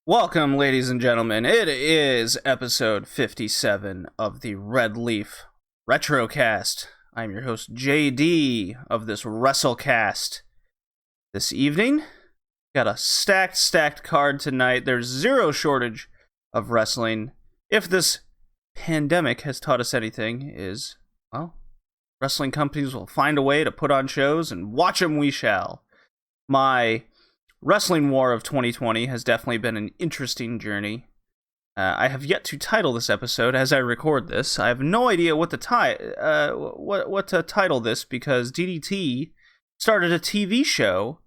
Welcome, ladies and gentlemen. It is episode 57 of the Red Leaf Retrocast. I'm your host, JD, of this WrestleCast. This evening, got a stacked card tonight. There's zero shortage of wrestling. If this pandemic has taught us anything, is, well, wrestling companies will find a way to put on shows, and watch them we shall. My Wrestling War of 2020 has definitely been an interesting journey. I have yet to title this episode as I record this. I have no idea what to title this because DDT started a TV show,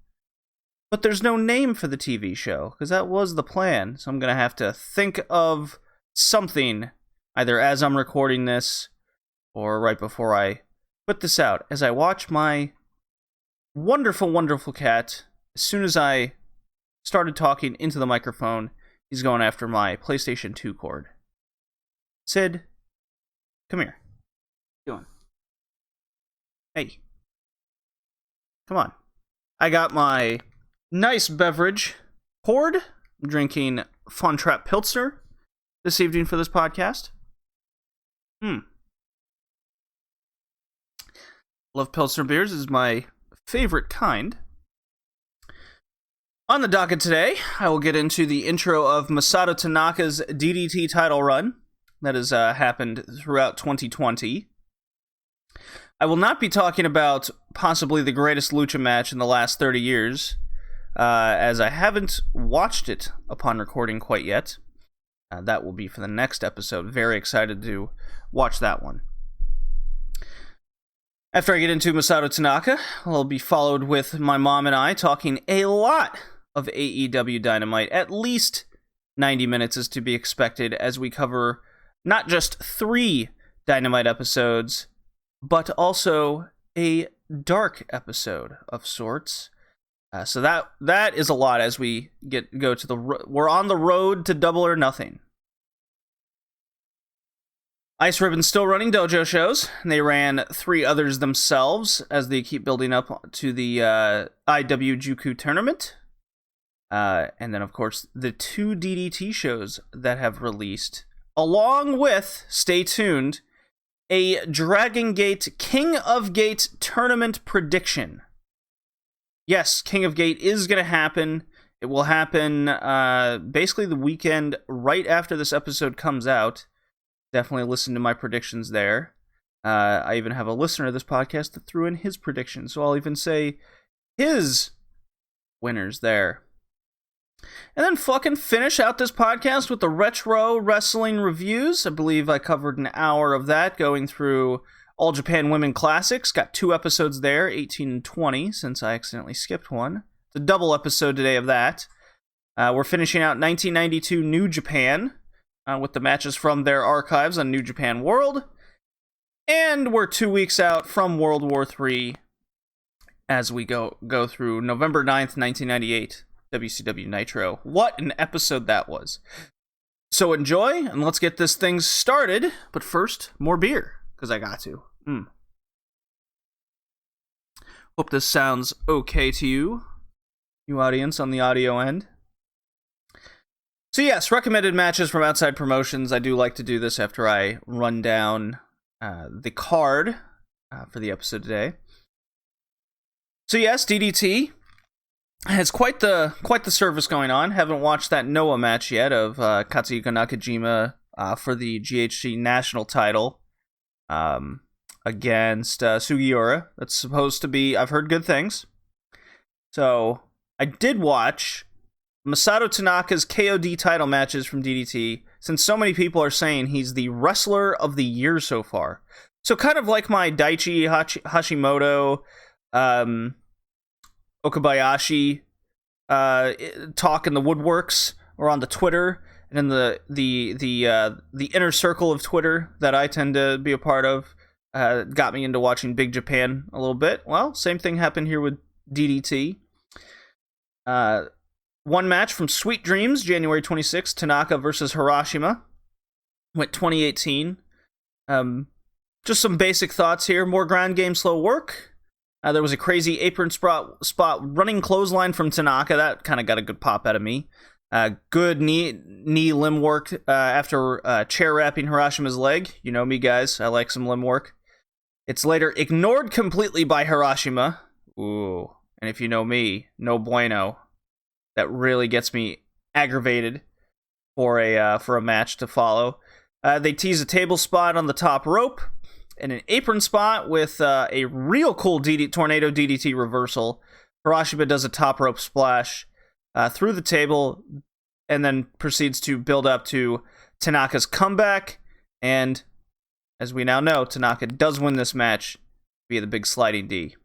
but there's no name for the TV show because that was the plan. So I'm going to have to think of something either as I'm recording this or right before I put this out. As I watch my wonderful cat, as soon as I started talking into the microphone, he's going after my PlayStation 2 cord. Sid, come here. What are you doing? Hey. Come on. I got my nice beverage poured. I'm drinking Fun Trap Pilsner this evening for this podcast. Love Pilsner beers. Is my favorite kind. On the docket today, I will get into the intro of Masato Tanaka's DDT title run that has happened throughout 2020. I will not be talking about possibly the greatest lucha match in the last 30 years, as I haven't watched it upon recording quite yet. That will be for the next episode. Very excited to watch that one. After I get into Masato Tanaka, I'll be followed with my mom and I talking a lot of AEW Dynamite. At least 90 minutes is to be expected as we cover not just 3 Dynamite episodes, but also a dark episode of sorts. So that is a lot as we we're on the road to Double or Nothing. Ice Ribbon's still running dojo shows, and they ran 3 others themselves as they keep building up to the IWJuku tournament. And then, of course, the 2 DDT shows that have released, along with, stay tuned, a Dragon Gate King of Gate tournament prediction. Yes, King of Gate is going to happen. It will happen basically the weekend right after this episode comes out. Definitely listen to my predictions there. I even have a listener of this podcast that threw in his predictions, so I'll even say his winners there. And then fucking finish out this podcast with the retro wrestling reviews. I believe I covered an hour of that, going through All Japan Women Classics. Got 2 episodes there, 18 and 20, since I accidentally skipped one. It's a double episode today of that. We're finishing out 1992 New Japan, with the matches from their archives on New Japan World. And we're 2 weeks out from World War III as we go through November 9th, 1998. WCW Nitro. What an episode that was. So enjoy, and let's get this thing started. But first, more beer, because I got to. Hope this sounds okay to you audience on the audio end. So yes, recommended matches from outside promotions. I do like to do this after I run down the card for the episode today. So yes, DDT has quite the service going on. Haven't watched that Noah match yet of Katsuhiko Nakajima for the GHC national title against Sugiura. That's supposed to be, I've heard good things. So I did watch Masato Tanaka's KOD title matches from DDT, since so many people are saying he's the wrestler of the year so far. So kind of like my Daichi Hashimoto, Okabayashi talk in the woodworks or on the Twitter and in the inner circle of Twitter that I tend to be a part of, got me into watching Big Japan a little bit. Well, same thing happened here with DDT. One match from Sweet Dreams, January 26th, Tanaka versus Hiroshima. Went 2018. Just some basic thoughts here. More ground game, slow work. There was a crazy apron spot running clothesline from Tanaka. That kind of got a good pop out of me. Good knee limb work after chair wrapping Hirashima's leg. You know me, guys. I like some limb work. It's later ignored completely by Hirashima. Ooh. And if you know me, no bueno. That really gets me aggravated for a match to follow. They tease a table spot on the top rope and an apron spot with a real cool tornado DDT reversal. Hirashima does a top rope splash through the table and then proceeds to build up to Tanaka's comeback. And as we now know, Tanaka does win this match via the big sliding D.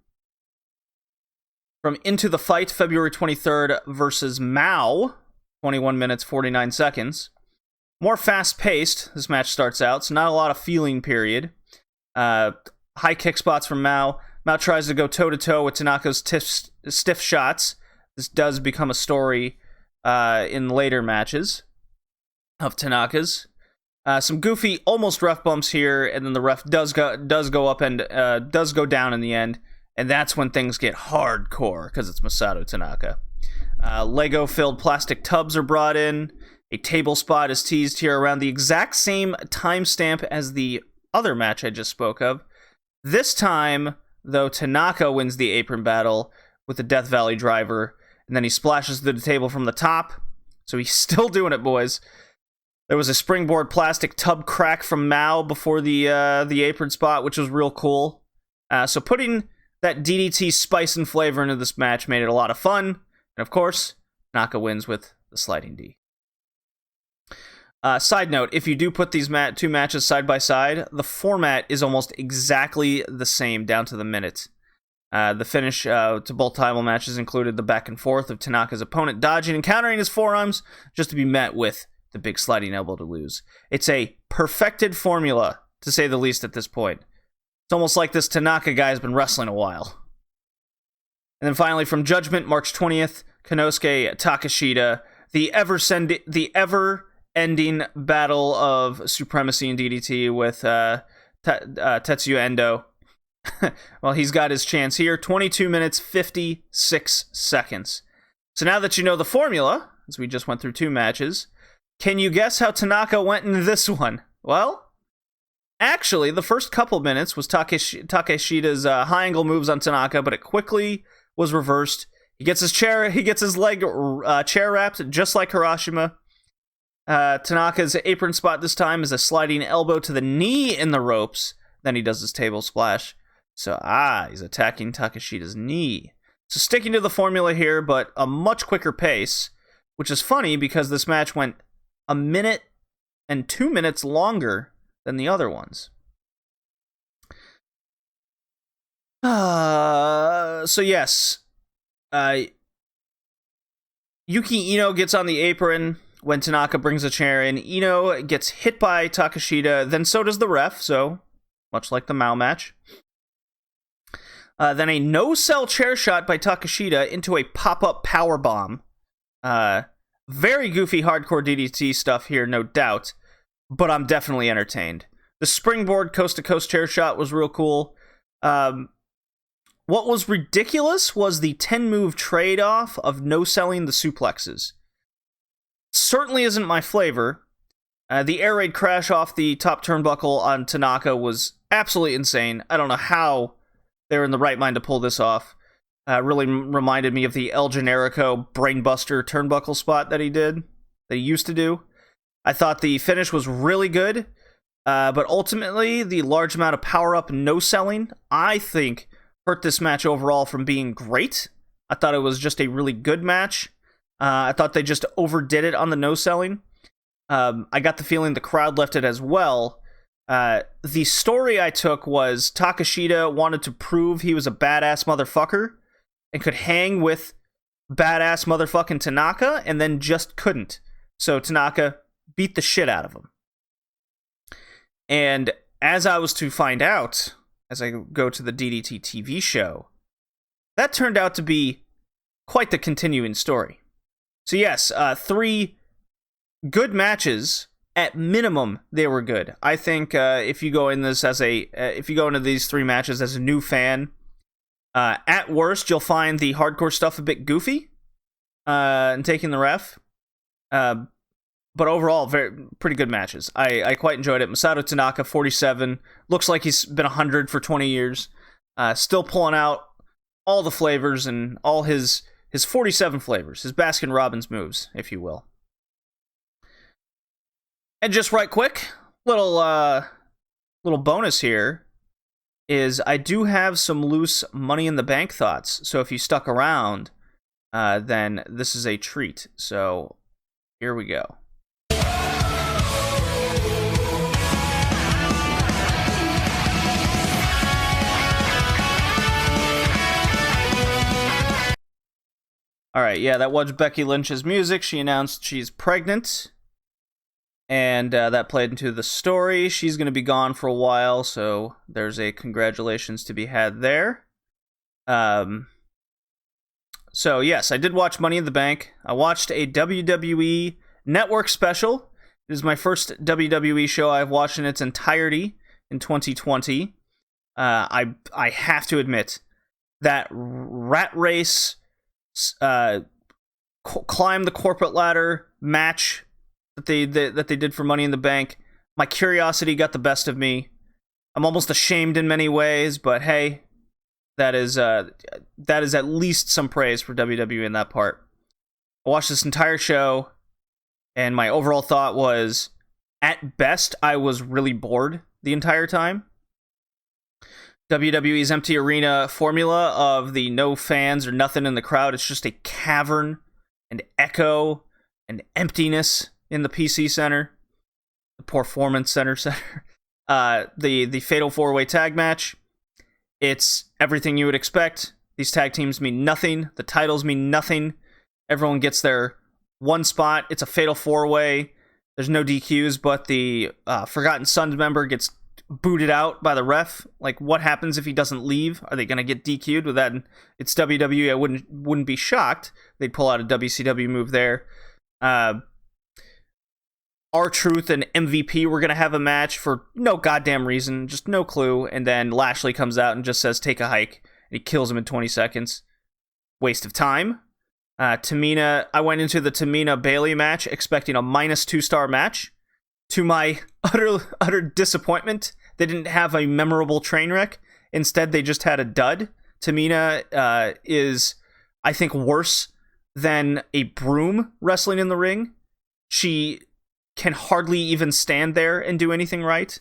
From Into the Fight, February 23rd versus Mao, 21 minutes, 49 seconds. More fast-paced, this match starts out, so not a lot of feeling period. High kick spots from Mao. Mao tries to go toe-to-toe with Tanaka's stiff shots. This does become a story in later matches of Tanaka's. Some goofy, almost ref bumps here, and then the ref does go up and does go down in the end, and that's when things get hardcore because it's Masato Tanaka. Lego-filled plastic tubs are brought in. A table spot is teased here around the exact same timestamp as the other match I just spoke of. This time, though, Tanaka wins the apron battle with the Death Valley driver, and then he splashes through the table from the top. So he's still doing it, boys. There was a springboard plastic tub crack from Mao before the apron spot, which was real cool. So putting that DDT spice and flavor into this match made it a lot of fun. And of course, Tanaka wins with the sliding D. Side note, if you do put these two matches side by side, the format is almost exactly the same down to the minute. The finish to both title matches included the back and forth of Tanaka's opponent dodging and countering his forearms just to be met with the big sliding elbow to lose. It's a perfected formula, to say the least at this point. It's almost like this Tanaka guy has been wrestling a while. And then finally, from Judgment, March 20th, Konosuke Takeshita, the ever-ending battle of supremacy in DDT with Tetsuya Endo. Well, he's got his chance here. 22 minutes, 56 seconds. So now that you know the formula, as we just went through two matches, can you guess how Tanaka went in this one? Well, actually, the first couple minutes was Takeshita's high angle moves on Tanaka, but it quickly was reversed. He gets his leg chair wrapped, just like Hirashima. Tanaka's apron spot this time is a sliding elbow to the knee in the ropes. Then he does his table splash. So, he's attacking Takeshita's knee. So sticking to the formula here, but a much quicker pace, which is funny because this match went a minute and 2 minutes longer than the other ones. So yes, Yuki Ino gets on the apron when Tanaka brings a chair in. Ino gets hit by Takeshita, then so does the ref, so much like the Mao match. Then a no-sell chair shot by Takeshita into a pop-up powerbomb. Very goofy hardcore DDT stuff here, no doubt, but I'm definitely entertained. The springboard coast-to-coast chair shot was real cool. What was ridiculous was the 10-move trade-off of no-selling the suplexes. Certainly isn't my flavor. The air raid crash off the top turnbuckle on Tanaka was absolutely insane. I don't know how they were in the right mind to pull this off. Really reminded me of the El Generico brainbuster turnbuckle spot that he used to do. I thought the finish was really good, but ultimately the large amount of power-up no-selling, I think, hurt this match overall from being great. I thought it was just a really good match. I thought they just overdid it on the no-selling. I got the feeling the crowd left it as well. The story I took was Takeshita wanted to prove he was a badass motherfucker and could hang with badass motherfucking Tanaka, and then just couldn't. So Tanaka beat the shit out of him. And as I was to find out, as I go to the DDT TV show, that turned out to be quite the continuing story. So yes, 3 good matches. At minimum, they were good. I think if you go into these 3 matches as a new fan, at worst you'll find the hardcore stuff a bit goofy, and taking the ref. But overall, pretty good matches. I quite enjoyed it. Masato Tanaka, 47, looks like he's been 100 for 20 years. Still pulling out all the flavors and all his 47 flavors, his Baskin-Robbins moves, if you will. And just right quick, little bonus here is I do have some loose Money in the Bank thoughts. So if you stuck around, then this is a treat. So here we go. All right, yeah, that was Becky Lynch's music. She announced she's pregnant, and that played into the story. She's going to be gone for a while, so there's a congratulations to be had there. So, yes, I did watch Money in the Bank. I watched a WWE Network special. It is my first WWE show I've watched in its entirety in 2020. I have to admit, that rat race... climb the corporate ladder match that they did for Money in the Bank. My curiosity got the best of me. I'm almost ashamed in many ways, but hey, that is at least some praise for WWE in that part. I watched this entire show, and my overall thought was, at best, I was really bored the entire time. WWE's empty arena formula of the no fans or nothing in the crowd, it's just a cavern and echo and emptiness in the PC Center, the Performance Center. The Fatal 4-Way Tag Match, it's everything you would expect. These tag teams mean nothing. The titles mean nothing. Everyone gets their one spot. It's a Fatal 4-Way. There's no DQs, but the Forgotten Sons member gets booted out by the ref. Like, what happens if he doesn't leave? Are they going to get DQ'd with that? It's WWE. I wouldn't be shocked. They'd pull out a WCW move there. R-Truth and MVP were going to have a match for no goddamn reason, just no clue. And then Lashley comes out and just says, take a hike. And he kills him in 20 seconds. Waste of time. Tamina, I went into the Tamina-Bayley match expecting a -2-star match. To my utter disappointment, they didn't have a memorable train wreck. Instead, they just had a dud. Tamina is, I think, worse than a broom wrestling in the ring. She can hardly even stand there and do anything right.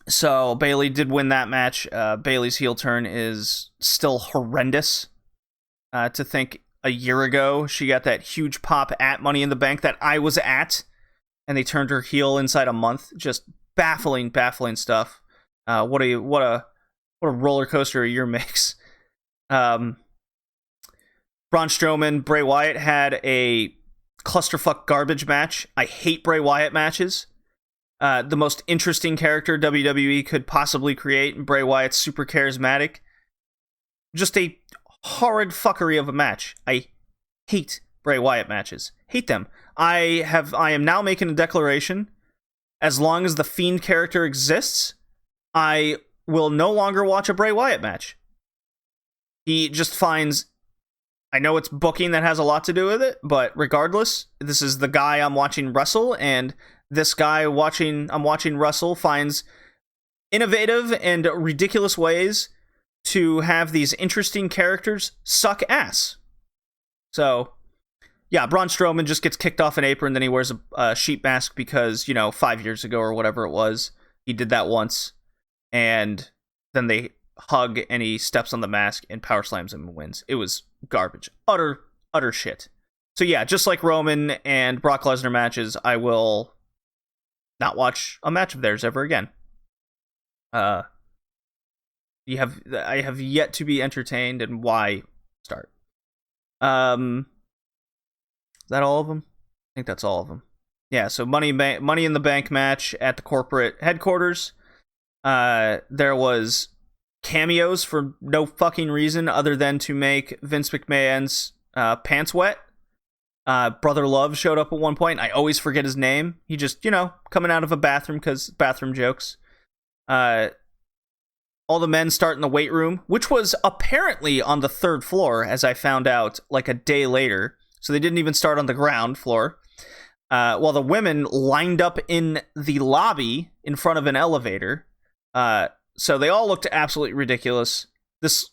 So Bayley did win that match. Bayley's heel turn is still horrendous. To think a year ago, she got that huge pop at Money in the Bank that I was at, and they turned her heel inside a month. Just baffling stuff. What a roller coaster a year makes. Braun Strowman, Bray Wyatt had a clusterfuck garbage match. I hate Bray Wyatt matches. The most interesting character WWE could possibly create. Bray Wyatt's super charismatic. Just a horrid fuckery of a match. I hate Bray Wyatt matches. Hate them. I am now making a declaration. As long as the Fiend character exists, I will no longer watch a Bray Wyatt match. He just finds... I know it's booking that has a lot to do with it, but regardless, this is the guy I'm watching wrestle, and this guy I'm watching wrestle finds innovative and ridiculous ways to have these interesting characters suck ass. So... yeah, Braun Strowman just gets kicked off an apron, then he wears a sheep mask because, 5 years ago or whatever it was, he did that once, and then they hug and he steps on the mask and power slams him and wins. It was garbage. Utter shit. So yeah, just like Roman and Brock Lesnar matches, I will not watch a match of theirs ever again. I have yet to be entertained, and why start? Is that all of them? I think that's all of them. Yeah, so Money in the Bank match at the corporate headquarters. There was cameos for no fucking reason other than to make Vince McMahon's pants wet. Brother Love showed up at one point. I always forget his name. He just, coming out of a bathroom because bathroom jokes. All the men start in the weight room, which was apparently on the 3rd floor, as I found out like a day later. so they didn't even start on the ground floor. While the women lined up in the lobby in front of an elevator. So they all looked absolutely ridiculous. This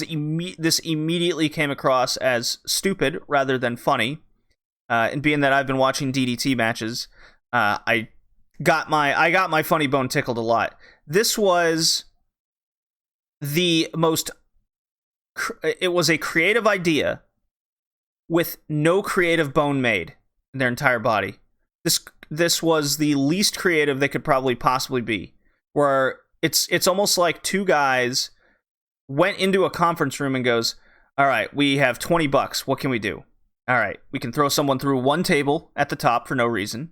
immediately came across as stupid rather than funny. And being that I've been watching DDT matches, I got my funny bone tickled a lot. This was it was a creative idea with no creative bone made in their entire body. This was the least creative they could probably possibly be. Where it's almost like two guys went into a conference room and goes, all right, we have $20. What can we do? All right, we can throw someone through one table at the top for no reason.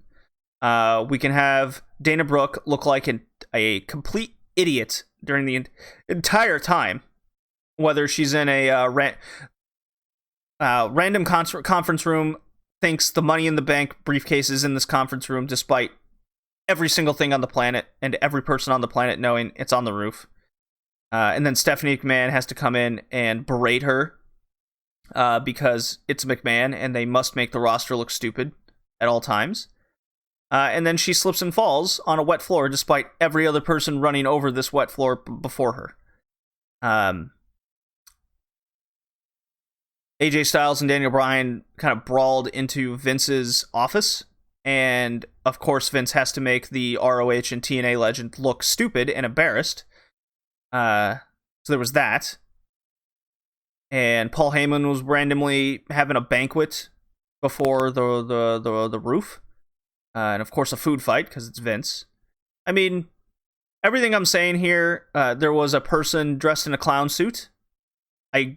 We can have Dana Brooke look like a complete idiot during the entire time, whether she's in a random conference room, thinks the Money in the Bank briefcase is in this conference room, despite every single thing on the planet and every person on the planet knowing it's on the roof. And then Stephanie McMahon has to come in and berate her because it's McMahon and they must make the roster look stupid at all times. And then she slips and falls on a wet floor despite every other person running over this wet floor before her. AJ Styles and Daniel Bryan kind of brawled into Vince's office. And, of course, Vince has to make the ROH and TNA legend look stupid and embarrassed. So there was that. And Paul Heyman was randomly having a banquet before the roof. And, of course, a food fight, because it's Vince. I mean, everything I'm saying here, there was a person dressed in a clown suit. I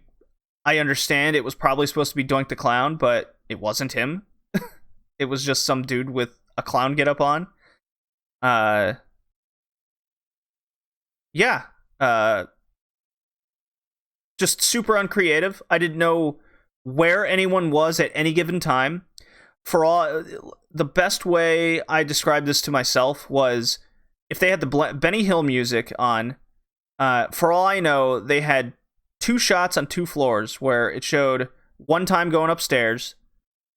understand it was probably supposed to be Doink the Clown, but it wasn't him. It was just some dude with a clown getup on. Just super uncreative. I didn't know where anyone was at any given time. The best way I described this to myself was if they had the Benny Hill music on. For all I know, they had 2 shots on 2 floors where it showed one time going upstairs.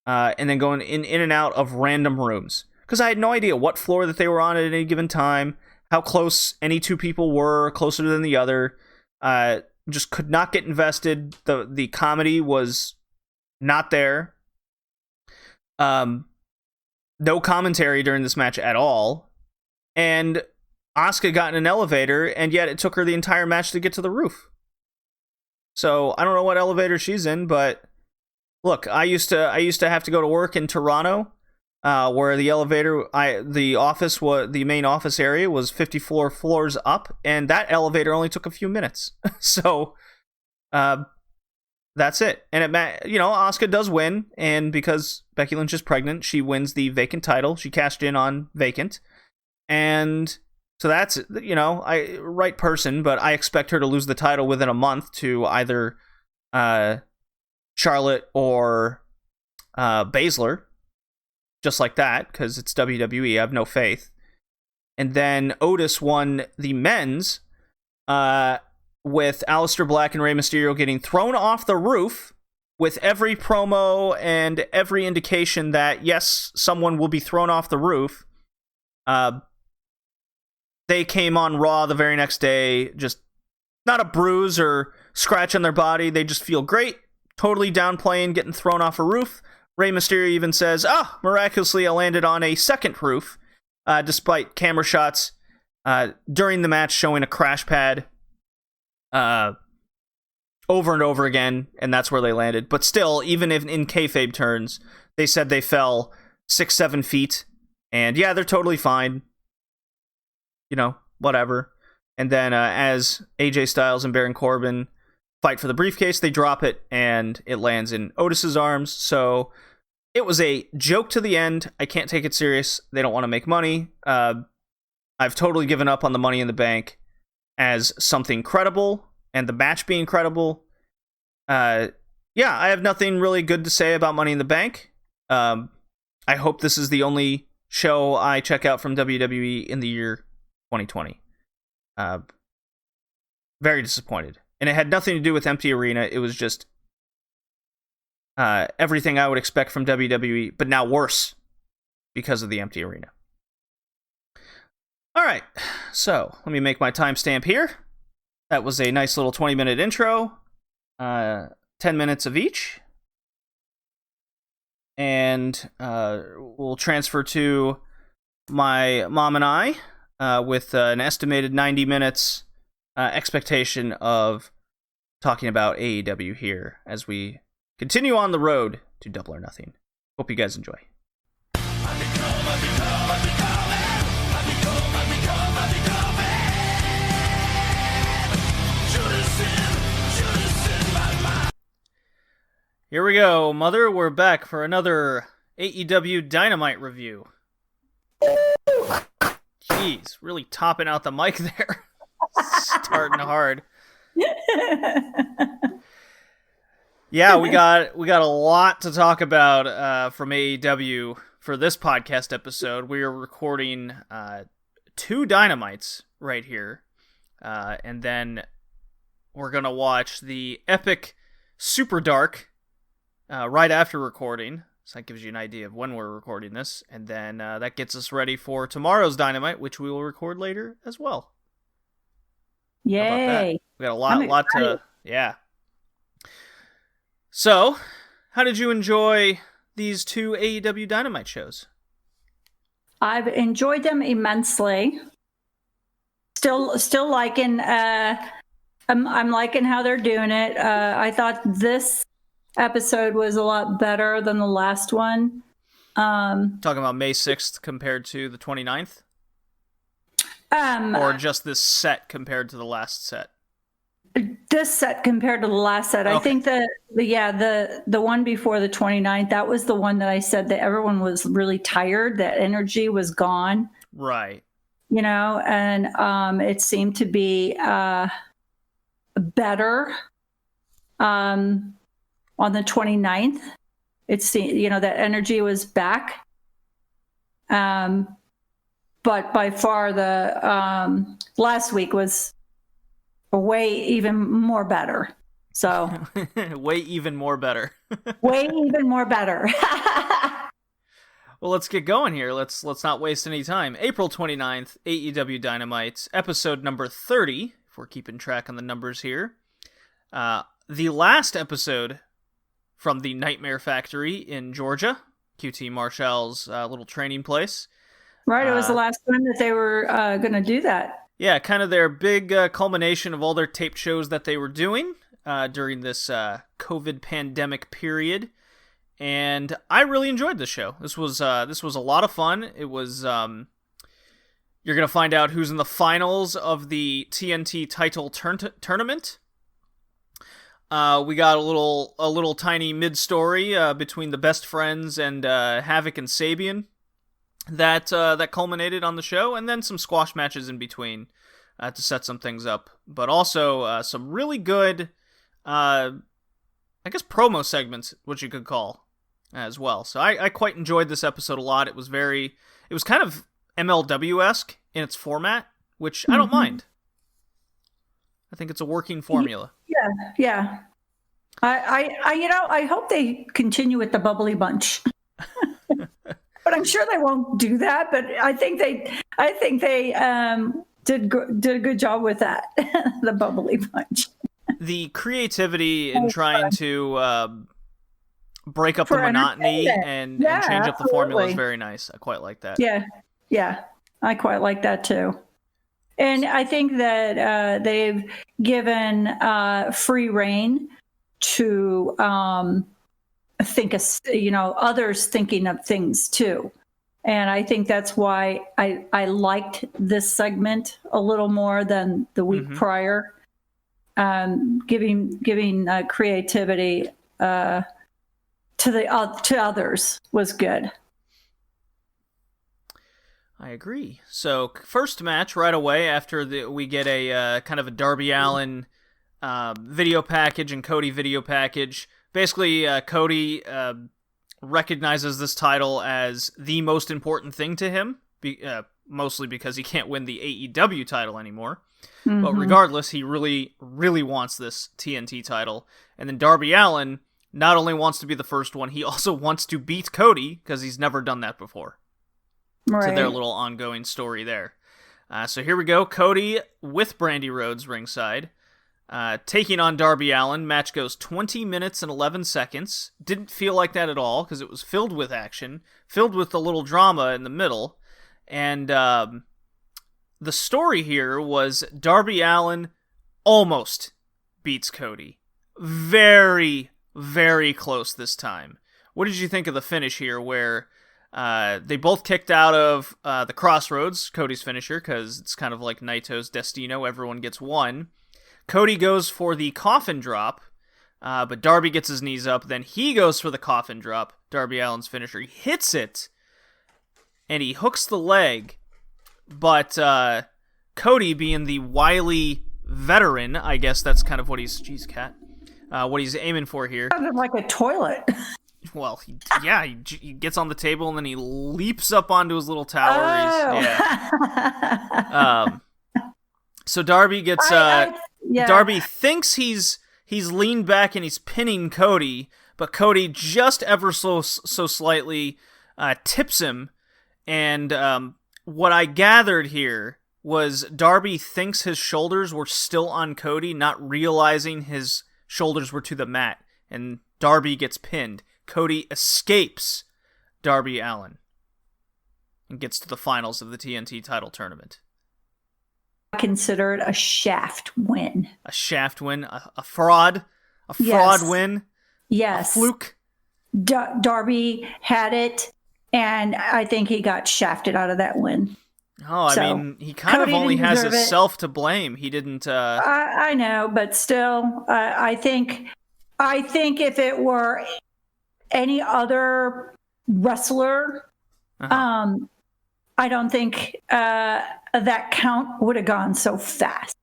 And then going in and out of random rooms. Because I had no idea what floor that they were on at any given time, how close any 2 people were, closer than the other. Just could not get invested. The comedy was not there. No commentary during this match at all. And Asuka got in an elevator, and yet it took her the entire match to get to the roof. So I don't know what elevator she's in, but look, I used to have to go to work in Toronto, where the main office area was 54 floors up, and that elevator only took a few minutes. So, that's it. And Asuka does win, and because Becky Lynch is pregnant, she wins the vacant title. She cashed in on vacant, and so that's right person, but I expect her to lose the title within a month to either Charlotte or Baszler, just like that, because it's WWE. I have no faith. And then Otis won the men's with Aleister Black and Rey Mysterio getting thrown off the roof with every promo and every indication that, yes, someone will be thrown off the roof. They came on Raw the very next day, just not a bruise or scratch on their body. They just feel great. Totally downplaying getting thrown off a roof. Rey Mysterio even says, miraculously I landed on a second roof, despite camera shots during the match showing a crash pad over and over again, and that's where they landed. But still, even if in kayfabe turns, they said they fell 6-7 feet, and yeah, they're totally fine. Whatever. And then as AJ Styles and Baron Corbin fight for the briefcase, they drop it, and it lands in Otis's arms. So it was a joke to the end. I can't take it serious. They don't want to make money. I've totally given up on the Money in the Bank as something credible, and the match being credible. I have nothing really good to say about Money in the Bank. I hope this is the only show I check out from WWE in the year 2020. Very disappointed. And it had nothing to do with Empty Arena. It was just everything I would expect from WWE, but now worse because of the empty arena. All right, so let me make my timestamp here. That was a nice little 20-minute intro, 10 minutes of each. And we'll transfer to my mom and I with an estimated 90 minutes expectation of talking about AEW here as we continue on the road to Double or Nothing. Hope you guys enjoy. Here we go, Mother. We're back for another AEW Dynamite review. Jeez, really topping out the mic there. Starting hard. Yeah, we got a lot to talk about from AEW for this podcast episode. We are recording 2 Dynamites right here, and then we're gonna watch the epic Super Dark right after recording. So that gives you an idea of when we're recording this, and then that gets us ready for tomorrow's Dynamite, which we will record later as well. Yay! We got a lot to, yeah. So, how did you enjoy these 2 AEW Dynamite shows? I've enjoyed them immensely. Still liking. I'm liking how they're doing it. I thought this episode was a lot better than the last one. Talking about May 6th compared to the 29th? Or just this set compared to the last set? This set compared to the last set. Okay. I think the one before the 29th, that was the one that I said that everyone was really tired, that energy was gone. Right. You know, and it seemed to be better on the 29th. It's, you know, that energy was back. But by far the last week was way even more better. So way even more better. Way even more better. Well, let's get going here. Let's not waste any time. April 29th, AEW Dynamite, episode number 30, if we're keeping track on the numbers here. The last episode from the Nightmare Factory in Georgia, QT Marshall's little training place. Right, it was the last time that they were going to do that. Yeah, kind of their big culmination of all their taped shows that they were doing during this COVID pandemic period. And I really enjoyed this show. This was a lot of fun. It was you're gonna find out who's in the finals of the TNT title tournament. We got a little tiny mid story between the best friends and Havoc and Sabian that culminated on the show, and then some squash matches in between to set some things up. But also some really good, I guess, promo segments, which you could call as well. So I quite enjoyed this episode a lot. It was kind of MLW-esque in its format, which I don't mind. I think it's a working formula. Yeah. I hope they continue with the Bubbly Bunch. But I'm sure they won't do that. But I think they did a good job with that. The Bubbly Bunch. The creativity in trying to break up the monotony and change up the formula is very nice. I quite like that. Yeah, I quite like that too. And I think that they've given free reign to think of, others thinking of things too. And I think that's why I liked this segment a little more than the week prior. Giving creativity to others was good. I agree. So first match right away after we get a kind of a Darby Allin video package and Cody video package. Basically, Cody recognizes this title as the most important thing to him, mostly because he can't win the AEW title anymore. But regardless, he really, really wants this TNT title. And then Darby Allin not only wants to be the first one, he also wants to beat Cody, because he's never done that before. Right. To their little ongoing story there. So here we go. Cody with Brandy Rhodes ringside. Taking on Darby Allin. Match goes 20 minutes and 11 seconds. Didn't feel like that at all, because it was filled with action, filled with a little drama in the middle. And the story here was Darby Allin almost beats Cody. Very, very close this time. What did you think of the finish here, where they both kicked out of the Crossroads, Cody's finisher, because it's kind of like Naito's Destino, everyone gets one. Cody goes for the coffin drop, but Darby gets his knees up. Then he goes for the coffin drop, Darby Allin's finisher. He hits it, and he hooks the leg. But Cody, being the wily veteran, I guess that's kind of what he's... Jeez, cat. What he's aiming for here. Sounded like a toilet. Well, he gets on the table, and then he leaps up onto his little tower. Oh. So Darby gets... Darby thinks he's leaned back and he's pinning Cody, but Cody just ever so slightly tips him. And what I gathered here was Darby thinks his shoulders were still on Cody, not realizing his shoulders were to the mat, and Darby gets pinned. Cody escapes Darby Allin and gets to the finals of the TNT title tournament. I consider it a shaft win. A shaft win? A fraud? A fraud win? Yes. A fluke? Darby had it, and I think he got shafted out of that win. Oh, I mean, he kind of only has himself to blame. He didn't... I know, but still, I think if it were any other wrestler, I don't think that count would have gone so fast.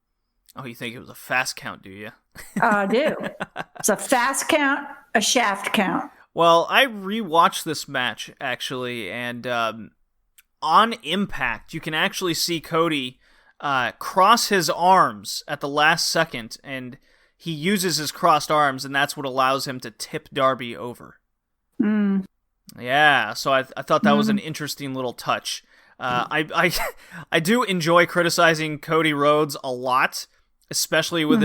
Oh, you think it was a fast count, do you? I do. It's a fast count, a shaft count. Well, I rewatched this match, actually, and on impact, you can actually see Cody cross his arms at the last second, and he uses his crossed arms, and that's what allows him to tip Darby over. Mm. Yeah, so I thought that was an interesting little touch. I do enjoy criticizing Cody Rhodes a lot, especially with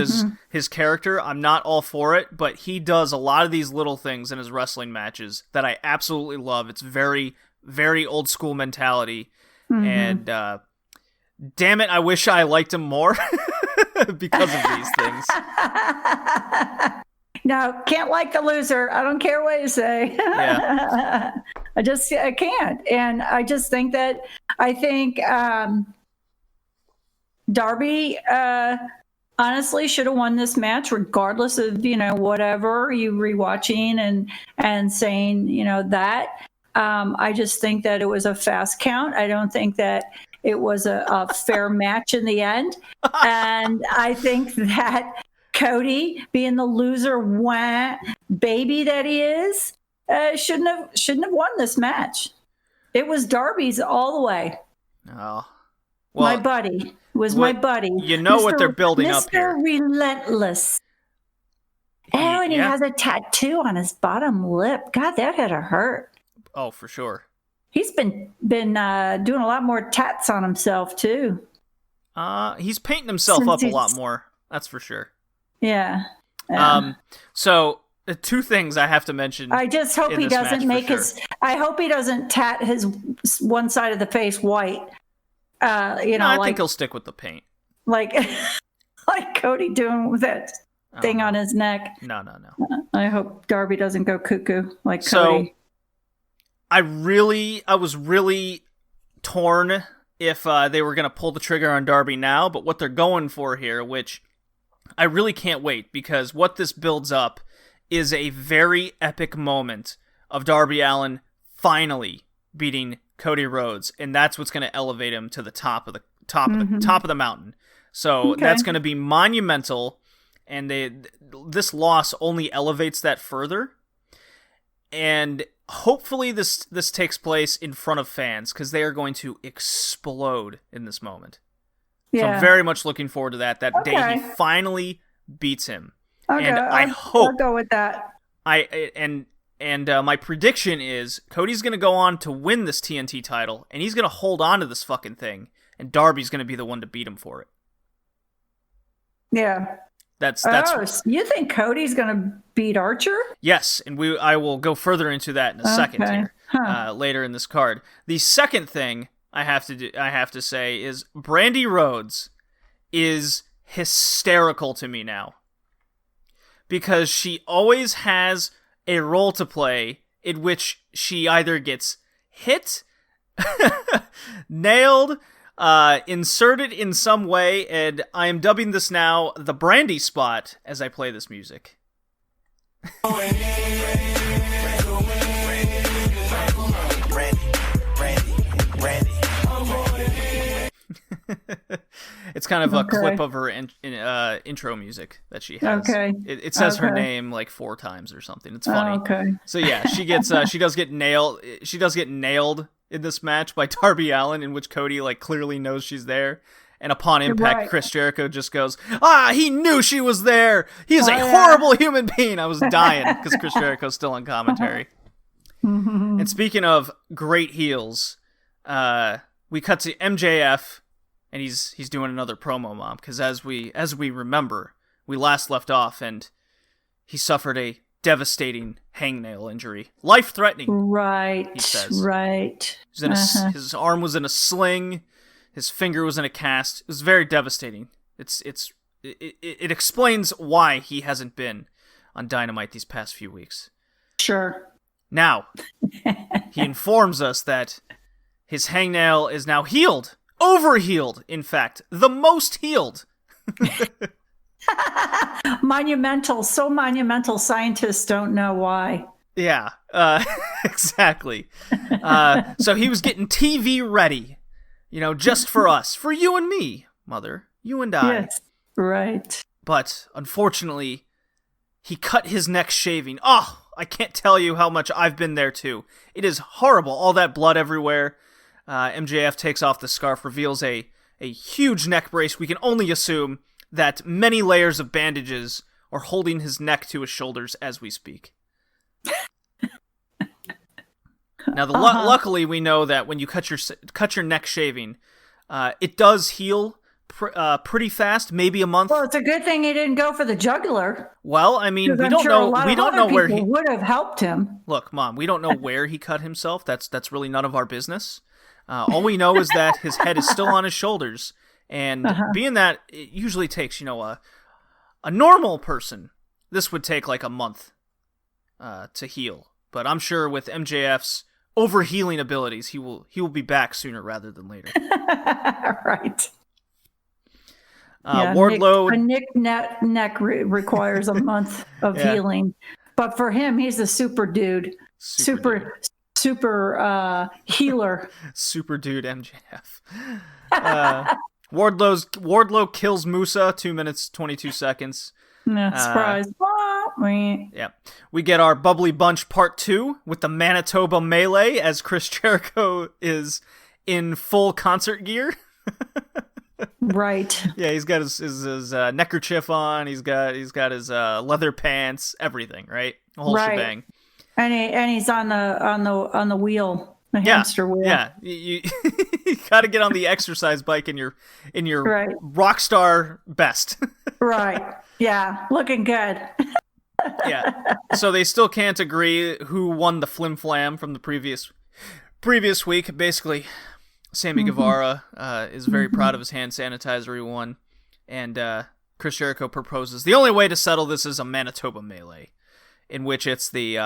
his character. I'm not all for it, but he does a lot of these little things in his wrestling matches that I absolutely love. It's very, very old school mentality, and damn it, I wish I liked him more because of these things. No, can't like the loser. I don't care what you say. Yeah. I can't. And I just think that, Darby honestly should have won this match regardless of, whatever you rewatching and saying, that. I just think that it was a fast count. I don't think that it was a fair match in the end. And I think that Cody, being the loser baby that he is, shouldn't have won this match. It was Darby's all the way. Oh, well, my buddy my buddy. You know what they're building up here. Mr. Relentless. And he has a tattoo on his bottom lip. God, that had to hurt. Oh, for sure. He's been doing a lot more tats on himself too. He's painting himself up a lot more. That's for sure. Yeah. So two things I have to mention. I just hope he doesn't make I hope he doesn't tat his one side of the face white. I think he'll stick with the paint. Like Cody doing with that thing on his neck. No. I hope Darby doesn't go cuckoo like Cody. I was really torn if they were going to pull the trigger on Darby now, but what they're going for here, which I really can't wait, because what this builds up is a very epic moment of Darby Allin finally beating Cody Rhodes, and that's what's going to elevate him to the top of the mountain. So that's going to be monumental, and this loss only elevates that further. And hopefully this takes place in front of fans, because they are going to explode in this moment. Yeah. So I'm very much looking forward to that day he finally beats him. Okay, and I'll go with that. my prediction is Cody's going to go on to win this TNT title, and he's going to hold on to this fucking thing, and Darby's going to be the one to beat him for it. Yeah. That's you think Cody's going to beat Archer? Yes, and I will go further into that in a second here, later in this card. The second thing I have to say is Brandy Rhodes is hysterical to me now, because she always has a role to play in which she either gets hit, nailed, inserted in some way, and I am dubbing this now the Brandy spot as I play this music. It's kind of a clip of her intro music that she has. Okay. It says her name like 4 times or something. It's funny. Okay. So yeah, she does get nailed. She does get nailed in this match by Darby Allin, in which Cody like clearly knows she's there. And upon impact, Chris Jericho just goes, he knew she was there. He is a horrible human being. I was dying because Chris Jericho's still on commentary. And speaking of great heels, we cut to MJF, and he's doing another promo, Mom, because as we remember, we last left off, and he suffered a devastating hangnail injury, life-threatening. Right. He says. Right. His arm was in a sling. His finger was in a cast. It was very devastating. It explains why he hasn't been on Dynamite these past few weeks. Sure. Now, he informs us that his hangnail is now healed. Overhealed, in fact. The most healed. Monumental. So monumental, scientists don't know why. Yeah, exactly. So he was getting TV ready. Just for us. For you and me, Mother. You and I. Yes, right. But, unfortunately, he cut his neck shaving. Oh, I can't tell you how much I've been there, too. It is horrible. All that blood everywhere. MJF takes off the scarf, reveals a huge neck brace. We can only assume that many layers of bandages are holding his neck to his shoulders as we speak. Now, luckily, we know that when you cut your neck shaving, it does heal pretty fast, maybe a month. Well, it's a good thing he didn't go for the jugular. Well, I mean, we don't know. We don't know where he would have helped him. Look, Mom, we don't know where he cut himself. That's really none of our business. All we know is that his head is still on his shoulders, and being that it usually takes, a normal person, this would take like a month to heal. But I'm sure with MJF's overhealing abilities, he will be back sooner rather than later. Right. Wardlow. A nicked neck requires a month of healing, but for him, he's a super dude. Super healer. Super dude MJF. Wardlow kills Musa, 2 minutes 22 seconds. Surprise. Yeah. We get our Bubbly Bunch Part 2 with the Manitoba Melee as Chris Jericho is in full concert gear. Right. Yeah, he's got his neckerchief on, he's got his leather pants, everything, right? The whole shebang. And he's on the wheel, the hamster wheel. Yeah, you got to get on the exercise bike in your rock star best. Right. Yeah, looking good. Yeah. So they still can't agree who won the flim flam from the previous week. Basically, Sammy Guevara is very proud of his hand sanitizer he won, and Chris Jericho proposes the only way to settle this is a Manitoba Melee, in which it's the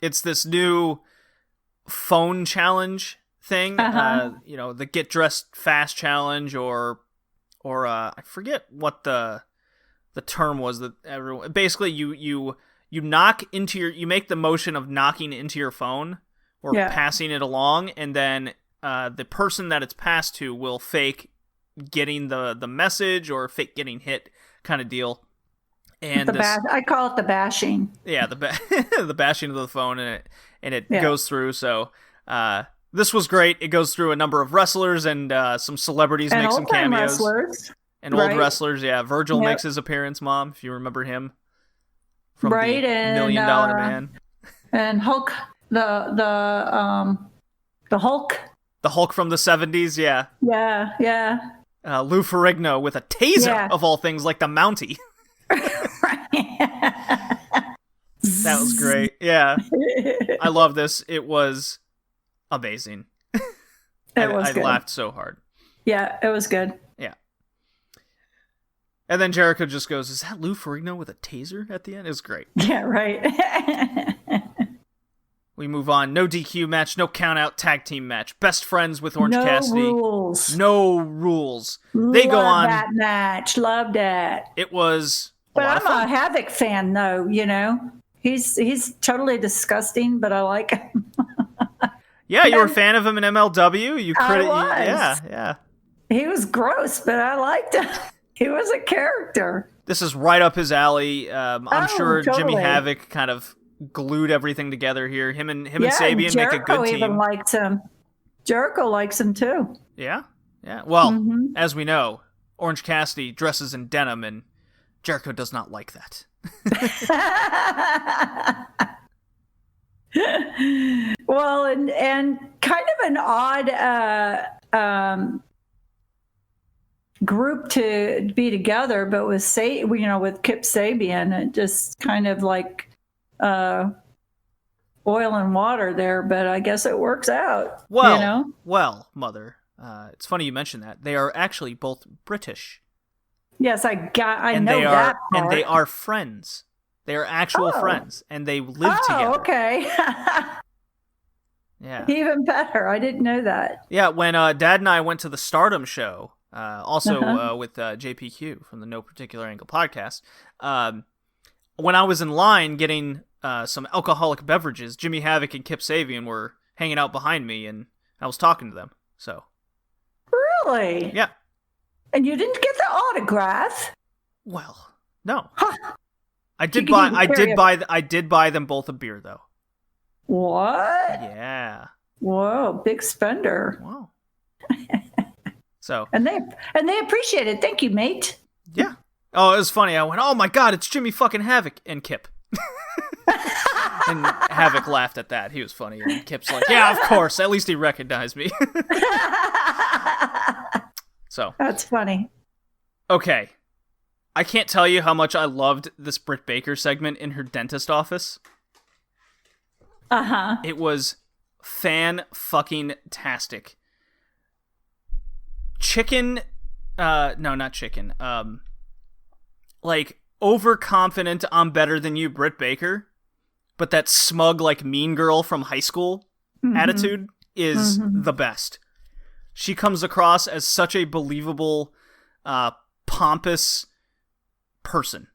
it's this new phone challenge thing, the get dressed fast challenge, or I forget what the term was that everyone basically you knock into you make the motion of knocking into your phone or passing it along, and then the person that it's passed to will fake getting the message or fake getting hit kind of deal. And I call it the bashing. Yeah, the bashing of the phone, and it goes through. So this was great. It goes through a number of wrestlers, and some celebrities make some cameos. Wrestlers. And old wrestlers, yeah. Virgil makes his appearance, Mom, if you remember him. from right, the and, $1 Million Man. And Hulk, the Hulk. The Hulk from the 70s, yeah. Yeah. Lou Ferrigno with a taser, Yeah. of all things, like the Mountie. That was great. Yeah. I love this. It was amazing. I laughed so hard. Yeah, it was good. Yeah. And then Jericho just goes, "Is that Lou Ferrigno with a taser at the end?" It was great. Yeah, right. We move on. No DQ match, no count-out tag team match. Best friends with Orange Cassidy. No rules. They go on. That match. Loved it. It was But I'm a Havoc fan, though, you know. He's totally disgusting, but I like him. Yeah, you were a fan of him in MLW? I was. Yeah. He was gross, but I liked him. He was a character. This is right up his alley. I'm sure totally. Jimmy Havoc kind of glued everything together here. Him and Sabian make a good team. Jericho even likes him. Jericho likes him too. Yeah. Well, as we know, Orange Cassidy dresses in denim, and Jericho does not like that. Well, and kind of an odd group to be together, but with with Kip Sabian, it just kind of like oil and water there. But I guess it works out. Well, Mother, it's funny you mentioned that. They are actually both British. Yes, I know that part. And they are friends. They are actual friends, and they live together. Okay. Yeah. Even better. I didn't know that. Yeah, when Dad and I went to the Stardom show, also with JPQ from the No Particular Angle podcast, when I was in line getting some alcoholic beverages, Jimmy Havoc and Kip Sabian were hanging out behind me, and I was talking to them. So. Really? Yeah. And you didn't get the autograph? Well, no. Huh. I did buy them both a beer, though. What? Yeah. Whoa, big spender. Wow. So. And they appreciate it. Thank you, mate. Yeah. Oh, it was funny. I went, "Oh my God, it's Jimmy fucking Havoc," and Kip. And Havoc laughed at that. He was funny. And Kip's like, "Yeah, of course. At least he recognized me." So. That's funny. Okay. I can't tell you how much I loved this Britt Baker segment in her dentist office. Uh-huh. It was fan-fucking-tastic. Not chicken. Like, overconfident I'm better than you, Britt Baker, but that smug, like, mean girl from high school attitude is the best. She comes across as such a believable, pompous person.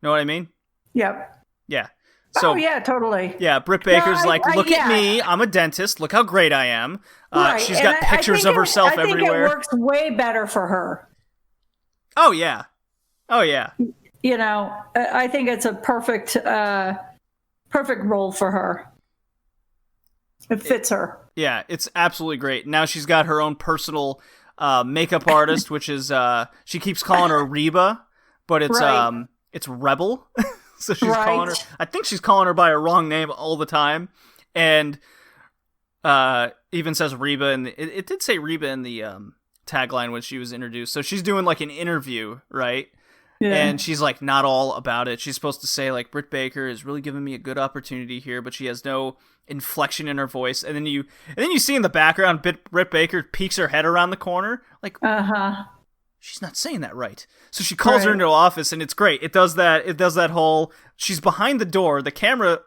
Know what I mean? Yep. Yeah. So, yeah, totally. Yeah, Britt Baker's look at me, I'm a dentist, look how great I am. Right. She's got pictures of herself everywhere. I think it works way better for her. Oh, yeah. You know, I think it's a perfect role for her. It fits her. Yeah, it's absolutely great. Now she's got her own personal makeup artist, which is she keeps calling her Reba, but it's it's Rebel. So she's calling her. I think she's calling her by a wrong name all the time, and even says Reba, and it did say Reba in the tagline when she was introduced. So she's doing like an interview, right? Yeah. And she's like not all about it. She's supposed to say like, Britt Baker is really giving me a good opportunity here, but she has no inflection in her voice. And then you see in the background, Britt Baker peeks her head around the corner, like, she's not saying that right. So she calls her into the office, and it's great. It does that whole, she's behind the door, the camera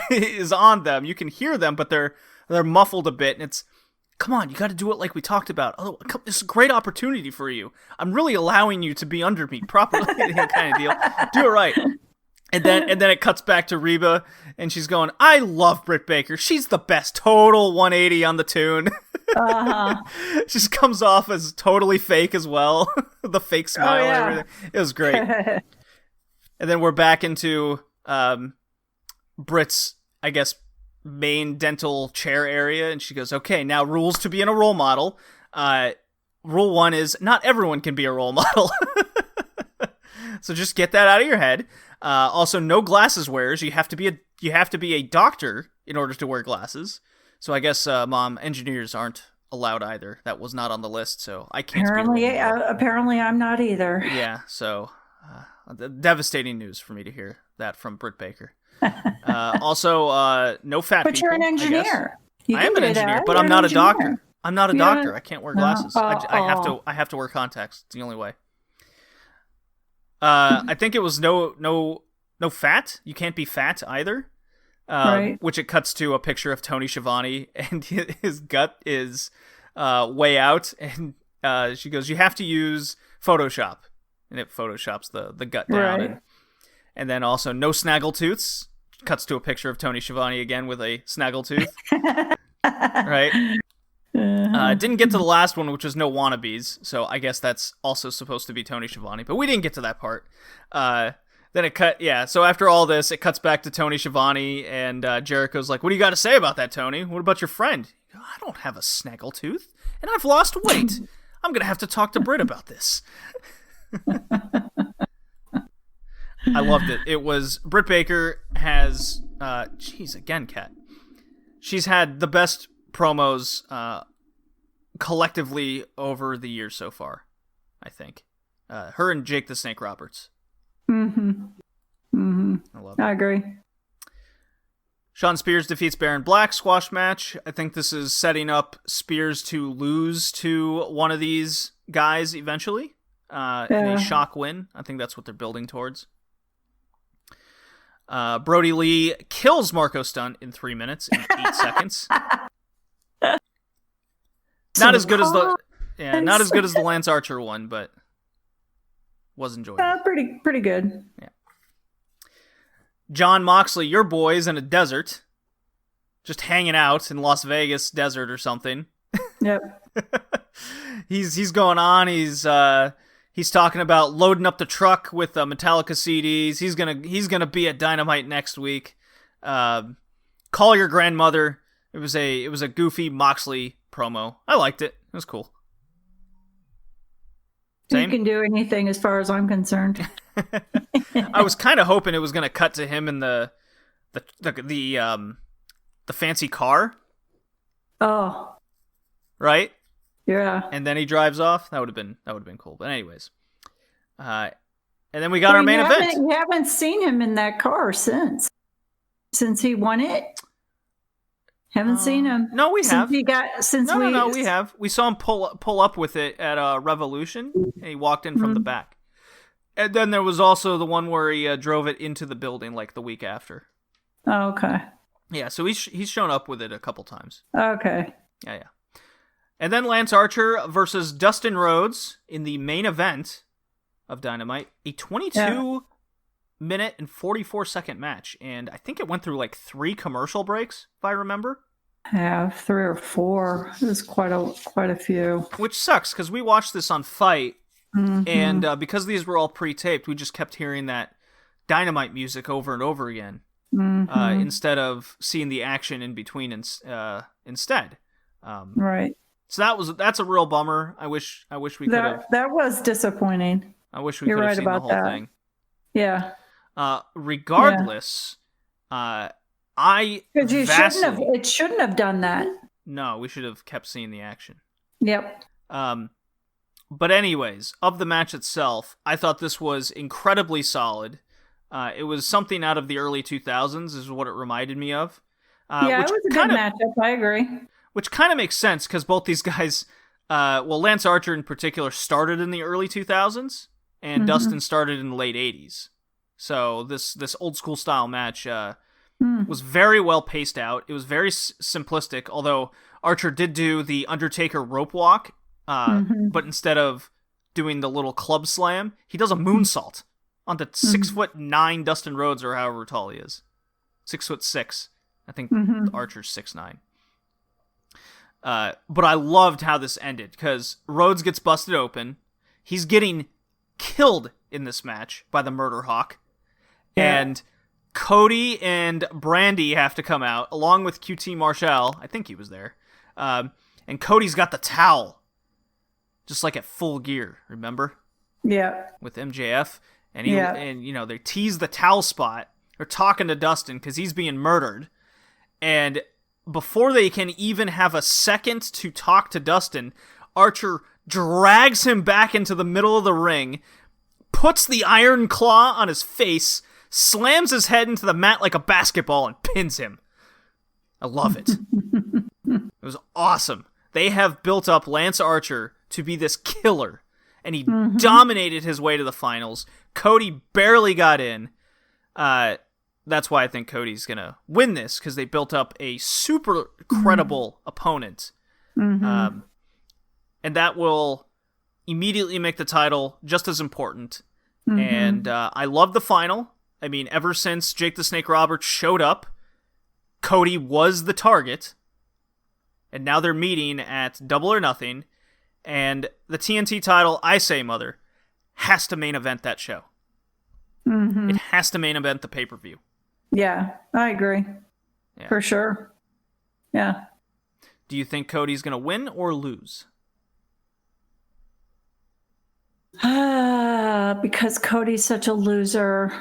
is on them, you can hear them, but they're muffled a bit, and it's, come on, you got to do it like we talked about. Oh, this is a great opportunity for you. I'm really allowing you to be under me properly, kind of deal. Do it right. And then it cuts back to Reba, and she's going, "I love Britt Baker. She's the best." Total 180 on the tune. She just comes off as totally fake as well. The fake smile and everything. It was great. And then we're back into Britt's, I guess, main dental chair area, and she goes, "Okay, now rules to being a role model. Rule 1 is not everyone can be a role model." So just get that out of your head. Also, no glasses wearers. You have to be a doctor in order to wear glasses. So I guess Mom, engineers aren't allowed either. That was not on the list, so I can't. Apparently, I'm not either. Yeah. So devastating news for me to hear that from Britt Baker. Also, no fat but people. But you're an engineer. I am an engineer, but I'm not a doctor. I'm not a doctor. I can't wear glasses. I have to wear contacts. It's the only way. I think it was no fat. You can't be fat either. Right. Which it cuts to a picture of Tony Schiavone, and his gut is way out, and she goes, "You have to use Photoshop," and it photoshops the gut down. Right. And then also no snaggletooths. Cuts to a picture of Tony Schiavone again with a snaggletooth. Right. Didn't get to the last one, which was no wannabes, so I guess that's also supposed to be Tony Schiavone, but we didn't get to that part. Then it cut, so after all this, it cuts back to Tony Schiavone, and Jericho's like, "What do you got to say about that, Tony? What about your friend?" "I don't have a snaggletooth, and I've lost weight. I'm going to have to talk to Britt about this." I loved it. It was, Britt Baker has, again, Kat. She's had the best promos collectively over the years so far, I think. Her and Jake the Snake Roberts. I love it. I agree. Shawn Spears defeats Baron Black, squash match. I think this is setting up Spears to lose to one of these guys eventually in a shock win. I think that's what they're building towards. Brody Lee kills Marco Stunt in 3 minutes and 8 seconds. Not as good as the Lance Archer one, but was enjoyable. Pretty good. Yeah. John Moxley, your boys in a desert, just hanging out in Las Vegas desert or something. Yep. he's going on. He's talking about loading up the truck with Metallica CDs. He's gonna be at Dynamite next week. Call your grandmother. It was a goofy Moxley promo. I liked it. It was cool. Same? You can do anything as far as I'm concerned. I was kind of hoping it was gonna cut to him in the fancy car. Oh. Right? Yeah. And then he drives off. That would have been cool. But anyways, and then we got our main event. You haven't seen him in that car since he won it. Haven't seen him. No, we have. No, we have. We saw him pull up with it at Revolution, and he walked in from the back. And then there was also the one where he drove it into the building like the week after. Oh, okay. Yeah, so he's shown up with it a couple times. Okay. Yeah. And then Lance Archer versus Dustin Rhodes in the main event of Dynamite, a 22-minute and 44-second match, and I think it went through like 3 commercial breaks, if I remember. Yeah, 3 or 4. It was quite a few. Which sucks, because we watched this on Fight, and because these were all pre-taped, we just kept hearing that Dynamite music over and over again, instead of seeing the action in between instead. Right. So that's a real bummer. I wish we could have. That was disappointing. I wish we could have seen the whole thing. Yeah. Regardless, it shouldn't have done that. No, we should have kept seeing the action. Yep. But anyways, of the match itself, I thought this was incredibly solid. It was something out of the early 2000s, is what it reminded me of. It was a good matchup. I agree. Which kind of makes sense, because both these guys, Lance Archer in particular, started in the early 2000s, and Dustin started in the late 80s. So this old school style match was very well paced out. It was very simplistic, although Archer did do the Undertaker rope walk, but instead of doing the little club slam, he does a moonsault onto 6'9" Dustin Rhodes, or however tall he is. 6'6". I think Archer's 6'9". But I loved how this ended, because Rhodes gets busted open. He's getting killed in this match by the Murder Hawk. Yeah. And Cody and Brandy have to come out, along with QT Marshall. I think he was there. And Cody's got the towel, just like at Full Gear, remember? Yeah. With MJF. And they tease the towel spot. They're talking to Dustin because he's being murdered. And before they can even have a second to talk to Dustin, Archer drags him back into the middle of the ring, puts the iron claw on his face, slams his head into the mat like a basketball, and pins him. I love it. It was awesome. They have built up Lance Archer to be this killer, and he dominated his way to the finals. Cody barely got in. That's why I think Cody's going to win this, because they built up a super credible opponent. And that will immediately make the title just as important. And I love the final. I mean, ever since Jake the Snake Roberts showed up, Cody was the target. And now they're meeting at Double or Nothing. And the TNT title, I say, Mother, has to main event that show. It has to main event the pay-per-view. Yeah, I agree. Yeah. For sure. Yeah. Do you think Cody's going to win or lose? Because Cody's such a loser.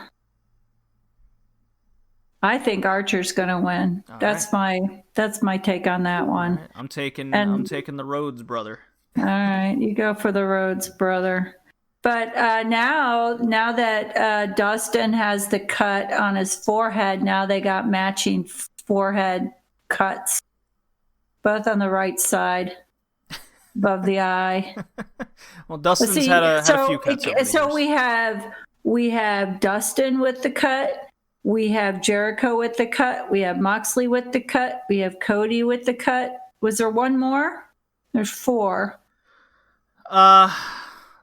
I think Archer's going to win. That's my take on that one. Right. I'm taking the Rhodes, brother. All right, you go for the Rhodes, brother. But now that Dustin has the cut on his forehead, now they got matching forehead cuts, both on the right side, above the eye. Well, Dustin's had a few cuts. So we have Dustin with the cut. We have Jericho with the cut. We have Moxley with the cut. We have Cody with the cut. Was there one more? There's 4. I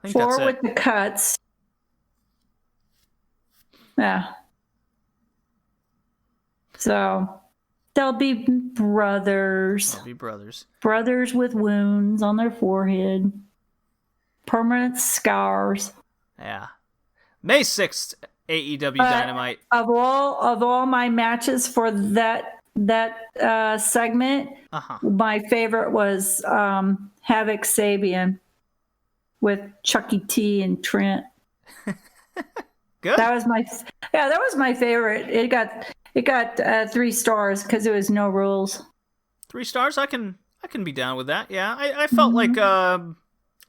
think 4 that's with it. the cuts. Yeah. So they'll be brothers. Brothers with wounds on their forehead. Permanent scars. Yeah. May 6th, AEW Dynamite. Of all my matches for that segment, my favorite was Havoc Sabian with Chucky T and Trent. Good. That was my favorite. It got 3 stars because it was no rules. 3 stars? I can be down with that. Yeah, I felt like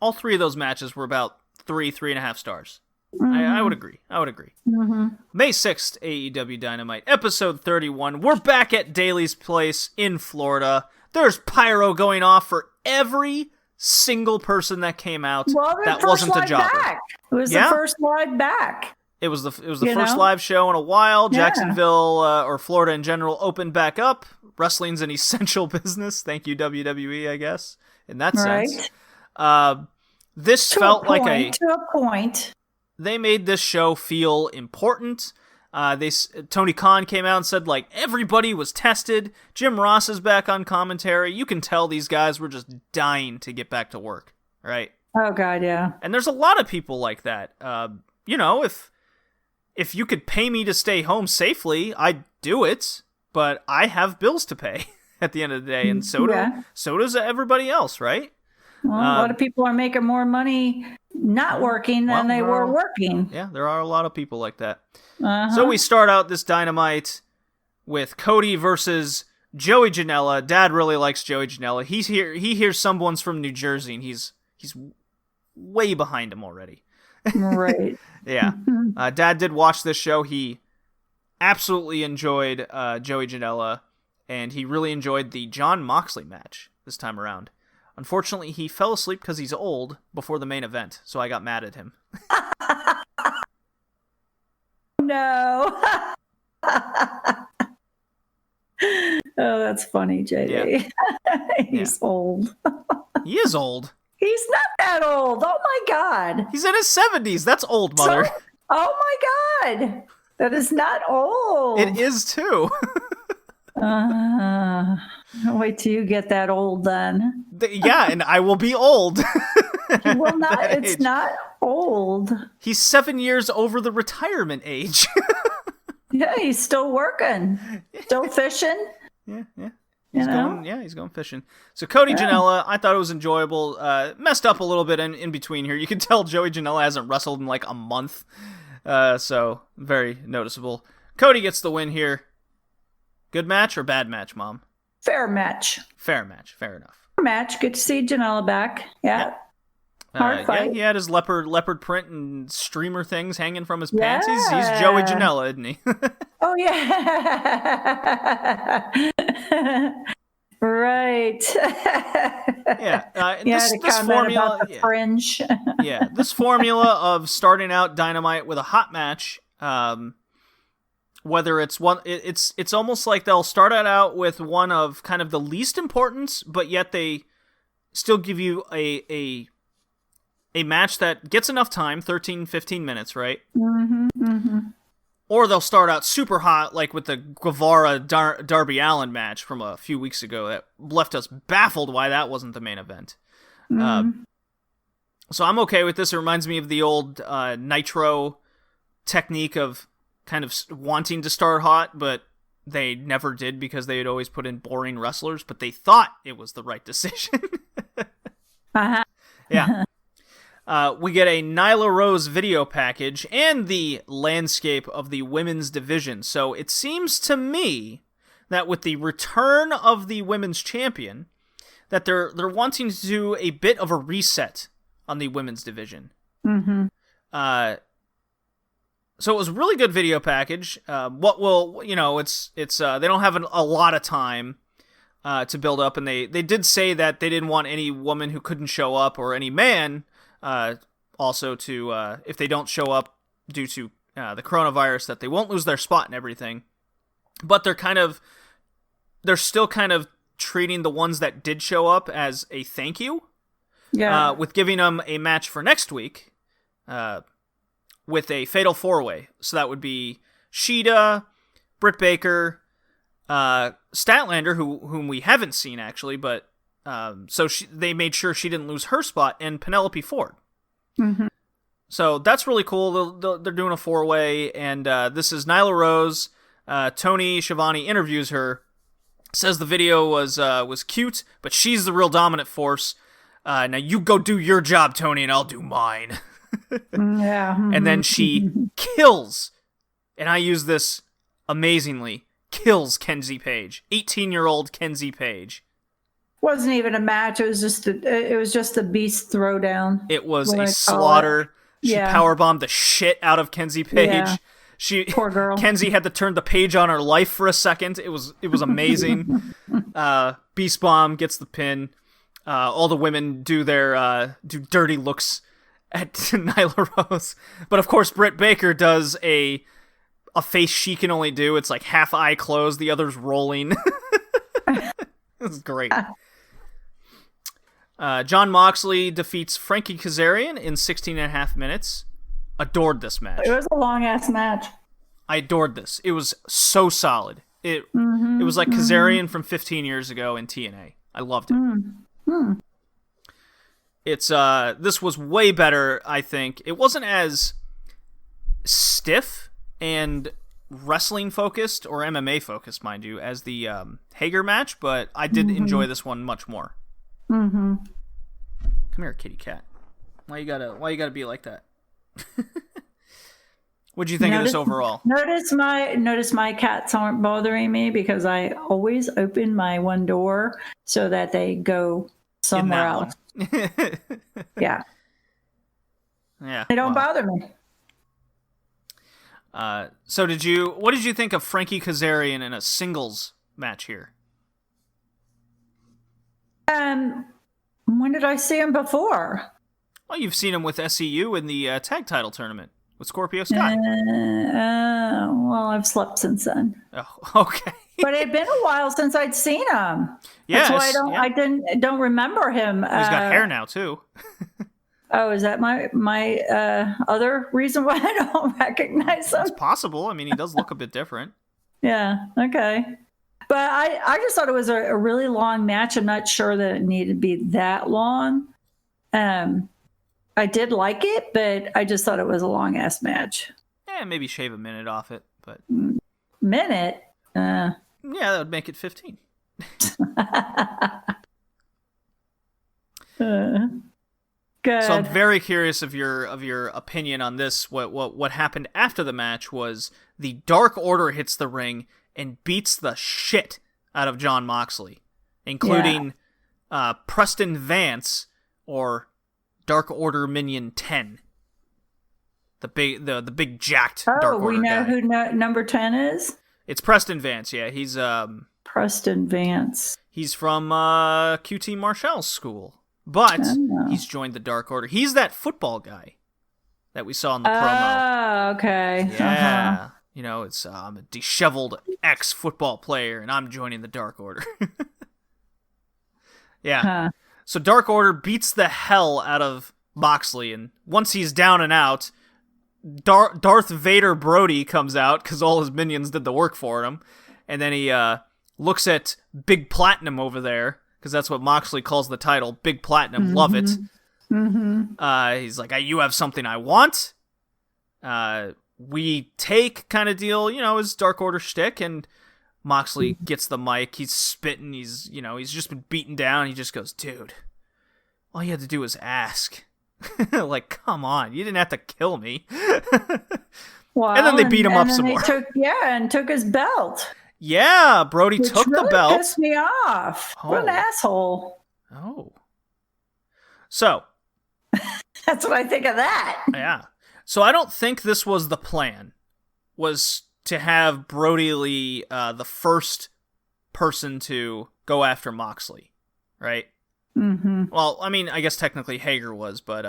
all 3 of those matches were about 3.5 stars. I would agree. May 6th, AEW Dynamite, episode 31. We're back at Daly's place in Florida. There's pyro going off for every single person that came out. That wasn't a jobber. It was the first live back. It was the first live show in a while. Jacksonville, or Florida in general, opened back up. Wrestling's an essential business. Thank you, WWE, I guess, in that sense. This felt like to a point. They made this show feel important. Tony Khan came out and said, like, everybody was tested. Jim Ross is back on commentary. You can tell these guys were just dying to get back to work, right? Oh, God, yeah. And there's a lot of people like that. If you could pay me to stay home safely, I'd do it. But I have bills to pay at the end of the day, and so does everybody else, right? Well, a lot of people are making more money not working than they were working. Yeah, there are a lot of people like that. So we start out this Dynamite with Cody versus Joey Janela. Dad really likes Joey Janela. He's here. He hears someone's from New Jersey, and he's way behind him already. Right. Yeah. Dad did watch this show. He absolutely enjoyed Joey Janela, and he really enjoyed the Jon Moxley match this time around. Unfortunately, he fell asleep because he's old before the main event, so I got mad at him. No. Oh, that's funny, JD. Yeah. He's old. He is old. He's not that old. Oh, my God. He's in his 70s. That's old, Mother. Oh, my God. That is not old. It is, too. Wait till you get that old then. Yeah, and I will be old. Well, it's not old. He's 7 years over the retirement age. Yeah, he's still working. Still fishing. Yeah. He's going fishing. So Cody Janela, I thought it was enjoyable. Messed up a little bit in between here. You can tell Joey Janela hasn't wrestled in like a month. So very noticeable. Cody gets the win here. Good match or bad match, Mom? Fair match. Fair match. Fair enough. Fair match. Good to see Janela back. Yeah. Hard fight. Yeah, he had his leopard print and streamer things hanging from his pants. He's Joey Janela, isn't he? Oh, yeah. Right. Yeah. This formula. About the fringe. Yeah. This formula of starting out Dynamite with a hot match, whether it's it's almost like they'll start it out with one of kind of the least importance, but yet they still give you a match that gets enough time, 13, 15 minutes, right? Mm-hmm, mm-hmm. Or they'll start out super hot, like with the Guevara Darby Allin match from a few weeks ago that left us baffled why that wasn't the main event. Mm-hmm. So I'm okay with this. It reminds me of the old Nitro technique of kind of wanting to start hot, but they never did because they had always put in boring wrestlers, but they thought it was the right decision. Uh-huh. Yeah. We get a Nyla Rose video package and the landscape of the women's division. So it seems to me that with the return of the women's champion, that they're wanting to do a bit of a reset on the women's division. Mm-hmm. So it was a really good video package. It's they don't have a lot of time to build up, and they did say that they didn't want any woman who couldn't show up or any man also to if they don't show up due to the coronavirus, that they won't lose their spot and everything. But they're still kind of treating the ones that did show up as a thank you. Yeah. With giving them a match for next week with a fatal 4-way. So that would be Shida, Britt Baker, Statlander, whom we haven't seen actually, but they made sure she didn't lose her spot, and Penelope Ford. Mm-hmm. So that's really cool. They're doing a 4-way, and this is Nyla Rose. Tony Schiavone interviews her, says the video was cute, but she's the real dominant force. Now you go do your job, Tony, and I'll do mine. Yeah. And then she kills, and I use this amazingly, kills Kenzie Page. 18-year-old Kenzie Page. Wasn't even a match. It was just a beast throwdown. It was a slaughter. She powerbombed the shit out of Kenzie Page. Yeah. Poor girl. Kenzie had to turn the page on her life for a second. It was amazing. Beast Bomb gets the pin. All the women do their do dirty looks at Nyla Rose, but of course Britt Baker does a face she can only do. It's like half eye closed, the other's rolling. This is great. Jon Moxley defeats Frankie Kazarian in 16 and a half minutes. Adored this match. It was a long-ass match. I adored this. It was so solid. It was like Kazarian from 15 years ago in TNA. I loved it. Mm-hmm. It's this was way better, I think. It wasn't as stiff and wrestling focused, or MMA focused, mind you, as the Hager match, but I did enjoy this one much more. Mm-hmm. Come here, kitty cat. Why you gotta be like that? What'd you think of this overall? Notice my cats aren't bothering me because I always open my one door so that they go somewhere else. Yeah. Yeah. They don't bother me. So what did you think of Frankie Kazarian in a singles match here? When did I see him before? Well, you've seen him with SCU in the tag title tournament with Scorpio Sky. Well, I've slept since then. Oh, okay. But it'd been a while since I'd seen him. Yeah, that's why I don't remember him. He's got hair now too. Oh, is that my other reason why I don't recognize him? It's possible. I mean, he does look a bit different. Yeah. Okay. But I just thought it was a really long match. I'm not sure that it needed to be that long. I did like it, but I just thought it was a long ass match. Yeah, maybe shave a minute off it, but minute. Yeah, that would make it 15. Good. So I'm very curious of your opinion on this. What happened after the match was the Dark Order hits the ring and beats the shit out of Jon Moxley, including Preston Vance, or Dark Order Minion 10. The big jacked Dark Order we know guy. who number 10 is? It's Preston Vance, yeah. He's Preston Vance. He's from QT Marshall's school. But he's joined the Dark Order. He's that football guy that we saw in the promo. Oh, okay. Yeah. Uh-huh. You know, it's I'm a disheveled ex-football player, and I'm joining the Dark Order. Yeah. Huh. So Dark Order beats the hell out of Moxley, and once he's down and out, Darth Vader Brody comes out, because all his minions did the work for him, and then he looks at Big Platinum over there, because that's what Moxley calls the title, Big Platinum, love it. Mm-hmm. He's like, you have something I want? We take kind of deal, you know, his Dark Order shtick, and Moxley gets the mic, he's spitting, he's just been beaten down, he just goes, dude, all you had to do was ask. Like, come on, you didn't have to kill me. Well, and then they beat him up some more. Took his belt. Yeah, Brody took really the belt. Pissed me off. Oh. What an asshole. Oh. So. That's what I think of that. Yeah. So I don't think this was the plan, was to have Brody Lee the first person to go after Moxley, right? Mm-hmm. Well, I mean, I guess technically Hager was, but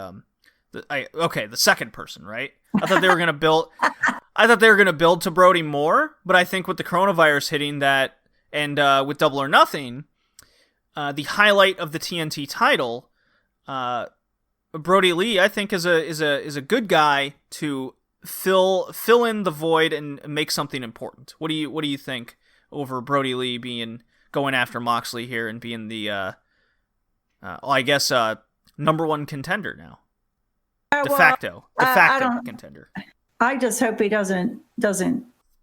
the second person, right? I thought they were gonna build. I thought they were gonna build to Brody more, but I think with the coronavirus hitting that, and with Double or Nothing, the highlight of the TNT title, Brody Lee, I think is a good guy to fill in the void and make something important. What do you think over Brody Lee going after Moxley here and being the number one contender now? De facto contender. I just hope he doesn't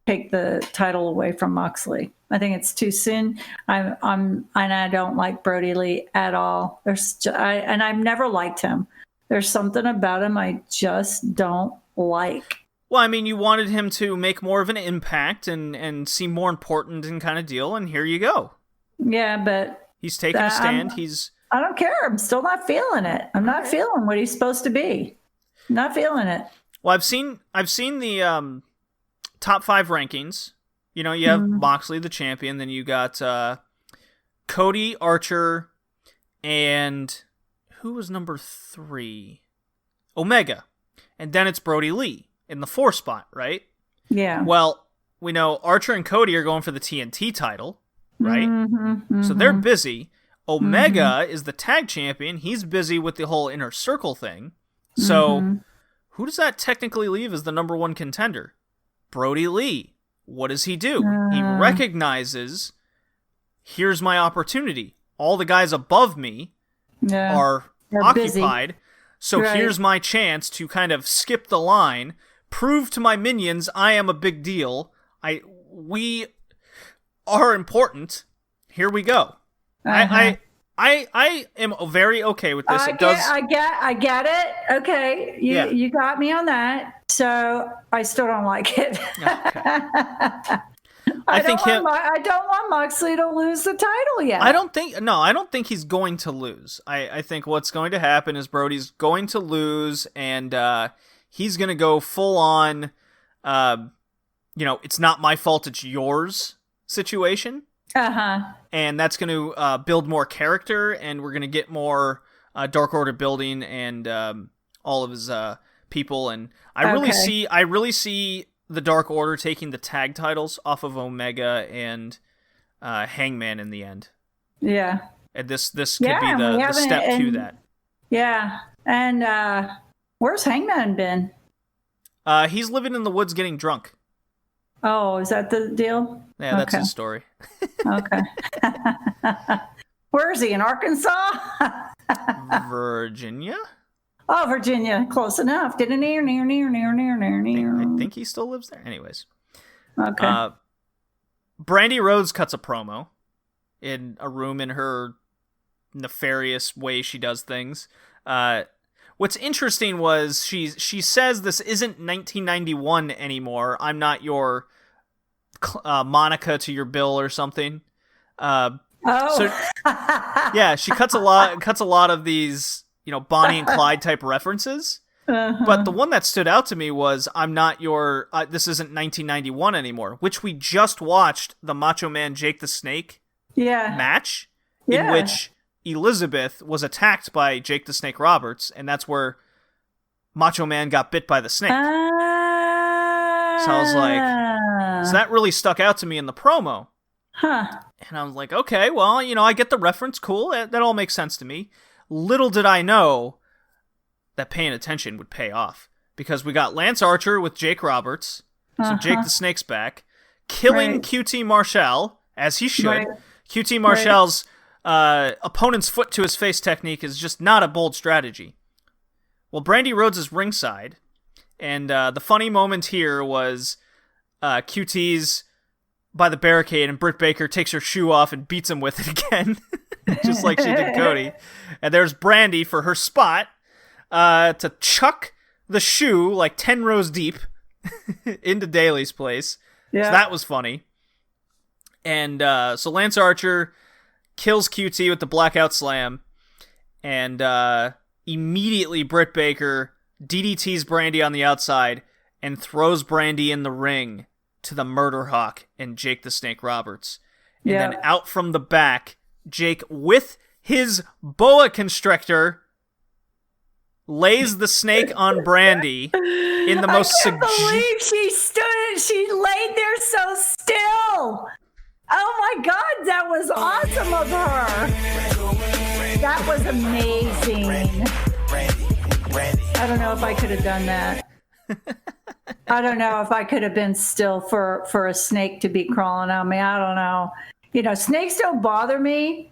take the title away from Moxley. I think it's too soon. I don't like Brody Lee at all. And I've never liked him. There's something about him I just don't like. Well, I mean, you wanted him to make more of an impact and seem more important and kind of deal, and here you go. Yeah, but he's taking a stand. I don't care. I'm still not feeling it. I'm not feeling what he's supposed to be. I'm not feeling it. Well, I've seen the top 5 rankings. You know, you have Moxley, the champion, then you got Cody, Archer, and who was number 3? Omega. And then it's Brody Lee in the 4 spot, right? Yeah. Well, we know Archer and Cody are going for the TNT title, right? Mm-hmm. So they're busy. Omega is the tag champion. He's busy with the whole Inner Circle thing. So who does that technically leave as the number 1 contender? Brody Lee. What does he do? He recognizes, here's my opportunity. All the guys above me are occupied. Busy. So here's my chance to kind of skip the line, prove to my minions I am a big deal. We are important. Here we go. I am very okay with this. I get it. Okay, you got me on that. So I still don't like it. Okay. I don't want Moxley to lose the title yet. I don't think he's going to lose. I think what's going to happen is Brody's going to lose, and he's going to go full on, it's not my fault, it's yours situation. And that's going to build more character, and we're going to get more Dark Order building and all of his people. And I really see the Dark Order taking the tag titles off of Omega and Hangman in the end. Yeah. And this could be the step to that. Yeah. And where's Hangman been? He's living in the woods getting drunk. Oh, is that the deal? Yeah, that's his story. Okay. Where is he? In Arkansas? Virginia? Oh, Virginia. Close enough. I think he still lives there. Anyways. Okay. Brandy Rhodes cuts a promo in a room in her nefarious way she does things. what's interesting was she says this isn't 1991 anymore. I'm not your Monica to your Bill or something. So yeah, she cuts a lot of these, Bonnie and Clyde type references. But the one that stood out to me was, I'm not your, this isn't 1991 anymore, which we just watched the Macho Man Jake the Snake match, in which Elizabeth was attacked by Jake the Snake Roberts, and that's where Macho Man got bit by the snake. So I was like, so that really stuck out to me in the promo. Huh. And I was like, okay, well, I get the reference, cool, that all makes sense to me. Little did I know that paying attention would pay off, because we got Lance Archer with Jake Roberts, so Jake the Snake's back, killing QT Marshall, as he should. Right. QT Marshall's opponent's foot to his face technique is just not a bold strategy. Well, Brandy Rhodes is ringside, and the funny moment here was QT's by the barricade, and Britt Baker takes her shoe off and beats him with it again, just like she did Cody. And there's Brandy for her spot, to chuck the shoe like 10 rows deep into Daly's place. Yeah. So that was funny. And so Lance Archer kills QT with the blackout slam, and immediately Britt Baker DDTs Brandy on the outside and throws Brandy in the ring to the Murder Hawk and Jake the Snake Roberts. And then out from the back, Jake, with his boa constrictor, lays the snake on Brandy in the most... I can't believe she laid there so still. Oh my God, that was awesome of her. That was amazing. I don't know if I could have done that. I don't know if I could have been still for a snake to be crawling on me. I don't know. Snakes don't bother me.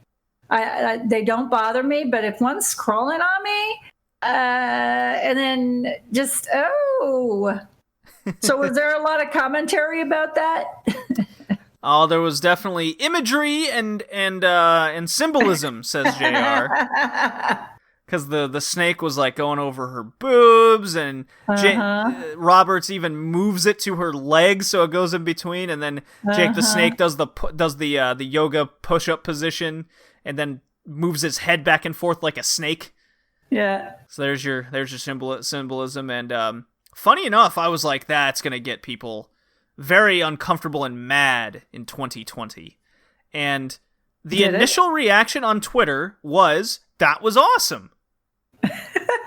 They don't bother me, but if one's crawling on me, and then just, So was there a lot of commentary about that? Oh, there was definitely imagery and symbolism, says JR. Because the snake was like going over her boobs, and Roberts even moves it to her legs so it goes in between, and then Jake the Snake does the yoga push-up position, and then moves his head back and forth like a snake. Yeah. So there's your symbolism, and funny enough, I was like, that's gonna get people very uncomfortable and mad in 2020, and the initial reaction on Twitter was, that was awesome.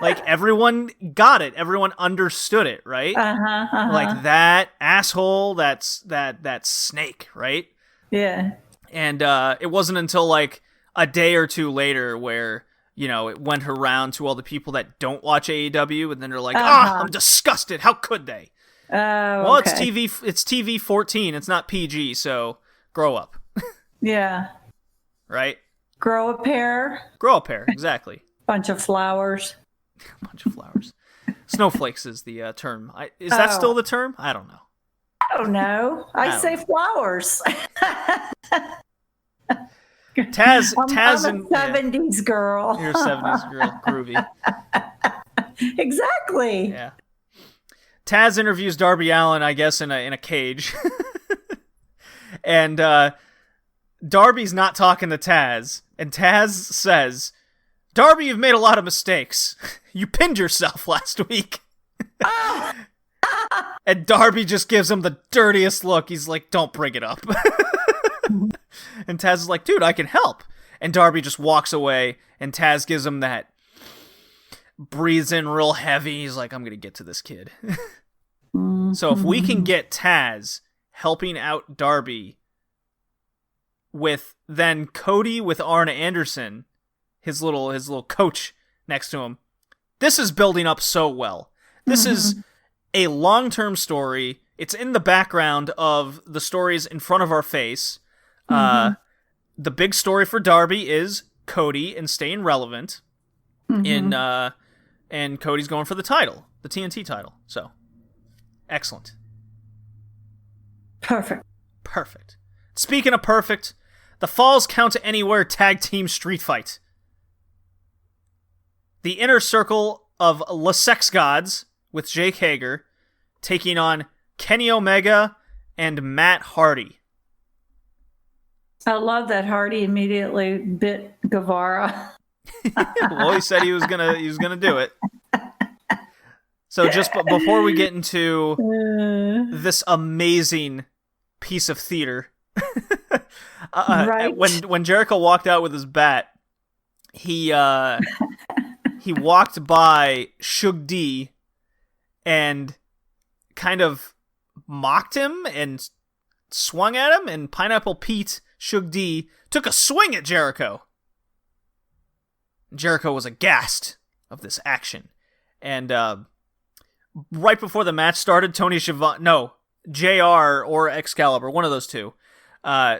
Like, everyone got it. Everyone understood it, right? Like, that asshole, that's that snake, right? Yeah. And it wasn't until like a day or two later where, it went around to all the people that don't watch AEW, and then they're like, I'm disgusted. How could they? Well, it's TV 14. It's not PG, so grow up. Yeah. Right? Grow a pair. Exactly. Bunch of flowers. Snowflakes is the term. Is that still the term? I don't know. I don't know. I say flowers. Taz, I'm a 70s girl. You're a 70s girl. Groovy. Exactly. Yeah. Taz interviews Darby Allin, I guess, in a cage. And Darby's not talking to Taz. And Taz says, Darby, you've made a lot of mistakes. You pinned yourself last week. And Darby just gives him the dirtiest look. He's like, don't bring it up. And Taz is like, dude, I can help. And Darby just walks away, and Taz gives him that, breathes in real heavy. He's like, I'm going to get to this kid. So if we can get Taz helping out Darby with then Cody with Arn Anderson, his little coach next to him, this is building up so well. This is a long-term story. It's in the background of the stories in front of our face. The big story for Darby is Cody and staying relevant. And Cody's going for the title, the TNT title. So, excellent. Perfect. Speaking of perfect, the Falls Count Anywhere Tag Team Street Fight. The Inner Circle of Le Sex Gods with Jake Hager taking on Kenny Omega and Matt Hardy. I love that Hardy immediately bit Guevara. Well, he said he was gonna do it. So just before we get into this amazing piece of theater, right. when Jericho walked out with his bat, he walked by Shug D and kind of mocked him and swung at him, and Pineapple Pete, Shug D, took a swing at Jericho. Jericho was aghast of this action. And right before the match started, JR or Excalibur, one of those two,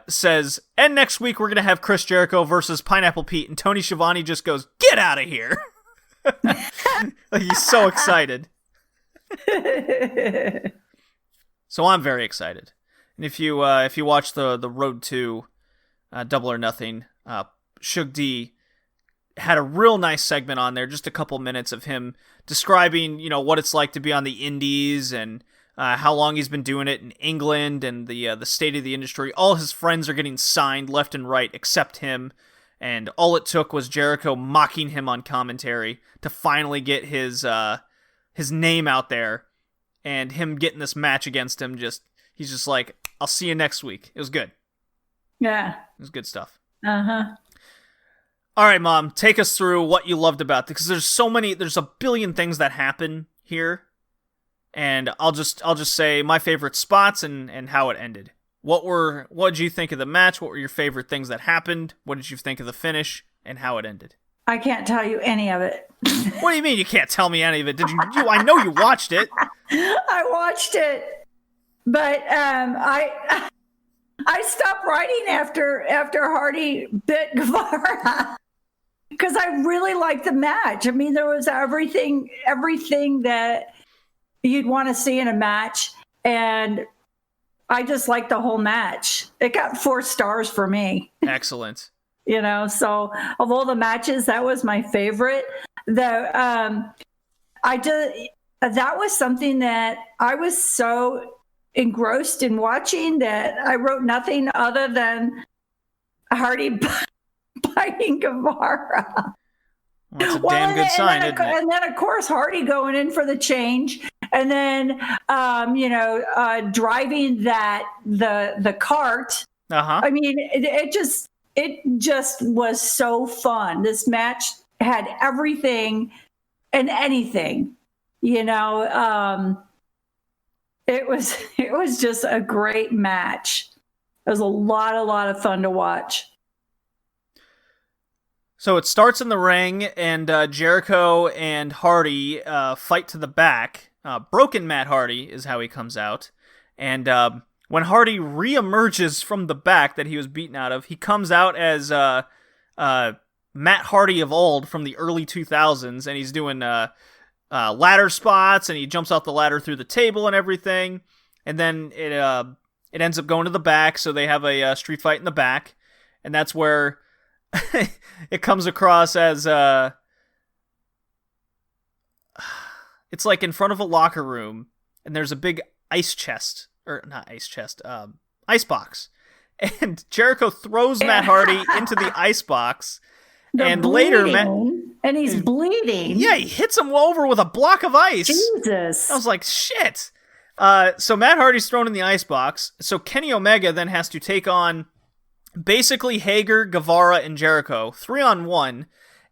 says, and next week we're going to have Chris Jericho versus Pineapple Pete. And Tony Schiavone just goes, get out of here. Like, he's so excited. So I'm very excited. And if you watch the Road to Double or Nothing, Shug D had a real nice segment on there, just a couple minutes of him describing, what it's like to be on the indies and how long he's been doing it in England and the state of the industry. All his friends are getting signed left and right except him, and all it took was Jericho mocking him on commentary to finally get his name out there, and him getting this match against him. He's just like, I'll see you next week. It was good. Yeah, it was good stuff. All right, Mom, take us through what you loved about it, because there's a billion things that happen here, and I'll just say my favorite spots and how it ended. What did you think of the match? What were your favorite things that happened? What did you think of the finish and how it ended? I can't tell you any of it. What do you mean you can't tell me any of it? Did you? I know you watched it. I watched it, but I stopped writing after Hardy bit Guevara. Because I really liked the match. I mean, there was everything that you'd want to see in a match. And I just liked the whole match. It got 4 stars for me. Excellent. So of all the matches, that was my favorite. That was something that I was so engrossed in watching that I wrote nothing other than Hardy biting Guevara. Well, that's a damn good sign, isn't it? And then, of course, Hardy going in for the change, and then driving the cart. I mean, it just was so fun. This match had everything and anything. It was just a great match. It was a lot of fun to watch. So it starts in the ring, and Jericho and Hardy fight to the back. Broken Matt Hardy is how he comes out. And when Hardy reemerges from the back that he was beaten out of, he comes out as Matt Hardy of old from the early 2000s, and he's doing ladder spots, and he jumps out the ladder through the table and everything. And then it ends up going to the back, so they have a street fight in the back, and that's where it comes across as it's like in front of a locker room, and there's a big ice box, and Jericho throws Matt Hardy into the ice box, and later and he's bleeding. Yeah, he hits him over with a block of ice. Jesus. I was like, shit. So Matt Hardy's thrown in the ice box, so Kenny Omega then has to take on basically Hager, Guevara, and Jericho, 3-on-1,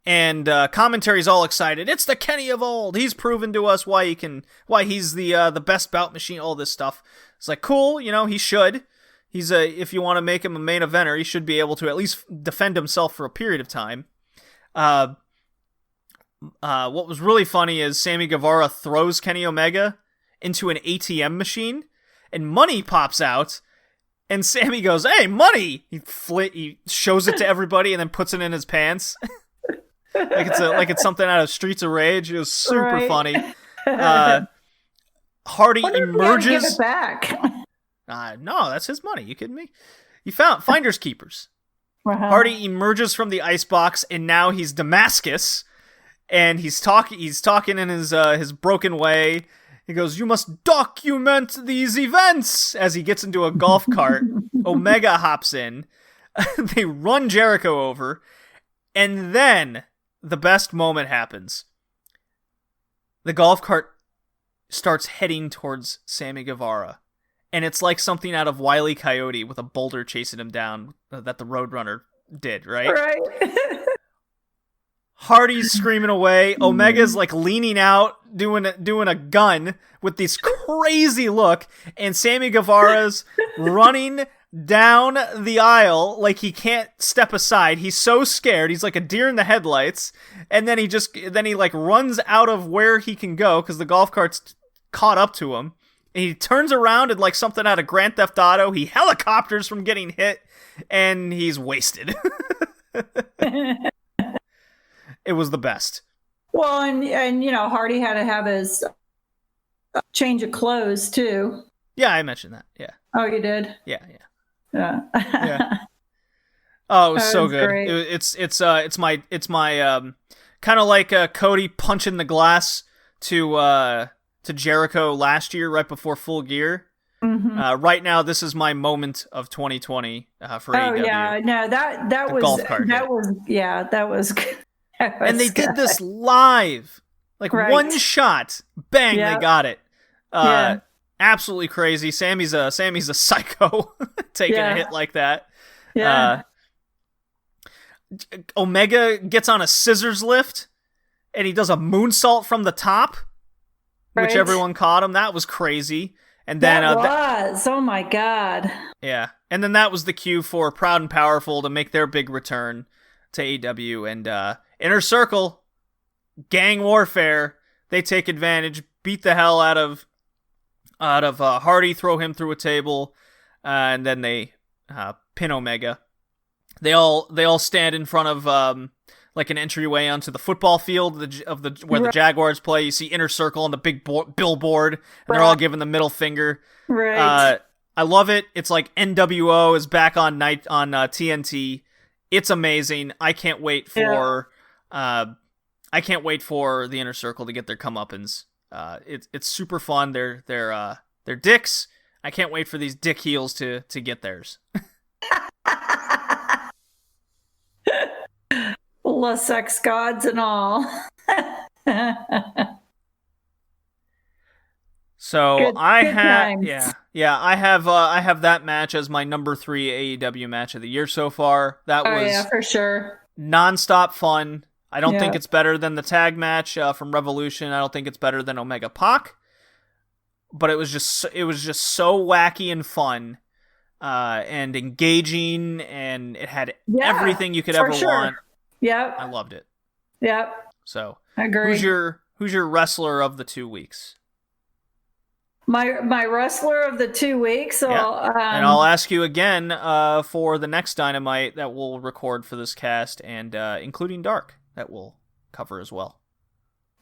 and commentary's all excited. It's the Kenny of old. He's proven to us why he's the best bout machine. All this stuff. It's like, cool. He should. If you want to make him a main eventer, he should be able to at least defend himself for a period of time. What was really funny is Sammy Guevara throws Kenny Omega into an ATM machine, and money pops out. And Sammy goes, "Hey, money!" He shows it to everybody and then puts it in his pants, like it's something out of Streets of Rage. It was super funny. Hardy emerges. Give it back. No, that's his money. You kidding me? You found finders keepers. Hardy emerges from the icebox, and now he's Damascus, and he's talking in his broken way. He goes, "You must document these events." As he gets into a golf cart, Omega hops in. They run Jericho over, and then the best moment happens. The golf cart starts heading towards Sammy Guevara, and it's like something out of Wile E. Coyote with a boulder chasing him down that the Roadrunner did, right? Right. Hardy's screaming away. Omega's like leaning out, doing a gun with this crazy look, and Sammy Guevara's running down the aisle like he can't step aside. He's so scared. He's like a deer in the headlights, and then he like runs out of where he can go because the golf cart's caught up to him. And he turns around and like something out of Grand Theft Auto, he helicopters from getting hit, and he's wasted. It was the best. Well, and Hardy had to have his change of clothes too. Yeah, I mentioned that. Yeah. Oh, you did? Yeah. Yeah. Oh, it was so good. Great. It's my kind of like Cody punching the glass to Jericho last year right before Full Gear. Mm-hmm. Right now, this is my moment of 2020 for AEW. Oh yeah, no, that was golf cart that hit. was yeah, that was good. And they did this live, like one shot, bang, they got it. Absolutely crazy. Sammy's a psycho taking a hit like that. Yeah. Omega gets on a scissors lift, and he does a moonsault from the top, which everyone caught him. That was crazy. And then oh my god. Yeah, and then that was the cue for Proud and Powerful to make their big return to AEW, and Inner Circle, gang warfare. They take advantage, beat the hell out of Hardy, throw him through a table, and then they pin Omega. They all stand in front of like an entryway onto the football field where the Jaguars play. You see Inner Circle on the big billboard, and they're all giving the middle finger. Right. I love it. It's like NWO is back on TNT. It's amazing. I can't wait for the Inner Circle to get their comeuppance. It's super fun. They're dicks. I can't wait for these dick heels to get theirs. The sex gods and all. So I have times. I have that match as my number 3 AEW match of the year so far. That was for sure. nonstop fun. I don't think it's better than the tag match from Revolution. I don't think it's better than Omega Pac. But it was just so wacky and fun, and engaging, and it had everything you could ever want. Yep. I loved it. Yep. So I agree. Who's your wrestler of the 2 weeks? My wrestler of the 2 weeks. So, and I'll ask you again for the next Dynamite that we'll record for this cast, and including Dark that we'll cover as well.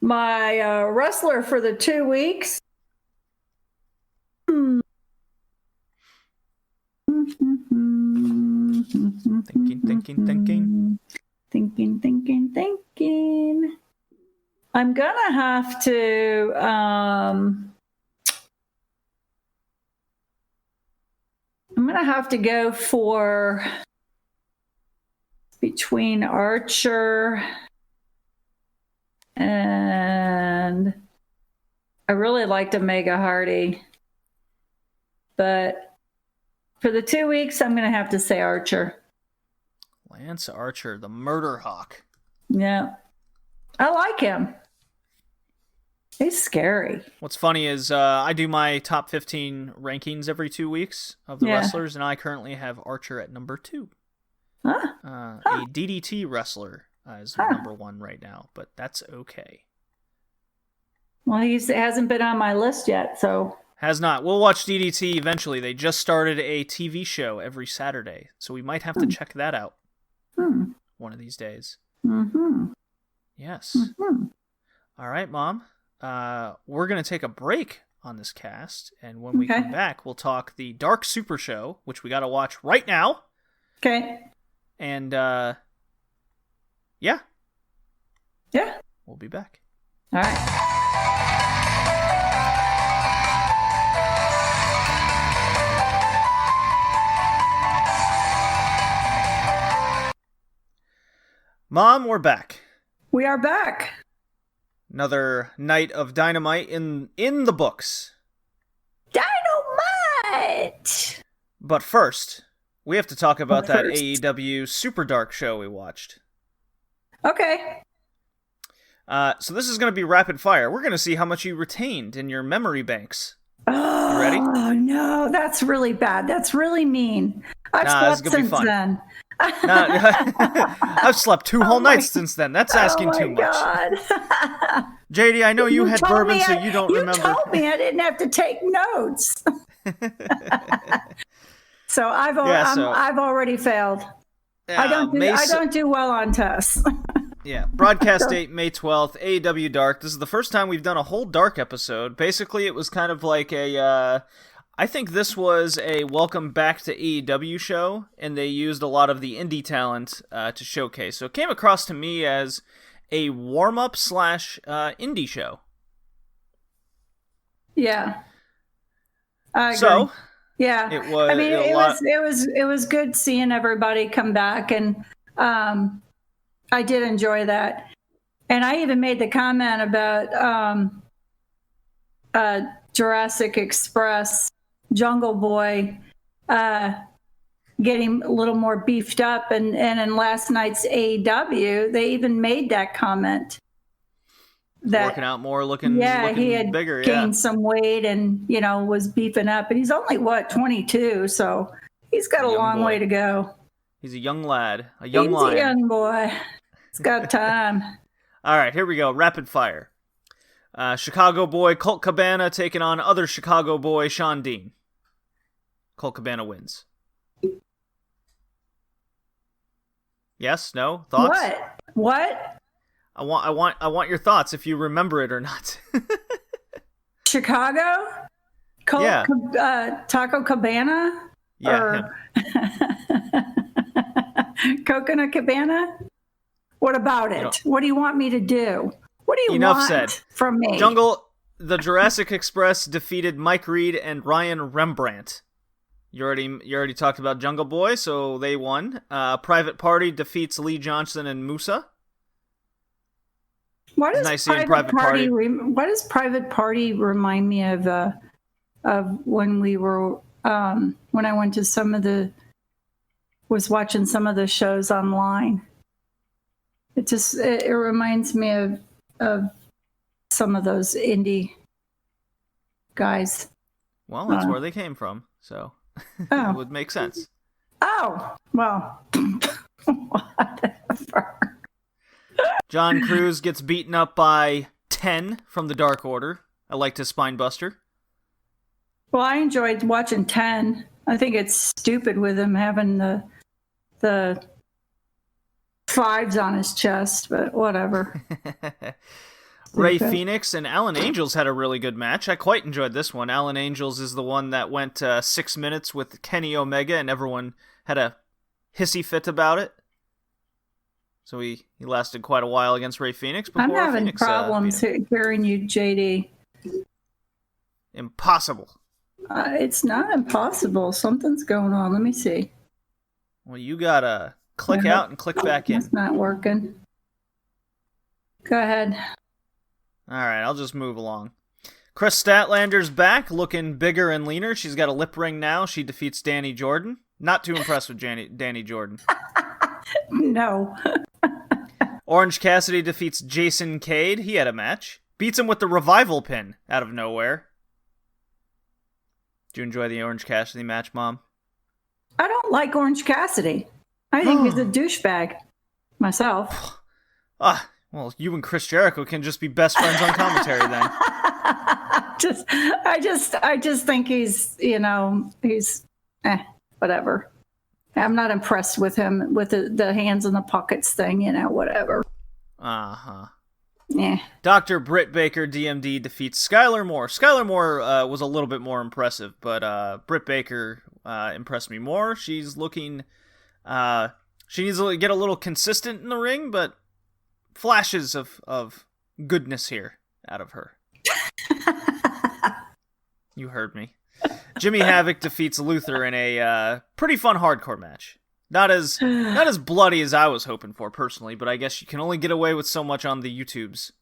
My wrestler for the 2 weeks. Thinking. I'm gonna have to go for between Archer and I really liked Omega Hardy, but for the 2 weeks, I'm going to have to say Archer. Lance Archer, the Murder Hawk. Yeah. I like him. He's scary. What's funny is I do my top 15 rankings every 2 weeks of the wrestlers, and I currently have Archer at number 2. A DDT wrestler is number 1 right now, but that's okay. Well, he hasn't been on my list yet, so... Has not. We'll watch DDT eventually. They just started a TV show every Saturday, so we might have to check that out one of these days. Mm-hmm. Yes. Mm-hmm. All right, Mom. We're going to take a break on this cast, and when we come back, we'll talk the Dark Super Show, which we got to watch right now. Okay. And, yeah. We'll we'll be back. All right. Mom, we're back. We are back. Another night of Dynamite in the books. Dynamite! But first, we have to talk about that AEW Super Dark show we watched. Okay. So this is going to be rapid fire. We're going to see how much you retained in your memory banks. You ready? Oh, no. That's really bad. That's really mean. I've slept since then. I've slept 2 whole nights since then. That's asking too much. God. JD, I know you had bourbon, so you don't remember. You told me I didn't have to take notes. So I've already failed. I don't do well on tests. Yeah, broadcast date May 12th, AEW Dark. This is the first time we've done a whole Dark episode. Basically, it was kind of like I think this was a welcome back to AEW show, and they used a lot of the indie talent to showcase. So it came across to me as a warm-up / indie show. Yeah. So yeah, it was. I mean, it was good seeing everybody come back, and I did enjoy that. And I even made the comment about Jurassic Express, Jungle Boy, getting a little more beefed up, and in last night's AEW, they even made that comment. That working out more, looking he had bigger, gained some weight, and was beefing up. And he's only 22, so he's got a long way to go. He's a young lad, a young lion. He's a young boy. He's got time. All right, here we go. Rapid fire. Chicago boy Colt Cabana taking on other Chicago boy Sean Dean. Colt Cabana wins. Yes? No? Thoughts? What? I want your thoughts if you remember it or not. Chicago? Taco Cabana? Yeah. Coconut Cabana? What about it? What do you want me to do? What do you want from me? The Jurassic Express defeated Mike Reed and Ryan Rembrandt. You already talked about Jungle Boy, so they won. Private Party defeats Lee Johnson and Musa. What does Private Party remind me of when we were when I went to was watching some of the shows online? It reminds me of some of those indie guys. Well, that's where they came from, so it would make sense. Oh, well, whatever. John Cruz gets beaten up by 10 from the Dark Order. I liked his spine buster. Well, I enjoyed watching 10. I think it's stupid with him having the 5s on his chest, but whatever. Ray Phoenix and Alan Angels had a really good match. I quite enjoyed this one. Alan Angels is the one that went 6 minutes with Kenny Omega, and everyone had a hissy fit about it. So he lasted quite a while against Ray Phoenix. I'm having problems hearing you, JD. Impossible. It's not impossible. Something's going on. Let me see. Well, you gotta click out and click back in. It's not working. Go ahead. All right, I'll just move along. Chris Statlander's back, looking bigger and leaner. She's got a lip ring now. She defeats Danny Jordan. Not too impressed with Danny Jordan. No. Orange Cassidy defeats Jason Cade. He had a match. Beats him with the revival pin out of nowhere. Did you enjoy the Orange Cassidy match, Mom? I don't like Orange Cassidy. I think he's a douchebag myself. Well, you and Chris Jericho can just be best friends on commentary then. I just think he's whatever. I'm not impressed with him with the hands in the pockets thing, whatever. Uh-huh. Yeah. Dr. Britt Baker, DMD, defeats Skylar Moore. Skylar Moore was a little bit more impressive, but Britt Baker impressed me more. She's looking... she needs to get a little consistent in the ring, but flashes of goodness here out of her. You heard me. Jimmy Havoc defeats Luther in a pretty fun hardcore match. Not as bloody as I was hoping for personally, but I guess you can only get away with so much on the YouTubes.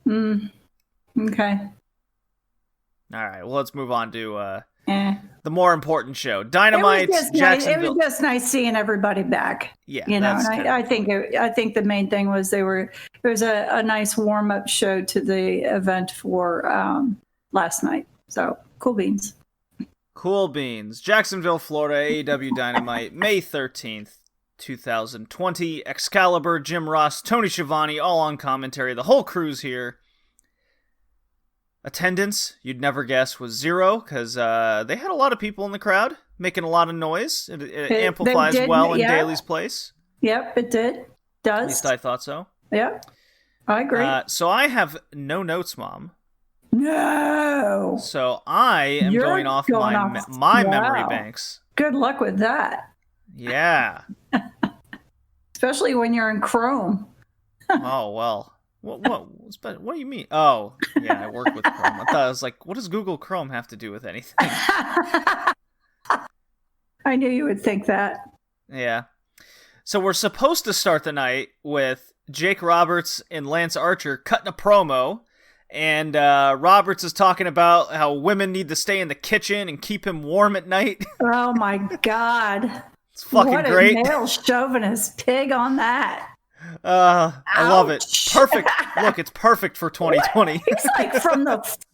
Okay. All right, well, let's move on to the more important show. Dynamite, Jacksonville. It was just nice seeing everybody back. Yeah, and I think the main thing was it was a nice warm up show to the event for last night. So cool beans. Cool beans. Jacksonville, Florida, AEW Dynamite, May 13th, 2020. Excalibur, Jim Ross, Tony Schiavone, all on commentary. The whole crew's here. Attendance, you'd never guess, was 0 because they had a lot of people in the crowd making a lot of noise. It amplifies well in Daly's place. Yep, it did. Does. At least I thought so. Yep, I agree. So I have no notes, Mom. No. So I am going off my memory banks. Good luck with that. Yeah. Especially when you're in Chrome. Oh, well. What do you mean? Oh, yeah, I work with Chrome. I thought I was like, what does Google Chrome have to do with anything? I knew you would think that. Yeah. So we're supposed to start the night with Jake Roberts and Lance Archer cutting a promo. And Roberts is talking about how women need to stay in the kitchen and keep him warm at night. Oh, my God. It's fucking great. What a male chauvinist pig on that. I love it. Perfect. Look, it's perfect for 2020. He's like from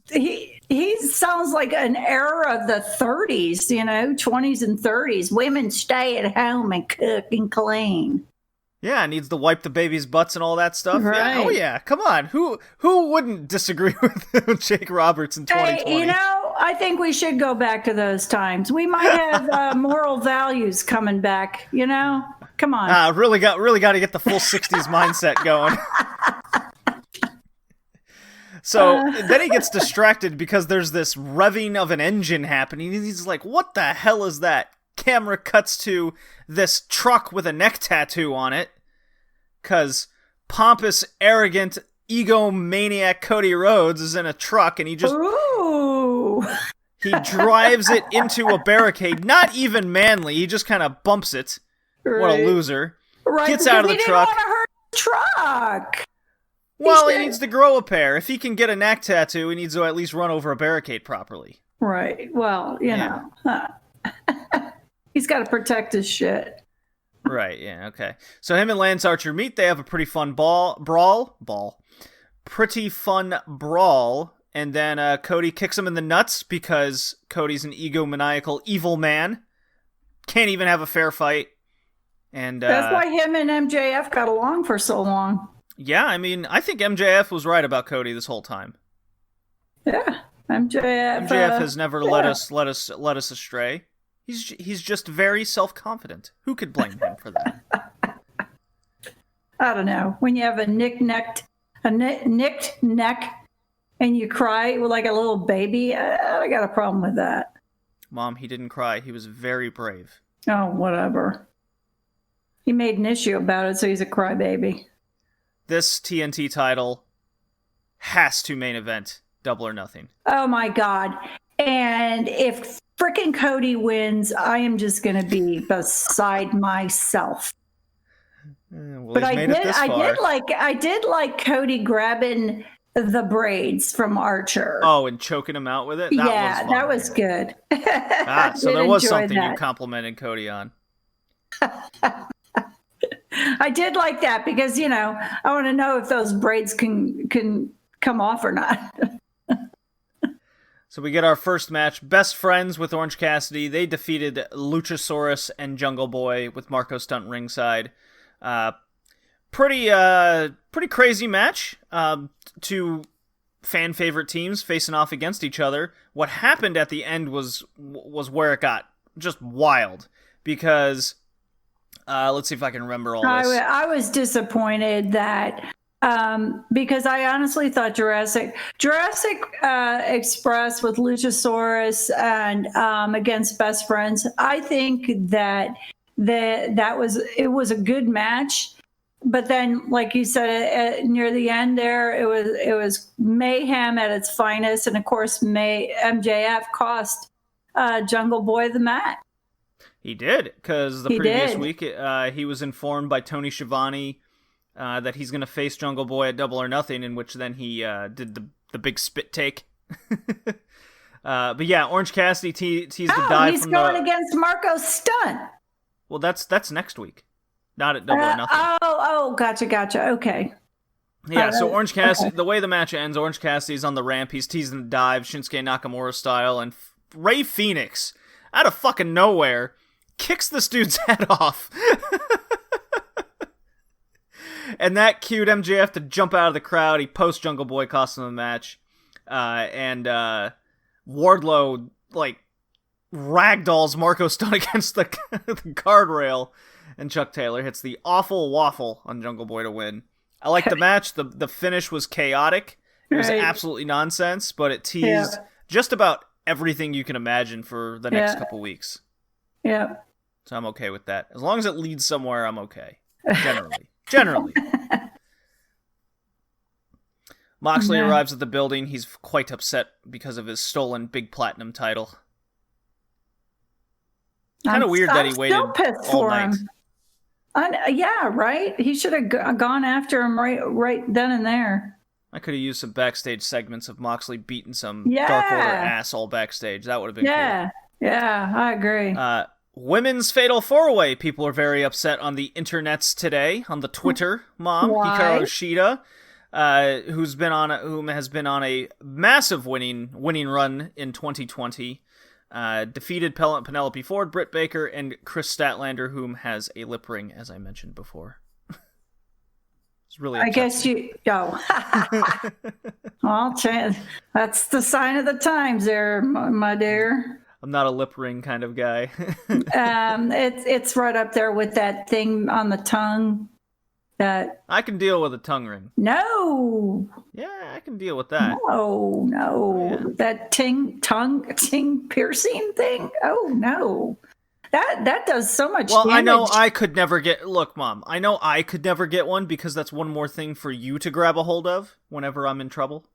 he sounds like an era of the 30s, 20s and 30s. Women stay at home and cook and clean. Yeah, needs to wipe the baby's butts and all that stuff. Right. Yeah, oh yeah, come on. Who wouldn't disagree with Jake Roberts in 2020? Hey, I think we should go back to those times. We might have moral values coming back. Come on. Really got to get the full 60s mindset going. So then he gets distracted because there's this revving of an engine happening. He's like, "What the hell is that?" Camera cuts to this truck with a neck tattoo on it, because pompous, arrogant, egomaniac Cody Rhodes is in a truck, and he just he drives it into a barricade. Not even manly, he just kind of bumps it. Right. What a loser! Right, gets out of the truck. He didn't want to hurt the truck. Well, he needs to grow a pair. If he can get a neck tattoo, he needs to at least run over a barricade properly. Right. Well, you know. He's got to protect his shit. Right, yeah, okay. So him and Lance Archer meet. They have a pretty fun brawl. Pretty fun brawl. And then Cody kicks him in the nuts because Cody's an egomaniacal evil man. Can't even have a fair fight. And that's why him and MJF got along for so long. Yeah, I mean, I think MJF was right about Cody this whole time. Yeah, MJF has never let us astray. He's just very self-confident. Who could blame him for that? I don't know. When you have a nicked neck and you cry like a little baby, I got a problem with that. Mom, he didn't cry. He was very brave. Oh, whatever. He made an issue about it, so he's a crybaby. This TNT title has to main event Double or Nothing. Oh, my God. And if frickin' Cody wins, I am just going to be beside myself. Well, but I did like Cody grabbing the braids from Archer. Oh, and choking him out with it? That was good. So there was something you complimented Cody on. I did like that because, I want to know if those braids can come off or not. So we get our first match. Best Friends with Orange Cassidy. They defeated Luchasaurus and Jungle Boy with Marco Stunt ringside. Pretty crazy match. Two fan favorite teams facing off against each other. What happened at the end was where it got just wild because let's see if I can remember all this. I was disappointed that because I honestly thought Jurassic Express with Luchasaurus and against Best Friends, I think that was a good match. but then, like you said, near the end there, it was mayhem at its finest, and of course, MJF cost Jungle Boy the match. He did, because the previous week he was informed by Tony Schiavone that he's going to face Jungle Boy at Double or Nothing, in which then he did the big spit take. But yeah, Orange Cassidy teased the dive. He's going against Marco Stunt. Well, that's next week, not at Double or Nothing. Oh, gotcha. Okay. Yeah, so Orange Cassidy, the way the match ends, Orange Cassidy's on the ramp. He's teasing the dive, Shinsuke Nakamura style, and Ray Phoenix, out of fucking nowhere, kicks this dude's head off. And that cued MJF to jump out of the crowd. He posts Jungle Boy, costs him the match. And Wardlow, like, ragdolls Marco Stunt against the guardrail. And Chuck Taylor hits the awful waffle on Jungle Boy to win. I like the match. The finish was chaotic. It was absolutely nonsense, but it teased just about everything you can imagine for the next couple weeks. Yeah. So I'm okay with that. As long as it leads somewhere, I'm okay. Generally. Moxley arrives at the building. He's quite upset because of his stolen big platinum title. Kind of weird that he waited all night. Yeah, right? He should have gone after him right then and there. I could have used some backstage segments of Moxley beating some Dark Order ass all backstage. That would have been cool. Yeah, I agree. Women's Fatal 4-Way. People are very upset on the internets today, on the Twitter. Hikaru Shida, whom has been on a massive winning run in 2020, defeated Penelope Ford, Britt Baker, and Chris Statlander, whom has a lip ring, as I mentioned before. It's really upsetting. I guess you go. Well, that's the sign of the times there, my dear. I'm not a lip ring kind of guy. It's right up there with that thing on the tongue. That I can deal with a tongue ring. No. Yeah, I can deal with that. No. Oh, yeah. That tongue piercing thing. Oh no. That does so much damage. I know I could never get... Look, Mom, I know I could never get one because that's one more thing for you to grab a hold of whenever I'm in trouble.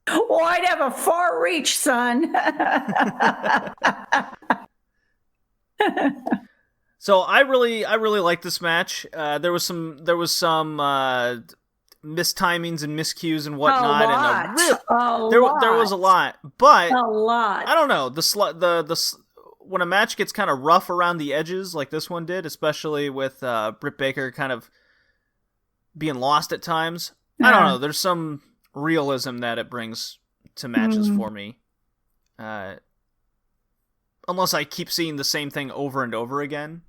Well, I'd have a far reach, son. So I really like this match. There was some mistimings and miscues and whatnot. There was a lot, but a lot. I don't know. The when a match gets kind of rough around the edges, like this one did, especially with Britt Baker kind of being lost at times. I don't know. There's some realism that it brings to matches for me. Unless I keep seeing the same thing over and over again,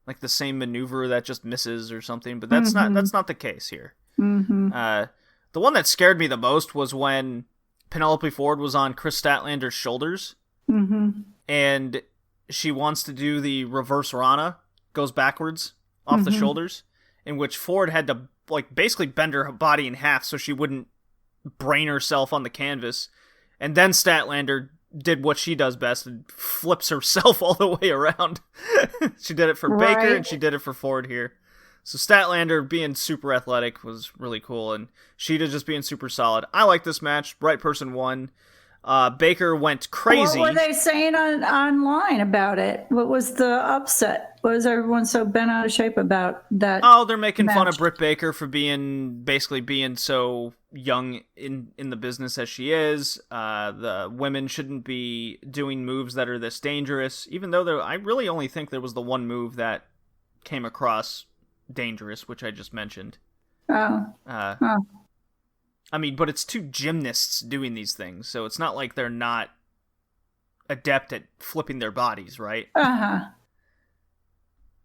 like the same maneuver that just misses or something, but that's not the case here. The one that scared me the most was when Penelope Ford was on Chris Statlander's shoulders, and she wants to do the reverse Rana, goes backwards off the shoulders, in which Ford had to basically bend her body in half so she wouldn't brain herself on the canvas, and then Statlander did what she does best and flips herself all the way around. She did it for Baker and she did it for Ford here. So Statlander being super athletic was really cool, and Shida just being super solid. I like this match. Right person won. Baker went crazy. What were they saying online about it? What was the upset? What was everyone so bent out of shape about that? Oh, they're making fun of Britt Baker for being so young in the business as she is. The women shouldn't be doing moves that are this dangerous, even though I really only think there was the one move that came across dangerous, which I just mentioned. I mean, but it's two gymnasts doing these things, so it's not like they're not adept at flipping their bodies, right?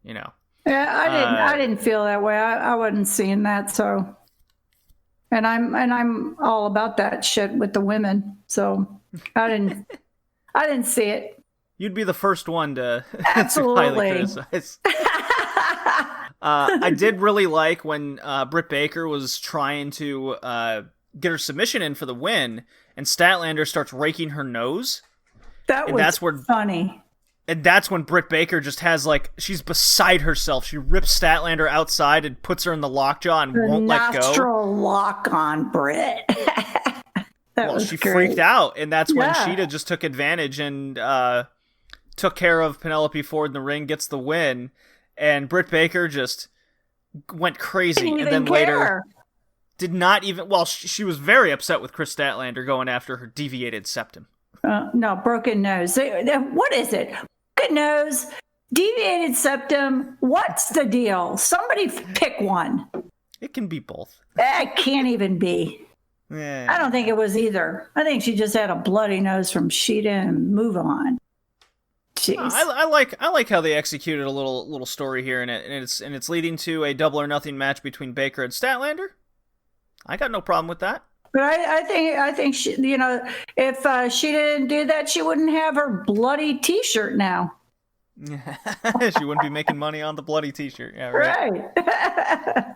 You know. Yeah, I didn't feel that way. I wasn't seeing that, so. And I'm all about that shit with the women, so I didn't see it. You'd be the first one to absolutely criticize. I did really like when Britt Baker was trying to get her submission in for the win, and Statlander starts raking her nose. That's funny. And that's when Britt Baker just has, like, she's beside herself. She rips Statlander outside and puts her in the lockjaw and won't let go. Nostril lock on Britt. She freaked out, and that's when Sheeta just took advantage and took care of Penelope Ford in the ring, gets the win, and Britt Baker just went crazy. And then later did not even... Well, she was very upset with Chris Statlander going after her deviated septum. No, broken nose. What is it? Broken nose, deviated septum. What's the deal? Somebody pick one. It can be both. It can't even be. Yeah. I don't think it was either. I think she just had a bloody nose from Sheeta and move on. Jeez. I like how they executed a little story here in it, and it's leading to a Double or Nothing match between Baker and Statlander. I got no problem with that. But I think she, if she didn't do that, she wouldn't have her bloody T-shirt now. She wouldn't be making money on the bloody T-shirt. Yeah, right.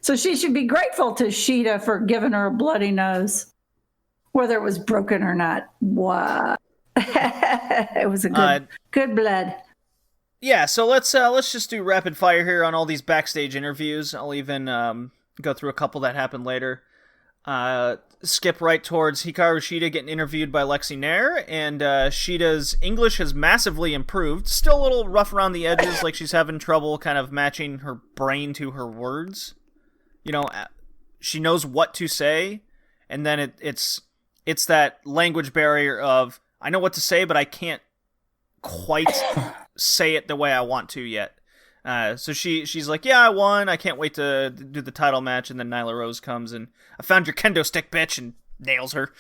So she should be grateful to Sheeta for giving her a bloody nose, whether it was broken or not. Wow, it was a good blood. Yeah, so let's just do rapid fire here on all these backstage interviews. I'll even go through a couple that happened later. Skip right towards Hikaru Shida getting interviewed by Lexi Nair, and Shida's English has massively improved. Still a little rough around the edges, like she's having trouble kind of matching her brain to her words. She knows what to say, and then it's that language barrier of, I know what to say, but I can't quite say it the way I want to yet. So she's like, yeah, I won. I can't wait to do the title match. And then Nyla Rose comes and, I found your kendo stick, bitch, and nails her.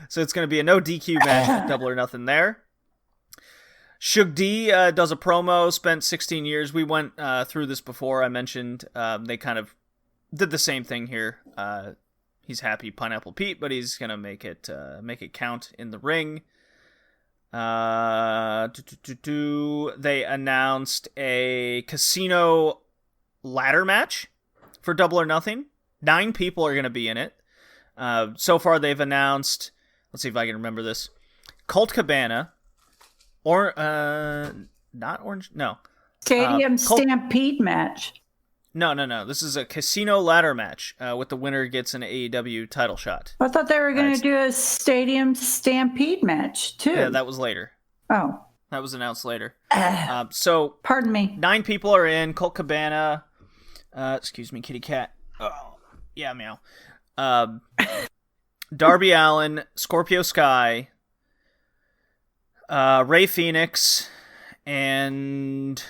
So it's going to be a no DQ match with Double or Nothing there. Shug D does a promo, spent 16 years. We went through this before. I mentioned they kind of did the same thing here. He's happy Pineapple Pete, but he's going to make it count in the ring. They announced a casino ladder match for Double or Nothing. 9 people are going to be in it. So far they've announced, let's see if I can remember this, Colt Cabana, or not Orange, no. Stadium Stampede match. No. This is a casino ladder match with the winner gets an AEW title shot. I thought they were going to do a Stadium Stampede match, too. Yeah, that was later. Oh. That was announced later. So, pardon me. 9 people are in. Colt Cabana. Excuse me, kitty cat. Oh, yeah, meow. Darby Allin, Scorpio Sky, Ray Phoenix, and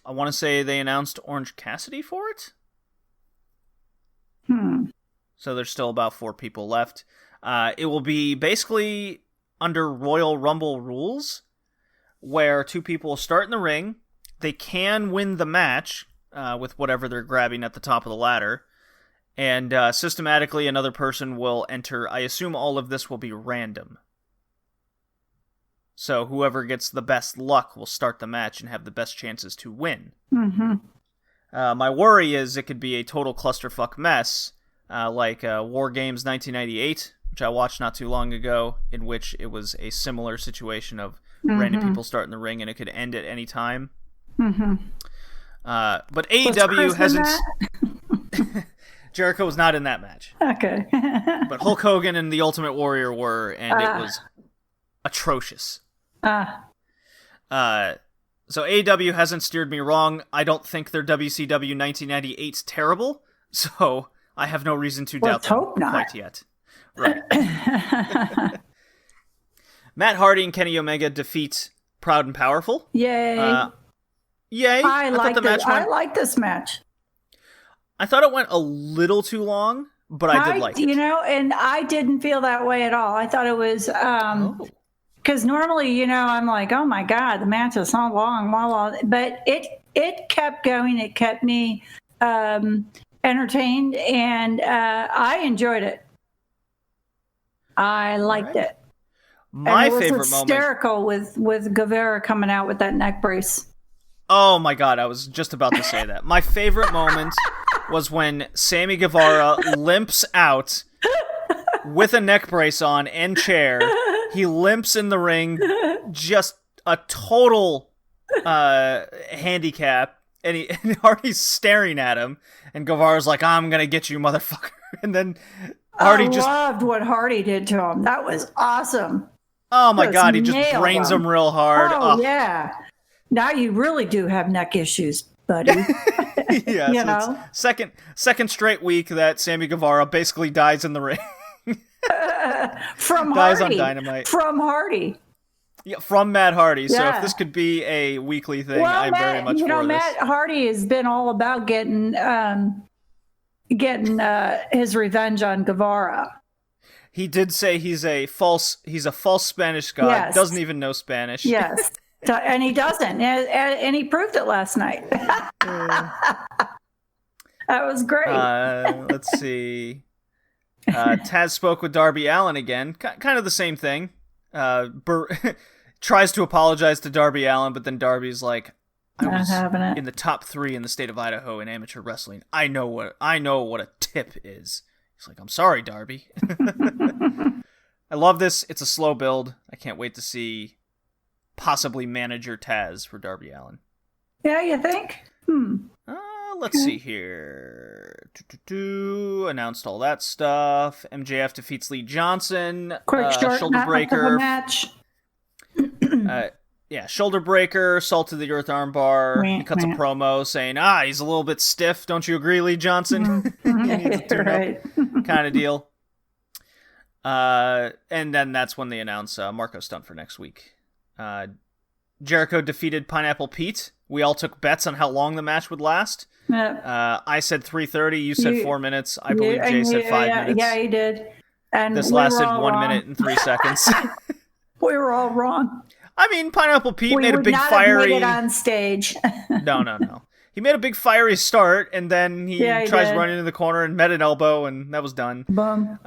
I want to say they announced Orange Cassidy for it. So there's still about 4 people left. It will be basically under Royal Rumble rules, where 2 people will start in the ring. They can win the match with whatever they're grabbing at the top of the ladder. And systematically, another person will enter. I assume all of this will be random. So whoever gets the best luck will start the match and have the best chances to win. Mm-hmm. My worry is it could be a total clusterfuck mess, like War Games 1998, which I watched not too long ago, in which it was a similar situation of random people starting the ring and it could end at any time. Mm-hmm. But AEW hasn't... Jericho was not in that match. Okay. But Hulk Hogan and the Ultimate Warrior were, and it was atrocious. So AEW hasn't steered me wrong. I don't think their WCW 1998's terrible, so I have no reason to doubt them quite yet. Right. Matt Hardy and Kenny Omega defeat Proud and Powerful. Yay. Yay. I like this match. I thought it went a little too long, but I did like it. And I didn't feel that way at all. I thought it was, because normally, I'm like, oh my God, the match is so long, blah, blah. But it kept going. It kept me entertained, and I enjoyed it. I liked it. My favorite moment. It was hysterical with Guevara coming out with that neck brace. Oh my God, I was just about to say that. My favorite moment was when Sammy Guevara limps out with a neck brace on and chair. He limps in the ring, just a total handicap, and Hardy's staring at him, and Guevara's like, I'm gonna get you, motherfucker. And then Hardy loved what Hardy did to him. That was awesome. Oh my God, he just brains him real hard. Oh, yeah. Now you really do have neck issues, buddy. Yeah, you know? Second straight week that Sammy Guevara basically dies in the ring. From dies Hardy. on Dynamite. From Hardy. Yeah, from Matt Hardy. Yeah. So if this could be a weekly thing, I'm very much for this. Matt Hardy has been all about getting his revenge on Guevara. He did say he's a false Spanish god. Yes. Doesn't even know Spanish. Yes. And he doesn't. And he proved it last night. That was great. Let's see. Taz spoke with Darby Allin again. Kind of the same thing. Tries to apologize to Darby Allin, but then Darby's like, I was in the top 3 in the state of Idaho in amateur wrestling. I know what a tip is. He's like, I'm sorry, Darby. I love this. It's a slow build. I can't wait to see possibly manager Taz for Darby Allin. Yeah, you think? Let's see here. Announced all that stuff. MJF defeats Lee Johnson. Quick short shoulder breaker match. Yeah, shoulder breaker, salt to the earth armbar. He cuts a promo saying, he's a little bit stiff. Don't you agree, Lee Johnson? He needs a tune-up kind of deal. And then that's when they announce Marco Stunt for next week. Jericho defeated Pineapple Pete. We all took bets on how long the match would last. I said 3:30. You said 4 minutes. I believe Jay said 5 minutes. Yeah, he did. And this lasted 1 minute and 3 seconds. We were all wrong. I mean, Pineapple Pete made a big not fiery. It on stage. No. He made a big fiery start, and then he tries running into the corner and met an elbow, and that was done. Boom.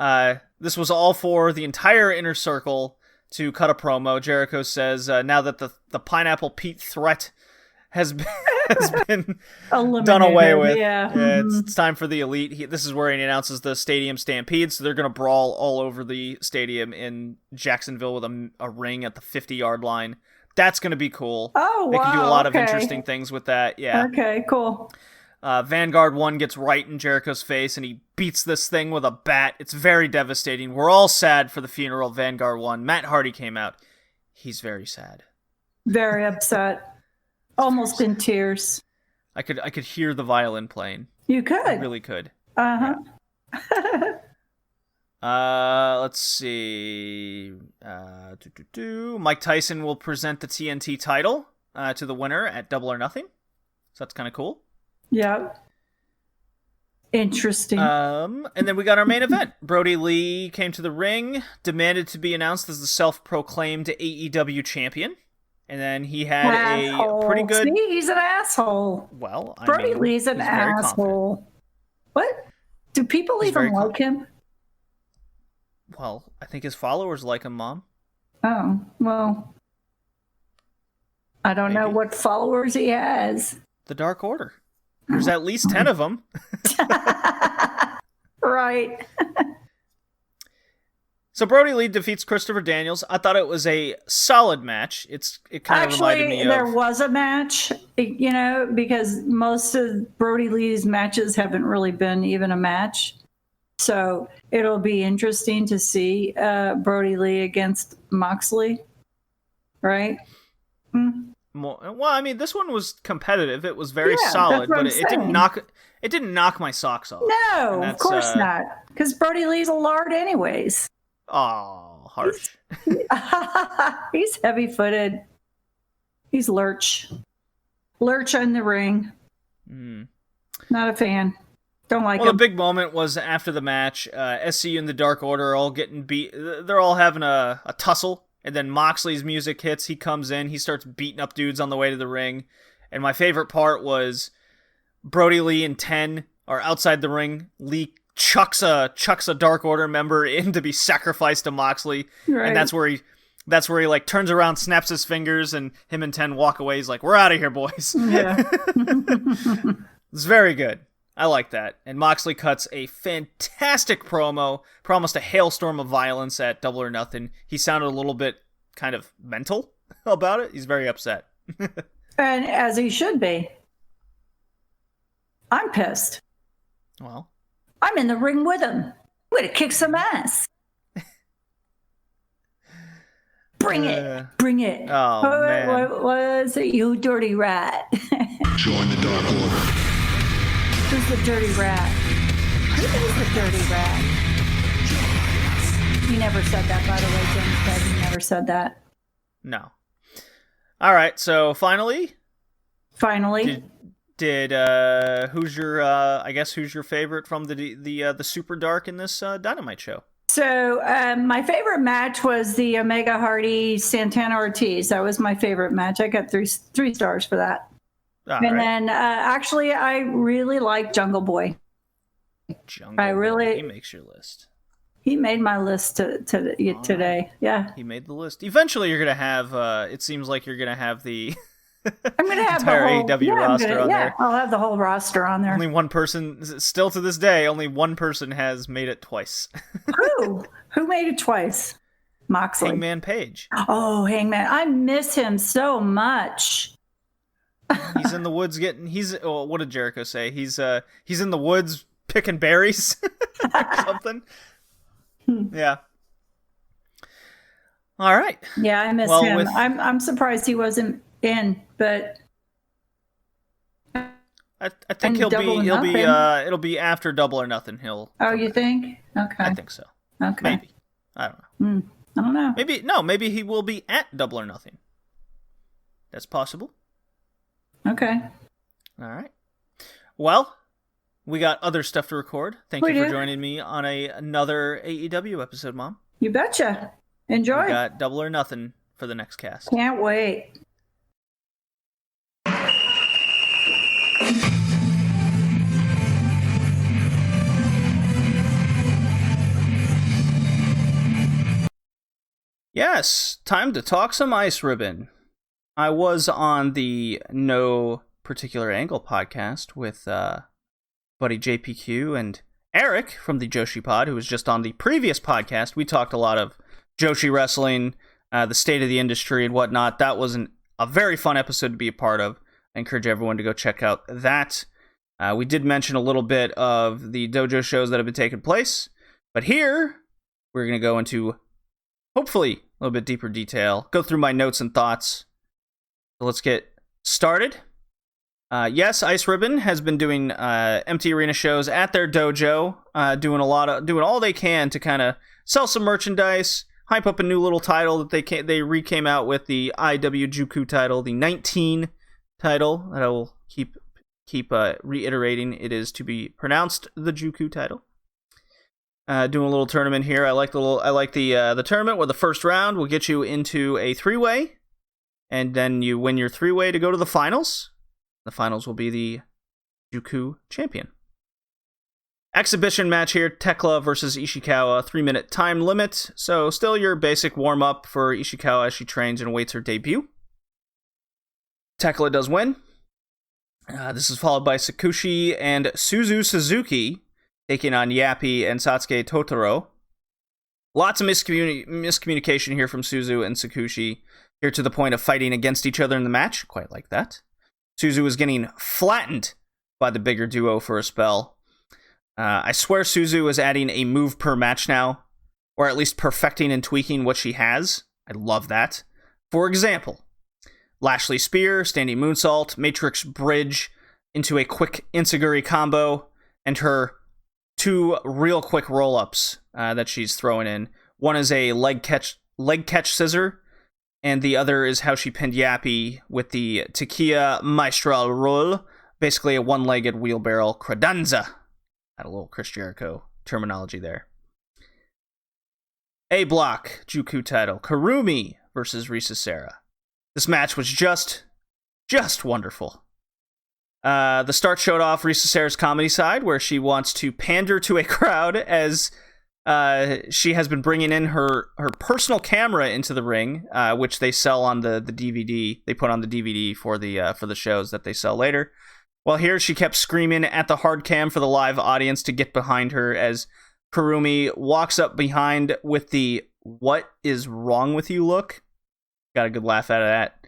This was all for the entire inner circle to cut a promo. Jericho says, now that the Pineapple Pete threat has been done away with, it's time for the Elite. This is where he announces the Stadium Stampede, so they're going to brawl all over the stadium in Jacksonville with a ring at the 50-yard line. That's going to be cool. Oh, wow. They can do a lot of interesting things with that. Yeah. Okay, cool. Vanguard 1 gets right in Jericho's face, and he beats this thing with a bat. It's very devastating. We're all sad for the funeral of Vanguard 1. Matt Hardy came out. He's very sad. Very upset. Almost in tears. I could hear the violin playing. You could. I really could. Uh-huh. Yeah. Let's see. Mike Tyson will present the TNT title to the winner at Double or Nothing. So that's kind of cool. Yeah. Interesting. And then we got our main event. Brody Lee came to the ring, demanded to be announced as the self-proclaimed AEW champion. And then he had a pretty good... See, he's an asshole. Well, Brody Lee's an asshole. What? Do people even like him? Well, I think his followers like him, Mom. Oh, well. I don't know what followers he has. The Dark Order. There's at least 10 of them. Right. So Brody Lee defeats Christopher Daniels. I thought it was a solid match. It kind of reminded me of... There was a match, because most of Brody Lee's matches haven't really been even a match. So it'll be interesting to see Brody Lee against Moxley, right? Well, I mean, this one was competitive. It was very solid, but it didn't knock my socks off. No, of course not, because Brody Lee's a lard anyways. Oh, harsh. He's heavy-footed. He's Lurch in the ring. Not a fan. Don't like him. The big moment was after the match. SCU and the Dark Order are all getting beat. They're all having a tussle. And then Moxley's music hits. He comes in. He starts beating up dudes on the way to the ring. And my favorite part was Brody Lee and 10 are outside the ring. Lee chucks a Dark Order member in to be sacrificed to Moxley. Right. And that's where he like turns around, snaps his fingers, and him and 10 walk away. He's like, "We're out of here, boys." Yeah. It's very good. I like that. And Moxley cuts a fantastic promo for almost a hailstorm of violence at Double or Nothing. He sounded a little bit kind of mental about it. He's very upset. And as he should be. I'm pissed. Well, I'm in the ring with him. I'm going to kick some ass. Bring it. Bring it. Oh, man. What was it? You dirty rat. Join the Dark Order. Who's the dirty rat? Who is the dirty rat? He never said that, by the way, James said he never said that. No. All right, so finally, did who's your favorite from the Super Dark in this Dynamite show? So my favorite match was the Omega Hardy Santana Ortiz. That was my favorite match. I got three stars for that. Then actually, I really like Jungle Boy. He makes your list. He made my list today. Yeah. He made the list. Eventually, you're gonna have. It seems like you're gonna have the. I'm gonna have entire the whole AEW roster on there. I'll have the whole roster on there. Only one person, still to this day, only one person has made it twice. Who? Who made it twice? Moxley. Hangman Page. Oh, Hangman! I miss him so much. He's in the woods getting. What did Jericho say? He's in the woods picking berries or something. Yeah. All right. Yeah, I miss him. I'm surprised he wasn't in, but I think it'll be after Double or Nothing. Oh, you think? Okay. I think so. Okay. Maybe. I don't know. I don't know. Maybe he will be at Double or Nothing. That's possible. Okay. All right. Well, we got other stuff to record. Thank you for joining me on another AEW episode, Mom. You betcha. Enjoy. We got Double or Nothing for the next cast. Can't wait. Yes, time to talk some Ice Ribbon. I was on the No Particular Angle podcast with buddy JPQ and Eric from the Joshi Pod, who was just on the previous podcast. We talked a lot of Joshi wrestling, the state of the industry and whatnot. That was a very fun episode to be a part of. I encourage everyone to go check out that. We did mention a little bit of the dojo shows that have been taking place, but here we're going to go into, hopefully, a little bit deeper detail, go through my notes and thoughts. So let's get started. Yes, Ice Ribbon has been doing empty arena shows at their dojo, doing all they can to kind of sell some merchandise, hype up a new little title that they re-came out with, the IWJuku title, the 19 title that I will keep reiterating. It is to be pronounced the Juku title. Doing a little tournament here. I like the tournament where the first round will get you into a 3-way, and then you win your 3-way to go to the finals. The finals will be the Juku champion. Exhibition match here, Tekla versus Ishikawa, 3-minute time limit. So still your basic warm-up for Ishikawa as she trains and awaits her debut. Tekla does win. This is followed by Sakushi and Suzu Suzuki taking on Yappy and Satsuki Totoro. Lots of miscommunication here from Suzu and Sakushi, here to the point of fighting against each other in the match. Quite like that. Suzu is getting flattened by the bigger duo for a spell. I swear Suzu is adding a move per match now, or at least perfecting and tweaking what she has. I love that. For example, Lashley Spear, standing moonsault, Matrix Bridge into a quick Insaguri combo, and her 2 real quick roll-ups that she's throwing in. One is a leg catch scissor, and the other is how she pinned Yappy with the Tequila Maestral roll, basically a one-legged wheelbarrow credenza. Had a little Chris Jericho terminology there. A block, Juku title, Karumi versus Risa Sera. This match was just wonderful. The start showed off Risa Sera's comedy side, where she wants to pander to a crowd as she has been bringing in her personal camera into the ring, which they sell on the DVD. They put on the DVD for the shows that they sell later. Well, here she kept screaming at the hard cam for the live audience to get behind her as Kurumi walks up behind with the "what is wrong with you" look. Got a good laugh out of that.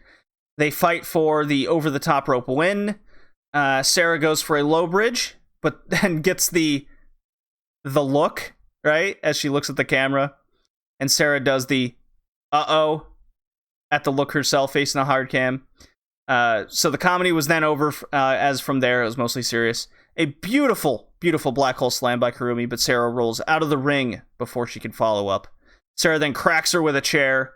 They fight for the over-the-top rope win. Sarah goes for a low bridge, but then gets the look, right, as she looks at the camera. And Sarah does the uh-oh at the look herself, facing the hard cam. So the comedy was then over, as from there, it was mostly serious. A beautiful, beautiful black hole slam by Kurumi, but Sarah rolls out of the ring before she can follow up. Sarah then cracks her with a chair.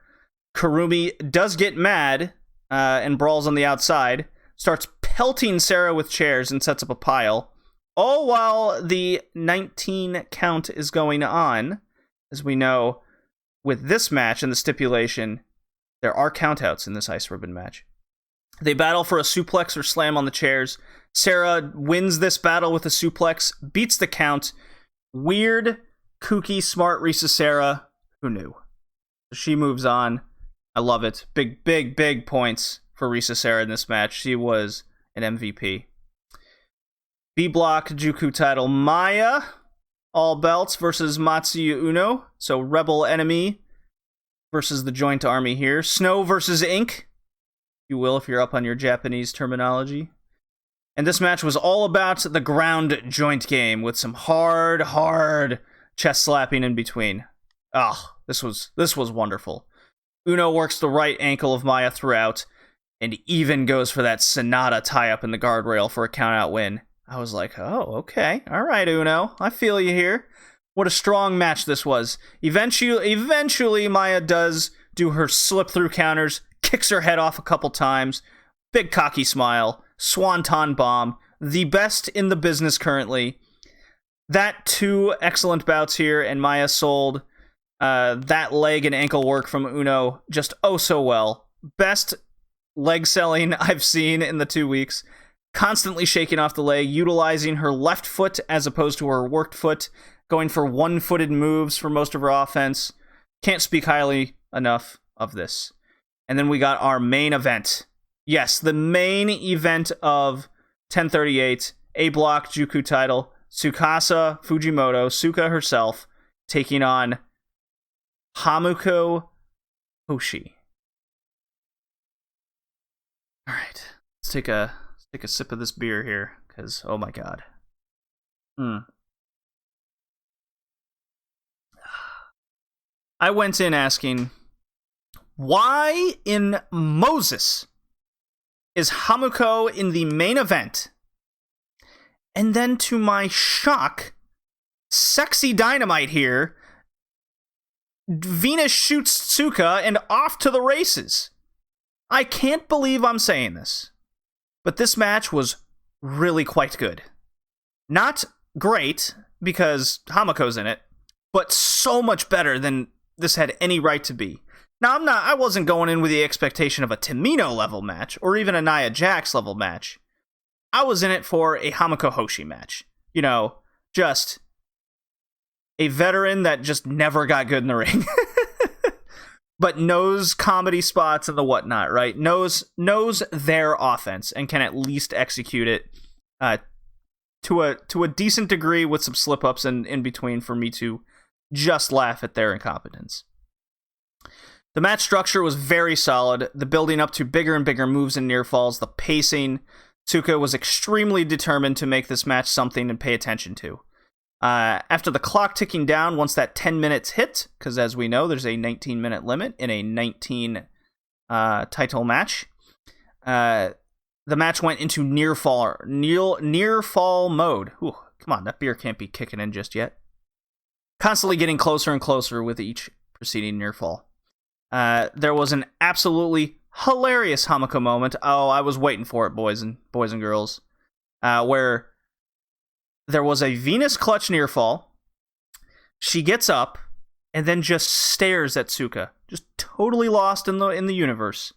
Kurumi does get mad and brawls on the outside, starts pelting Sarah with chairs and sets up a pile, all while the 19 count is going on. As we know, with this match and the stipulation, there are countouts in this Ice Ribbon match. They battle for a suplex or slam on the chairs. Sarah wins this battle with a suplex, beats the count. Weird, kooky, smart Risa Sarah. Who knew? She moves on. I love it. Big, big, big points for Risa Sarah in this match. She was an MVP. B Block Juku title Maya. All belts versus Matsuya Uno. So Rebel Enemy versus the Joint Army here. Snow versus Ink, you will, if you're up on your Japanese terminology. And this match was all about the ground joint game with some hard chest slapping in between. This was wonderful. Uno works the right ankle of Maya throughout and even goes for that Sonata tie-up in the guardrail for a count-out win. I was like, oh, okay. All right, Uno. I feel you here. What a strong match this was. Eventually, Maya does do her slip-through counters, kicks her head off a couple times, big cocky smile, swanton bomb, the best in the business currently. That 2 excellent bouts here, and Maya sold that leg and ankle work from Uno just oh so well. Best leg selling I've seen in the 2 weeks. Constantly shaking off the leg, utilizing her left foot as opposed to her worked foot, going for one-footed moves for most of her offense. Can't speak highly enough of this. And then we got our main event. Yes, the main event of 1038, A Block Juku title, Tsukasa Fujimoto, Suka herself, taking on Hamuko Hoshi. All right, let's take a sip of this beer here, because oh my god. I went in asking, why in Moses is Hamuko in the main event? And then to my shock, Sexy Dynamite here, Venus shoots Tsuka and off to the races. I can't believe I'm saying this, but this match was really quite good. Not great, because Hamuko's in it, but so much better than this had any right to be. Now, I wasn't going in with the expectation of a Tamino level match, or even a Nia Jax level match. I was in it for a Hamuko Hoshi match. You know, just a veteran that just never got good in the ring. But knows comedy spots and the whatnot, right? Knows their offense and can at least execute it to a decent degree with some slip-ups in between for me to just laugh at their incompetence. The match structure was very solid, the building up to bigger and bigger moves and near falls, the pacing. Tsuka was extremely determined to make this match something to pay attention to. After the clock ticking down, once that 10 minutes hit, because as we know, there's a 19-minute limit in a 19 title match, the match went into near fall mode. Ooh, come on, that beer can't be kicking in just yet. Constantly getting closer and closer with each preceding near fall. There was an absolutely hilarious Hamuko moment. Oh, I was waiting for it, boys and girls. Where there was a Venus clutch near fall. She gets up and then just stares at Tsuka, just totally lost in the universe.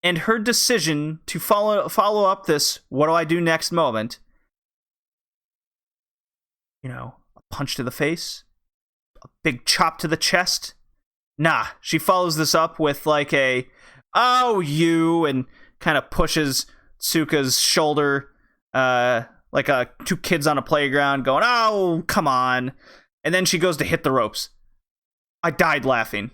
And her decision to follow up this "what do I do next" moment, you know, a punch to the face, a big chop to the chest. Nah, she follows this up with like a "oh, you," and kind of pushes Tsuka's shoulder like two kids on a playground going, "Oh, come on." And then she goes to hit the ropes. I died laughing.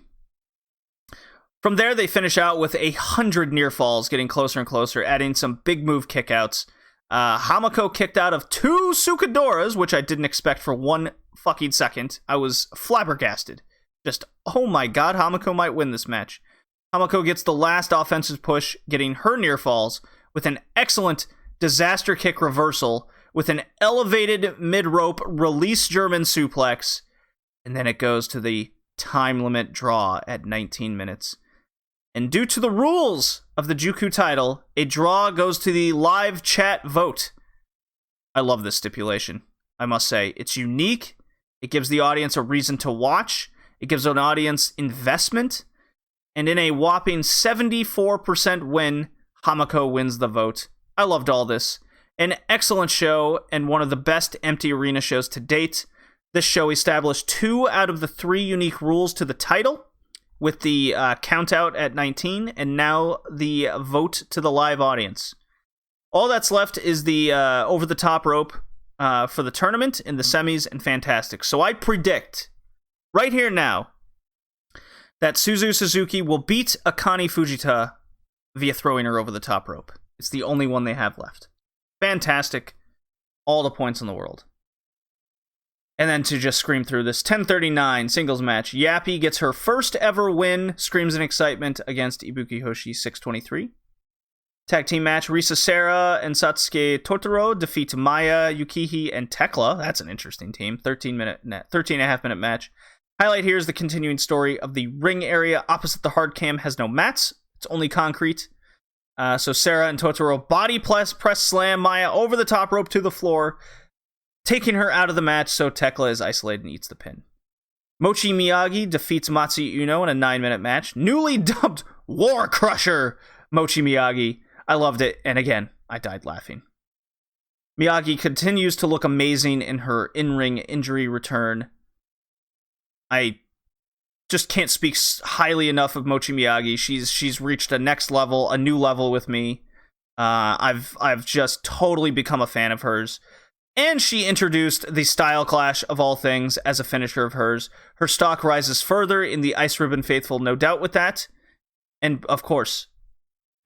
From there, they finish out with 100 near falls, getting closer and closer, adding some big move kickouts. Hamako kicked out of 2 Sukadoras, which I didn't expect for 1 fucking second. I was flabbergasted. Just, oh my god, Hamako might win this match. Hamako gets the last offensive push, getting her near falls with an excellent disaster kick reversal with an elevated mid-rope release German suplex. And then it goes to the time limit draw at 19 minutes. And due to the rules of the Juku title, a draw goes to the live chat vote. I love this stipulation, I must say. It's unique. It gives the audience a reason to watch. It gives an audience investment. And in a whopping 74% win, Hamako wins the vote. I loved all this. An excellent show and one of the best empty arena shows to date. This show established 2 out of the 3 unique rules to the title, with the count out at 19, and now the vote to the live audience. All that's left is the over-the-top rope for the tournament in the semis and Fantastic. So I predict, right here now, that Suzu Suzuki will beat Akane Fujita via throwing her over the top rope. It's the only one they have left. Fantastic. All the points in the world. And then to just scream through this, 10:39 singles match. Yappy gets her first ever win, screams in excitement against Ibuki Hoshi 623. Tag team match, Risa Sera and Satsuki Totoro defeat Maya, Yukihi, and Tekla. That's an interesting team. 13 and a half minute match. Highlight here is the continuing story of the ring area opposite the hard cam has no mats. It's only concrete. So Sera and Totoro body press slam Maya over the top rope to the floor, taking her out of the match, so Tekla is isolated and eats the pin. Mochi Miyagi defeats Matsuya Uno in a 9-minute match. Newly dubbed War Crusher Mochi Miyagi. I loved it, and again, I died laughing. Miyagi continues to look amazing in her in-ring injury return. I just can't speak highly enough of Mochi Miyagi. She's reached a next level, a new level with me. I've just totally become a fan of hers. And she introduced the Style Clash of all things as a finisher of hers. Her stock rises further in the Ice Ribbon faithful, no doubt with that. And, of course,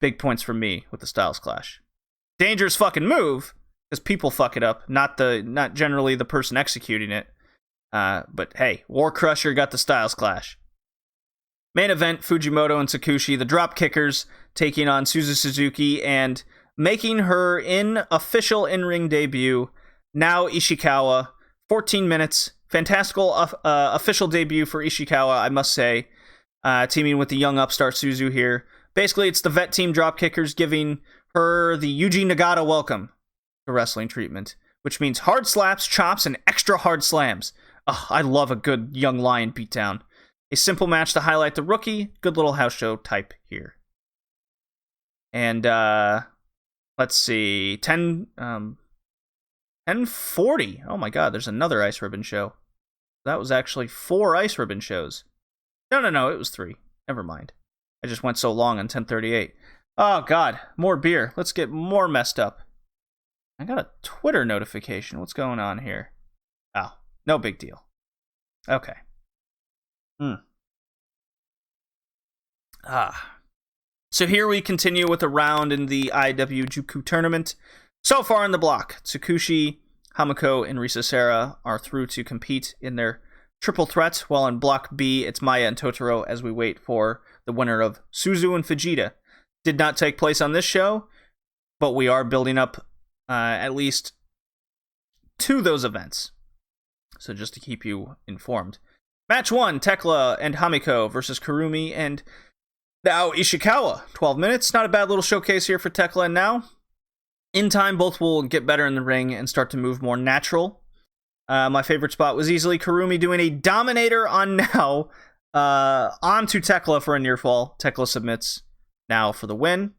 big points from me with the Styles Clash. Dangerous fucking move, because people fuck it up, not generally the person executing it. But hey, War Crusher got the Styles Clash. Main event, Fujimoto and Tsukushi, the drop kickers, taking on Suzu Suzuki and making her official in-ring debut, Nao Ishikawa. 14 minutes. Fantastical official debut for Ishikawa, I must say. Teaming with the young upstart Suzu here. Basically, it's the vet team drop kickers giving her the Yuji Nagata welcome to wrestling treatment, which means hard slaps, chops, and extra hard slams. I love a good young lion beatdown. A simple match to highlight the rookie. Good little house show type here. And, let's see. 10:40. Oh my god, there's another Ice Ribbon show. That was actually 4 Ice Ribbon shows. No, it was 3. Never mind. I just went so long on 10:38. Oh god, more beer. Let's get more messed up. I got a Twitter notification. What's going on here? Oh, no big deal. Okay. So here we continue with a round in the IW Juku tournament. So far in the block, Tsukushi, Hamako, and Risa Sera are through to compete in their triple threat, while in block B, it's Maya and Totoro as we wait for the winner of Suzu and Fujita. Did not take place on this show, but we are building up at least to those events. So just to keep you informed. Match 1, Tekla and Hamiko versus Kurumi and Nao Ishikawa. 12 minutes. Not a bad little showcase here for Tekla and Nao. In time, both will get better in the ring and start to move more natural. My favorite spot was easily Kurumi doing a Dominator on Nao onto Tekla for a near fall. Tekla submits Nao for the win.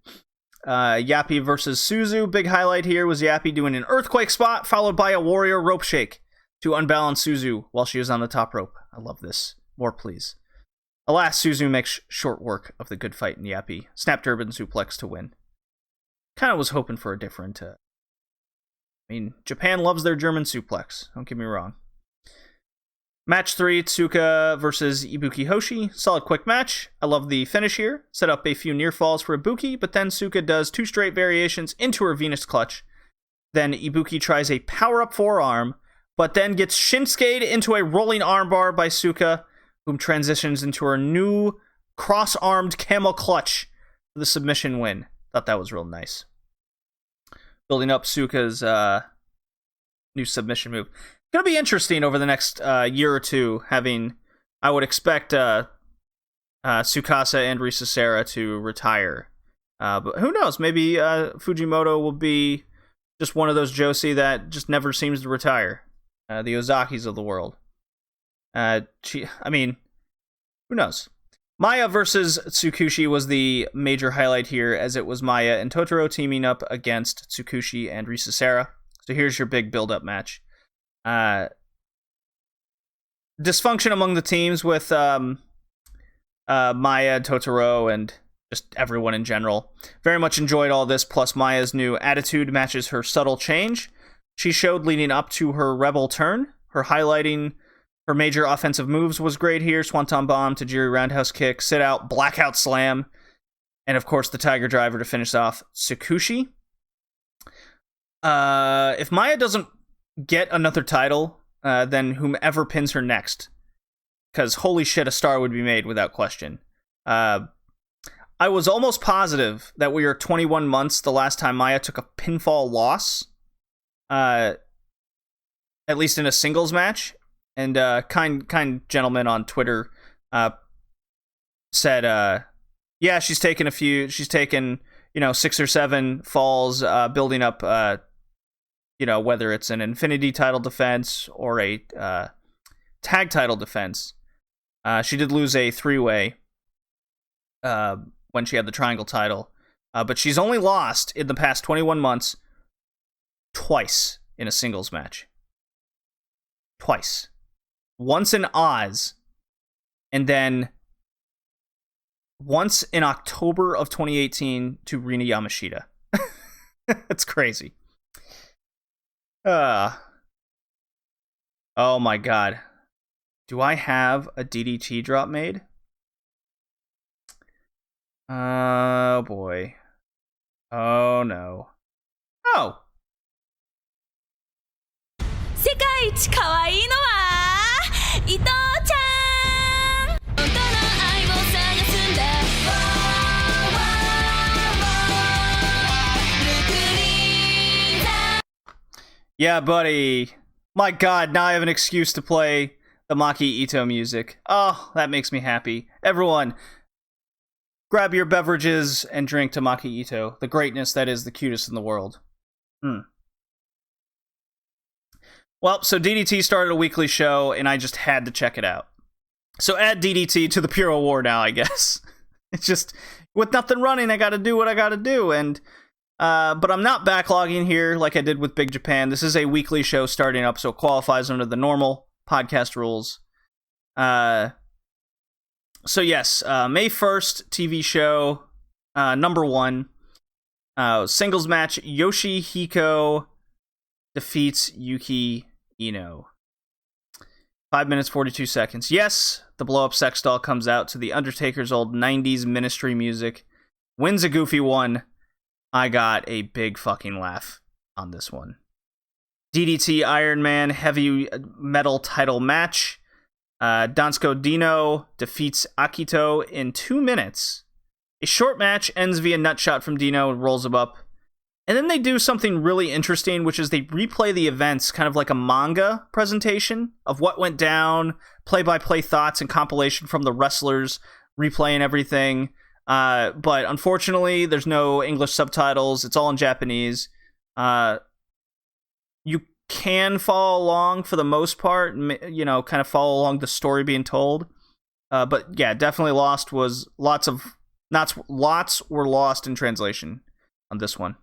Yappy versus Suzu. Big highlight here was Yappy doing an earthquake spot followed by a warrior rope shake to unbalance Suzu while she was on the top rope. I love this. More, please. Alas, Suzu makes short work of the good fight in Yappy. Snap Durban suplex to win. Kind of was hoping for a different I mean, Japan loves their German suplex. Don't get me wrong. Match 3, Tsuka versus Ibuki Hoshi. Solid quick match. I love the finish here. Set up a few near falls for Ibuki, but then Tsuka does 2 straight variations into her Venus Clutch. Then Ibuki tries a power-up forearm, but then gets Shinsuke'd into a rolling armbar by Tsuka, whom transitions into her new cross-armed camel clutch for the submission win. Thought that was real nice. Building up Tsuka's new submission move. Gonna be interesting over the next year or two, I would expect Tsukasa and Risa Sera to retire. But who knows, maybe Fujimoto will be just one of those Joshi that just never seems to retire. The Ozakis of the world. Who knows? Maya versus Tsukushi was the major highlight here, as it was Maya and Totoro teaming up against Tsukushi and Risa Sera. So here's your big build-up match. Dysfunction among the teams with Maya, Totoro, and just everyone in general. Very much enjoyed all this, plus Maya's new attitude matches her subtle change she showed leading up to her Rebel turn. Her highlighting her major offensive moves was great here. Swanton Bomb, Tajiri Roundhouse Kick, Sit Out, Blackout Slam, and of course the Tiger Driver to finish off Tsukushi. If Maya doesn't get another title, then whomever pins her next. Because holy shit, a star would be made without question. I was almost positive that we were 21 months the last time Maya took a pinfall loss. At least in a singles match. And kind gentleman on Twitter said, yeah, she's taken 6 or 7 falls, building up whether it's an Infinity title defense or a tag title defense. She did lose a 3-way when she had the triangle title. But she's only lost in the past 21 months twice in a singles match. Twice. Once in Oz, and then once in October of 2018 to Rina Yamashita. That's crazy. Oh my god. Do I have a DDT drop made? Oh boy. Oh no. Oh! 世界一可愛いのは伊藤ちゃん本当の愛を探すんだ Yeah, buddy. My god, now I have an excuse to play the Maki Ito music. Oh, that makes me happy. Everyone, grab your beverages and drink to Maki Ito, the greatness that is the cutest in the world. Well, so DDT started a weekly show, and I just had to check it out. So add DDT to the Puro War now, I guess. It's just, with nothing running, I gotta do what I gotta do, and but I'm not backlogging here like I did with Big Japan. This is a weekly show starting up, so it qualifies under the normal podcast rules. So yes, May 1st, TV show, number 1. Singles match, Yoshihiko defeats Yuki Ino. 5 minutes, 42 seconds. Yes, the blow-up sex doll comes out to the Undertaker's old 90s ministry music. Wins a goofy one. I got a big fucking laugh on this one. DDT Iron Man heavy metal title match. Dansko Dino defeats Akito in 2 minutes. A short match ends via nutshot from Dino and rolls him up. And then they do something really interesting, which is they replay the events kind of like a manga presentation of what went down, play-by-play thoughts and compilation from the wrestlers, replaying everything. But unfortunately, there's no English subtitles. It's all in Japanese. You can follow along for the most part, kind of follow along the story being told. But yeah, definitely lots were lost in translation on this one.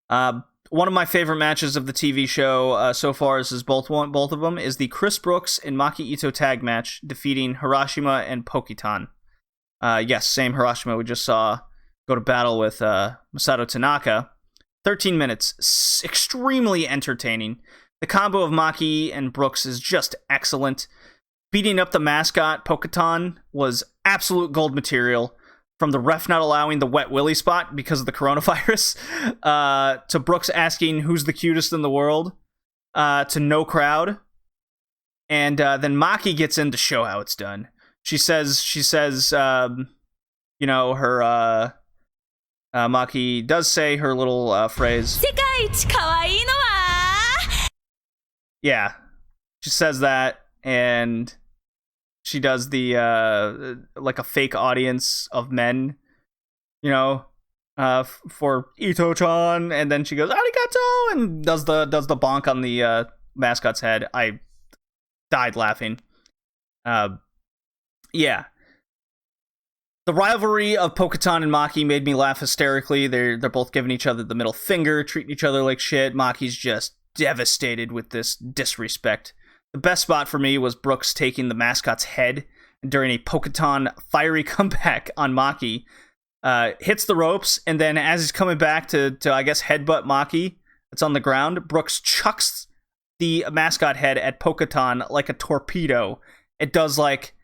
One of my favorite matches of the TV show so far, this is both of them, is the Chris Brooks and Maki Ito tag match defeating Hiroshima and Pokitan. Yes, same Hiroshima we just saw go to battle with Masato Tanaka. 13 minutes. Extremely entertaining. The combo of Maki and Brooks is just excellent. Beating up the mascot, Poketon, was absolute gold material. From the ref not allowing the wet willy spot because of the coronavirus, to Brooks asking who's the cutest in the world, to no crowd. And then Maki gets in to show how it's done. She says, you know, her, Maki does say her little phrase. 世界一可愛いのは Yeah, she says that, and she does the, like a fake audience of men, you know, for Ito-chan, and then she goes, arigato, and does the bonk on the mascot's head. I died laughing. Yeah. The rivalry of Poketon and Maki made me laugh hysterically. They're both giving each other the middle finger, treating each other like shit. Maki's just devastated with this disrespect. The best spot for me was Brooks taking the mascot's head during a Poketon fiery comeback on Maki. Hits the ropes, and then as he's coming back to I guess, headbutt Maki that's on the ground, Brooks chucks the mascot head at Poketon like a torpedo. It does, like,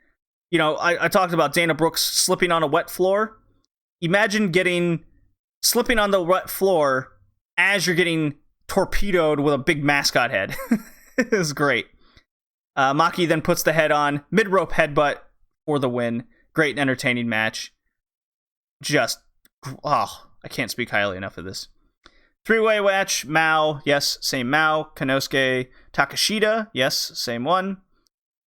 you know, I talked about Dana Brooks slipping on a wet floor. Imagine slipping on the wet floor as you're getting torpedoed with a big mascot head. It was great. Maki then puts the head on, mid-rope headbutt for the win. Great and entertaining match. Just, I can't speak highly enough of this. Three-way match, Mao, yes, same Mao. Konosuke Takashita, yes, same one.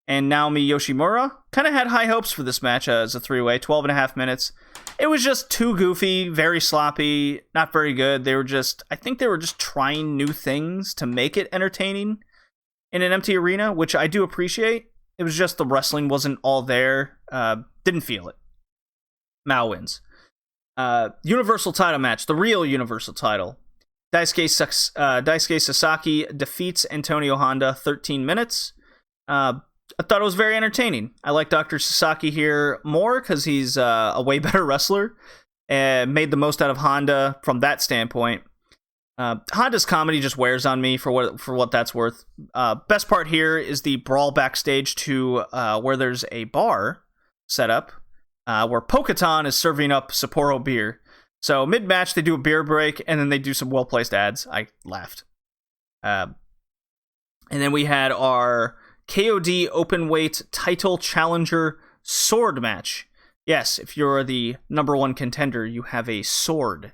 And Naomi Yoshimura. Kind of had high hopes for this match as a three-way, 12.5 minutes. It was just too goofy, very sloppy, not very good. I think they were just trying new things to make it entertaining in an empty arena, which I do appreciate. It was just the wrestling wasn't all there. Didn't feel it. Mao wins. Universal title match, the real Universal title. Daisuke Sasaki defeats Antonio Honda, 13 minutes. I thought it was very entertaining. I like Dr. Sasaki here more because he's a way better wrestler and made the most out of Honda from that standpoint. Honda's comedy just wears on me for what that's worth. Best part here is the brawl backstage to where there's a bar set up where Poketon is serving up Sapporo beer. So mid-match, they do a beer break, and then they do some well-placed ads. I laughed. And then we had our KOD Openweight Title Challenger Sword match. Yes, if you're the number one contender, you have a sword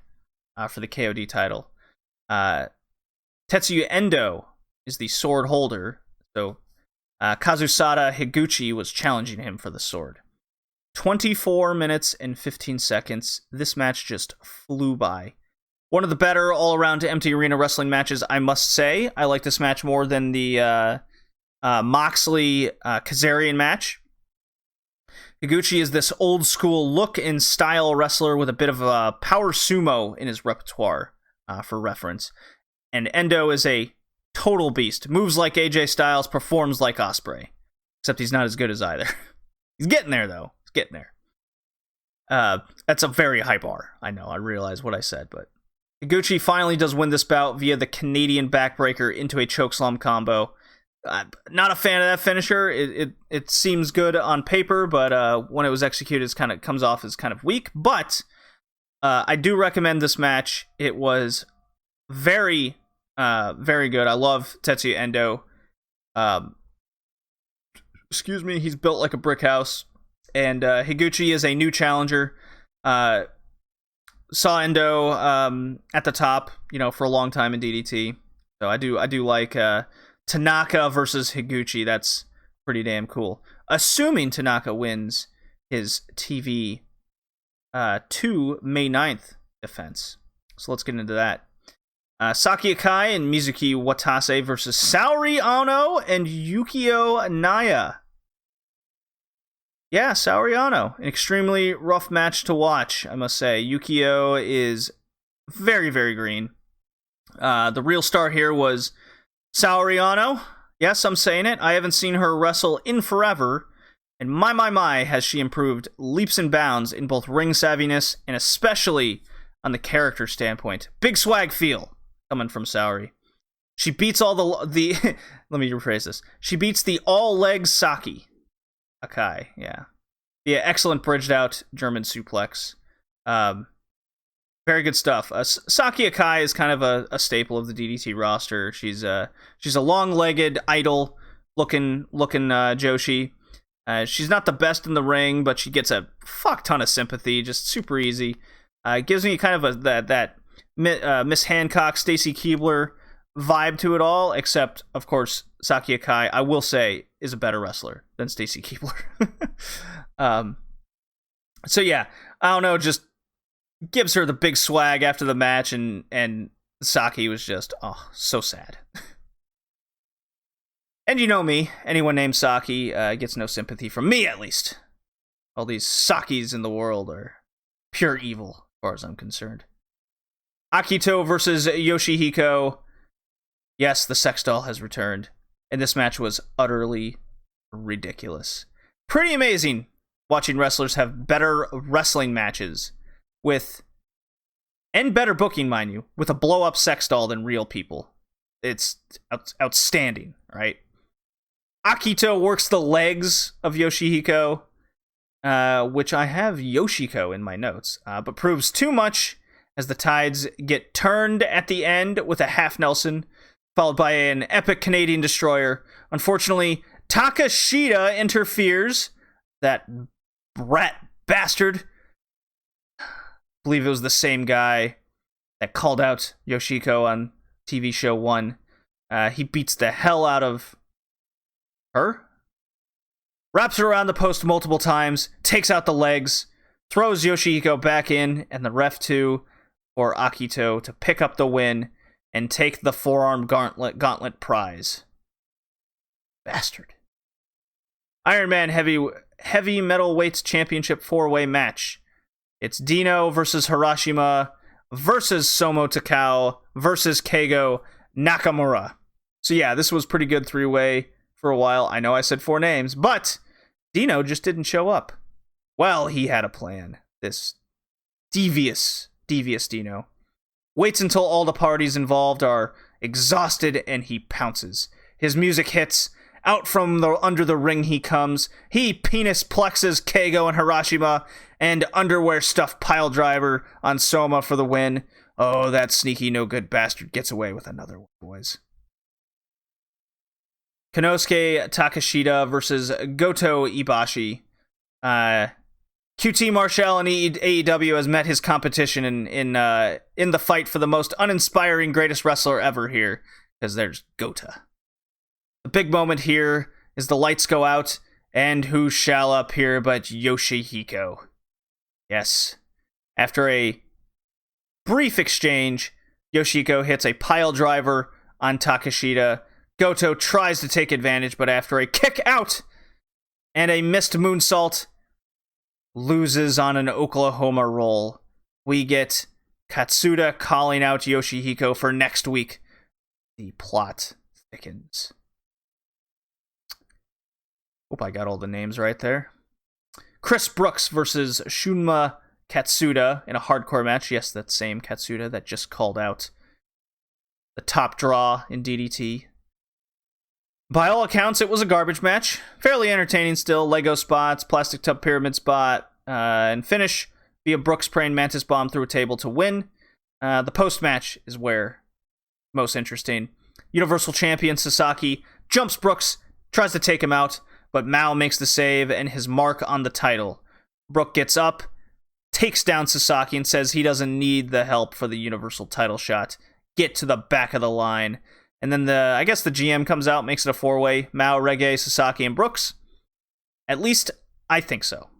for the KOD title. Tetsuya Endo is the sword holder, so Kazusada Higuchi was challenging him for the sword. 24 minutes and 15 seconds. This match just flew by. One of the better all-around empty arena wrestling matches, I must say. I like this match more than the Moxley Kazarian match. Higuchi is this old-school look and style wrestler with a bit of a power sumo in his repertoire, for reference. And Endo is a total beast. Moves like AJ Styles, performs like Ospreay. Except he's not as good as either. He's getting there, though. He's getting there. That's a very high bar. I know, I realize what I said, but Higuchi finally does win this bout via the Canadian backbreaker into a chokeslam combo. Not a fan of that finisher. It seems good on paper, but when it was executed, it comes off as kind of weak. But I do recommend this match. It was very, very good. I love Tetsuya Endo. Excuse me, he's built like a brick house. And Higuchi is a new challenger. Saw Endo at the top, for a long time in DDT. So I do like Tanaka versus Higuchi. That's pretty damn cool. Assuming Tanaka wins his TV 2 May 9th defense. So let's get into that. Saki Akai and Mizuki Watase versus Saori Ano and Yukio Naya. Yeah, Saori Ano. An extremely rough match to watch, I must say. Yukio is very, very green. The real star here was Saori Ano. Yes, I'm saying it. I haven't seen her wrestle in forever. And my, has she improved leaps and bounds in both ring savviness and especially on the character standpoint. Big swag feel coming from Saori. She beats all the let me rephrase this. She beats the all-legs Saki Akai, yeah. Yeah, excellent bridged out German suplex. Very good stuff. Saki Akai is kind of a staple of the DDT roster. She's a long-legged, idle looking Joshi. She's not the best in the ring, but she gets a fuck ton of sympathy, just super easy. Gives me kind of that Miss Hancock, Stacy Keibler vibe to it all, except, of course, Saki Akai, I will say, is a better wrestler than Stacy Keibler. So yeah, I don't know, just gives her the big swag after the match, and Saki was just, so sad. And you know me, anyone named Saki gets no sympathy from me, at least. All these Sakis in the world are pure evil, as far as I'm concerned. Akito versus Yoshihiko. Yes, the sex doll has returned, and this match was utterly ridiculous. Pretty amazing watching wrestlers have better wrestling matches and better booking, mind you, with a blow-up sex doll than real people. It's outstanding, right? Akito works the legs of Yoshihiko, which I have Yoshiko in my notes, but proves too much as the tides get turned at the end with a half Nelson, followed by an epic Canadian destroyer. Unfortunately, Takashita interferes. That rat bastard. I believe it was the same guy that called out Yoshiko on TV show 1. He beats the hell out of her, wraps her around the post multiple times, takes out the legs, throws Yoshihiko back in, and the ref too, for Akito to pick up the win and take the forearm gauntlet prize. Bastard. Iron Man heavy metal weights championship 4-way match. It's Dino versus Harashima versus Somo Takao versus Keigo Nakamura. So yeah, this was pretty good 3-way for a while. I know I said 4 names, but Dino just didn't show up. Well, he had a plan. This devious Dino waits until all the parties involved are exhausted and he pounces. His music hits. Out from under the ring he comes. He penis plexes Keigo and Harashima and underwear stuffed pile driver on Soma for the win. Oh, that sneaky no good bastard gets away with another one, boys. Konosuke Takashita versus Goto Ibashi. QT Marshall and AEW has met his competition in the fight for the most uninspiring greatest wrestler ever here, because there's Gota. The big moment here is the lights go out, and who shall appear but Yoshihiko? Yes. After a brief exchange, Yoshihiko hits a pile driver on Takashita. Goto tries to take advantage, but after a kick out and a missed moonsault, loses on an Oklahoma roll. We get Katsuda calling out Yoshihiko for next week. The plot thickens. Hope I got all the names right there. Chris Brooks versus Shunma Katsuda in a hardcore match. Yes, that same Katsuda that just called out the top draw in DDT. By all accounts, it was a garbage match. Fairly entertaining still. Lego spots, plastic tub pyramid spot, and finish via Brooks praying Mantis Bomb through a table to win. The post-match is where most interesting. Universal Champion Sasaki jumps Brooks, tries to take him out, but Mao makes the save and his mark on the title. Brooke gets up, takes down Sasaki, and says he doesn't need the help for the Universal title shot. Get to the back of the line. And then I guess the GM comes out, makes it a 4-way. Mao, Reggae, Sasaki, and Brooks. At least, I think so.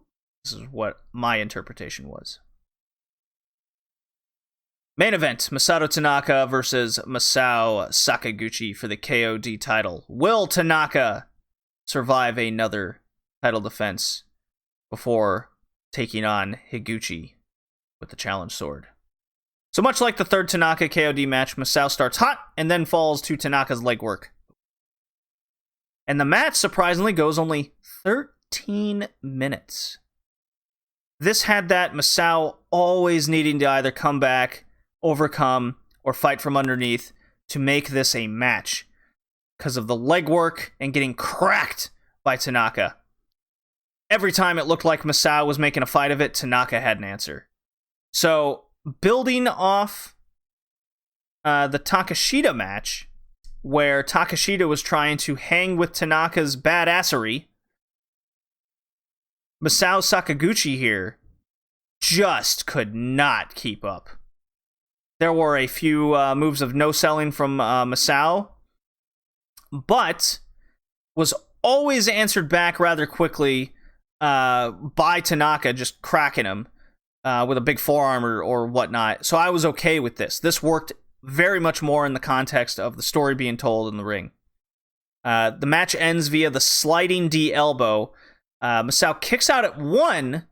This is what my interpretation was. Main event, Masato Tanaka versus Masao Sakaguchi for the KOD title. Will Tanaka survive another title defense before taking on Higuchi with the challenge sword? So much like the third Tanaka KOD match, Masao starts hot and then falls to Tanaka's legwork. And the match surprisingly goes only 13 minutes. This had that Masao always needing to either come back, overcome, or fight from underneath to make this a match because of the legwork and getting cracked by Tanaka. Every time it looked like Masao was making a fight of it, Tanaka had an answer. So, building off the Takashita match, where Takashita was trying to hang with Tanaka's badassery, Masao Sakaguchi here just could not keep up. There were a few moves of no-selling from Masao, but was always answered back rather quickly by Tanaka just cracking him with a big forearm or whatnot. So I was okay with this. This worked very much more in the context of the story being told in the ring. The match ends via the sliding D elbow. Masao kicks out at 1,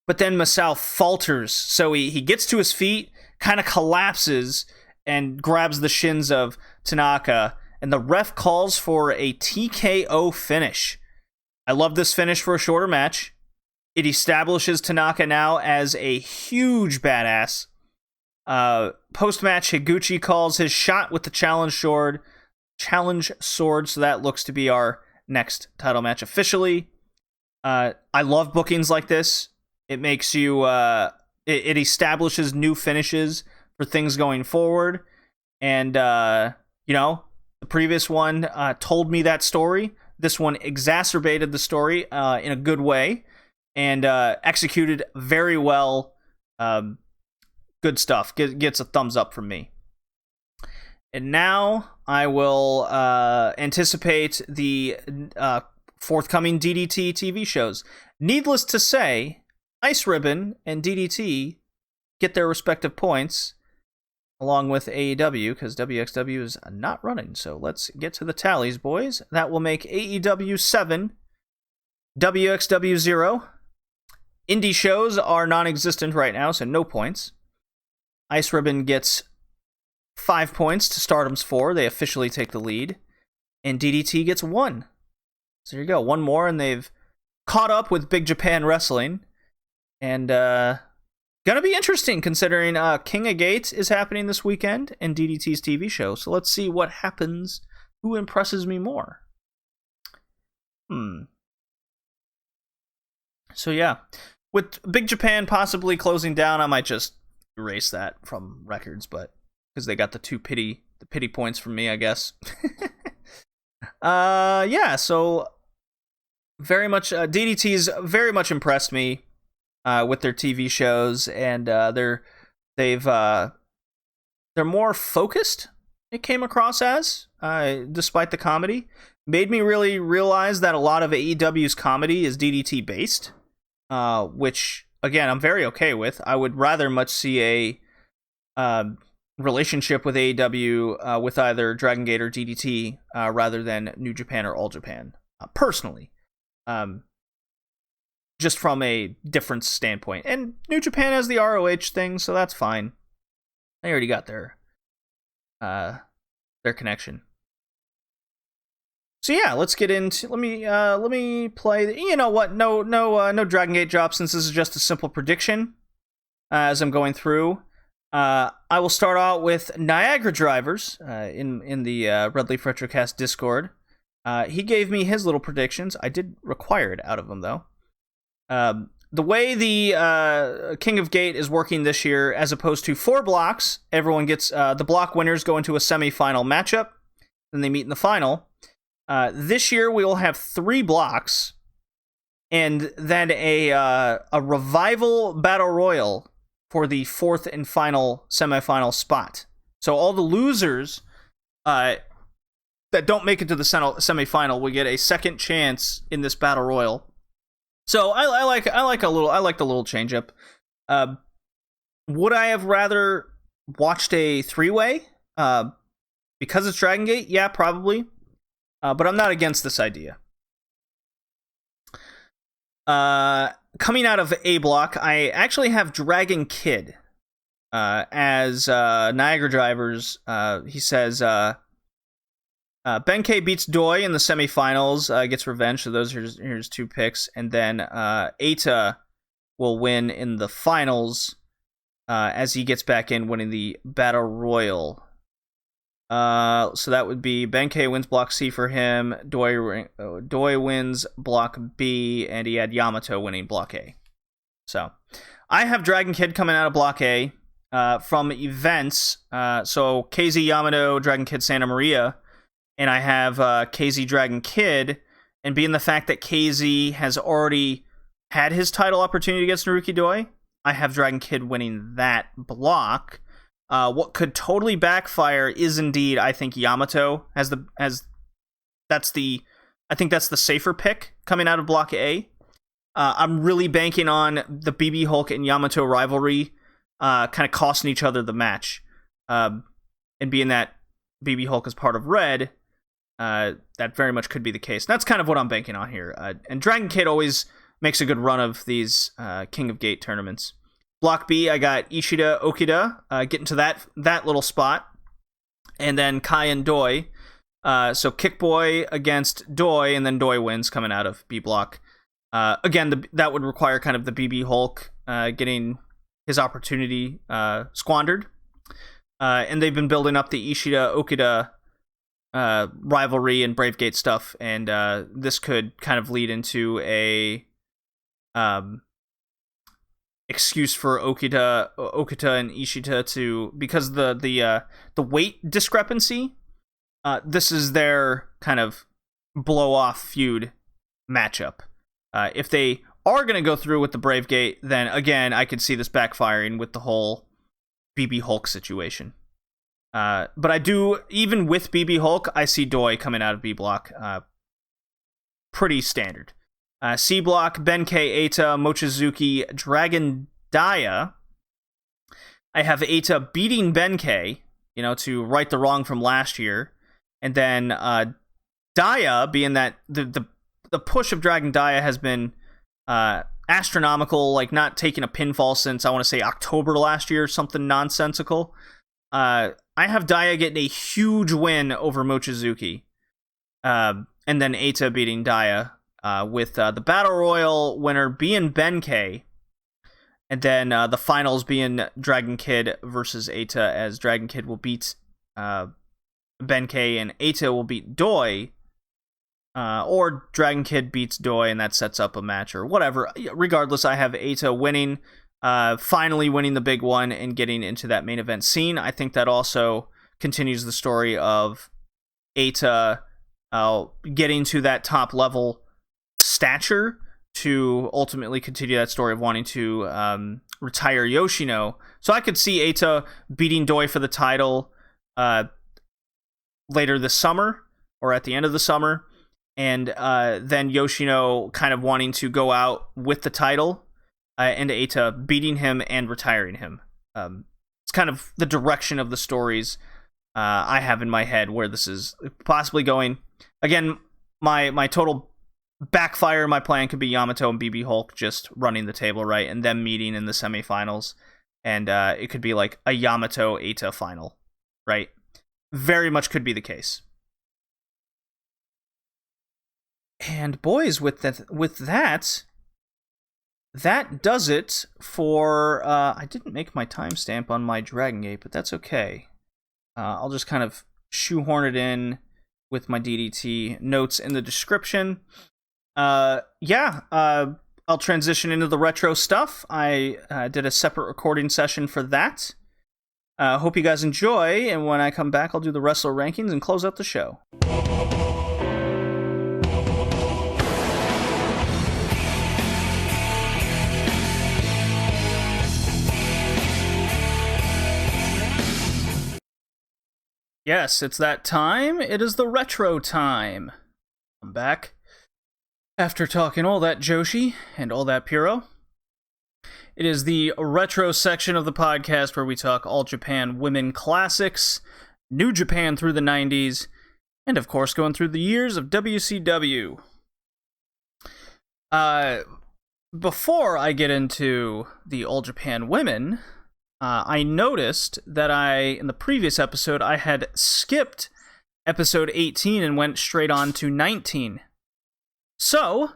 but then Masao falters. So he gets to his feet, kind of collapses, and grabs the shins of Tanaka. And the ref calls for a TKO finish. I love this finish for a shorter match. It establishes Tanaka now as a huge badass. Post-match, Higuchi calls his shot with the challenge sword, so that looks to be our next title match officially. I love bookings like this. It makes you, it establishes new finishes for things going forward. And, the previous one told me that story. This one exacerbated the story in a good way and executed very well. Good stuff. Gets a thumbs up from me. And now I will anticipate the forthcoming DDT TV shows. Needless to say, Ice Ribbon and DDT get their respective points, along with AEW, because WXW is not running. So let's get to the tallies, boys. That will make AEW 7, WXW 0. Indie shows are non-existent right now, so no points. Ice Ribbon gets 5 points to Stardom's 4. They officially take the lead. And DDT gets 1. So there you go. One more, and they've caught up with Big Japan Wrestling. And gonna be interesting, considering King of Gate is happening this weekend and DDT's TV show. So let's see what happens. Who impresses me more? So yeah, with Big Japan possibly closing down, I might just erase that from records, but because they got the pity points from me, I guess. Yeah, so very much DDT's very much impressed me with their TV shows, and they're more focused. It came across as, despite the comedy, made me really realize that a lot of AEW's comedy is DDT based, which again I'm very okay with. I would rather much see a relationship with AEW with either Dragon Gate or DDT rather than New Japan or All Japan, personally. Just from a different standpoint. And New Japan has the ROH thing, so that's fine. They already got their connection. So yeah, let's get into. Let me play. You know what? No Dragon Gate drop, since this is just a simple prediction. As I'm going through, I will start out with Niagara Drivers in the RedLeafRetrocast Discord. He gave me his little predictions. I did require it out of him, though. The way the King of Gate is working this year, as opposed to 4 blocks, everyone gets the block winners go into a semi-final matchup, then they meet in the final. This year we will have 3 blocks, and then a revival battle royal for the 4th and final semi-final spot. So all the losers that don't make it to the semi-final will get a second chance in this battle royal. So I like the little change up. Would I have rather watched a 3-way because it's Dragon Gate? Yeah, probably. But I'm not against this idea. Coming out of A block, I actually have Dragon Kid as Niagara Drivers. He says Benkei beats Doi in the semifinals, gets revenge. So those are his 2 picks, and then Eita will win in the finals as he gets back in, winning the Battle Royal. So that would be Benkei wins Block C for him, Doi wins Block B, and he had Yamato winning Block A. So I have Dragon Kid coming out of Block A from events. So KZ Yamato, Dragon Kid Santa Maria, and I have KZ Dragon Kid, and being the fact that KZ has already had his title opportunity against Naruki Doi, I have Dragon Kid winning that block. What could totally backfire is indeed, I think Yamato I think that's the safer pick coming out of Block A. I'm really banking on the BB Hulk and Yamato rivalry kind of costing each other the match. And being that BB Hulk is part of Red, that very much could be the case. And that's kind of what I'm banking on here. And Dragon Kid always makes a good run of these King of Gate tournaments. Block B, I got Ishida, Okida, getting to that little spot. And then Kai and Doi. So Kickboy against Doi, and then Doi wins coming out of B Block. Again, that would require kind of the BB Hulk getting his opportunity squandered. And they've been building up the Ishida-Okida rivalry and Brave Gate stuff. And this could kind of lead into a excuse for Okita and Ishida because the weight discrepancy. This is their kind of blow-off feud matchup. If they are going to go through with the Brave Gate, then again, I could see this backfiring with the whole BB Hulk situation. But I do, even with BB Hulk, I see Doi coming out of B Block. Pretty standard. C Block, Benkei, Eita, Mochizuki, Dragon Daya. I have Eita beating Benkei, to right the wrong from last year. And then Daya, being that the push of Dragon Daya has been astronomical, like not taking a pinfall since, I want to say, October last year, something nonsensical. I have Daya getting a huge win over Mochizuki. And then Eita beating Daya. With the Battle Royal winner being Benkei, and then the finals being Dragon Kid versus Eita, as Dragon Kid will beat Benkei and Eita will beat Doi, or Dragon Kid beats Doi and that sets up a match or whatever. Regardless, I have Eita winning, finally winning the big one and getting into that main event scene. I think that also continues the story of Eita getting to that top level stature to ultimately continue that story of wanting to retire Yoshino. So I could see Eita beating Doi for the title later this summer or at the end of the summer, and then Yoshino kind of wanting to go out with the title and Eita beating him and retiring him. It's kind of the direction of the stories I have in my head where this is possibly going. Again, my total backfire, my plan could be Yamato and BB Hulk just running the table, right, and them meeting in the semifinals, and it could be like a Yamato Eita final, right? Very much could be the case. And boys, with that does it for. I didn't make my timestamp on my Dragon Gate, but that's okay. I'll just kind of shoehorn it in with my DDT notes in the description. I'll transition into the retro stuff. I did a separate recording session for that. Hope you guys enjoy, and when I come back, I'll do the wrestler rankings and close out the show. Yes, it's that time. It is the retro time. I'm back. After talking all that Joshi and all that Puro, it is the retro section of the podcast where we talk All Japan Women Classics, New Japan through the 90s, and of course going through the years of WCW. Before I get into the All Japan Women, I noticed that in the previous episode, I had skipped episode 18 and went straight on to 19. So,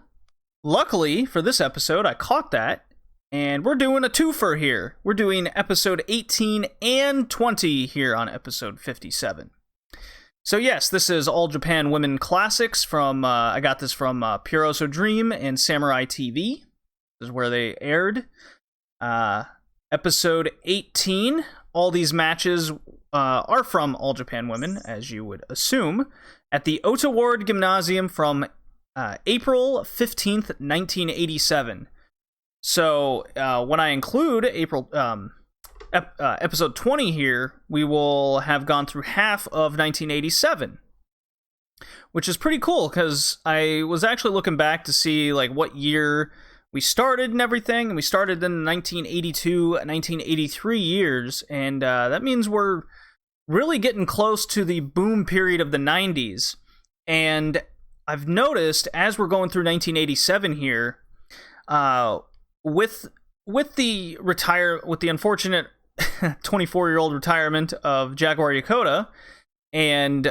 luckily for this episode, I caught that And we're doing a twofer here. We're doing episode 18 and 20 here on episode 57. So yes, this is All Japan Women Classics from, I got this from Puroresu Dream and Samurai TV. This is where they aired. Episode 18, all these matches are from All Japan Women, as you would assume, at the Ota Ward Gymnasium from April 15th, 1987. So when I include episode 20 here, we will have gone through half of 1987, which is pretty cool because I was actually looking back to see like what year we started and everything, and we started in the 1982, 1983 years, and that means we're really getting close to the boom period of the 90s. And I've noticed as we're going through 1987 here, with the unfortunate 24-year-old retirement of Jaguar Yokota, and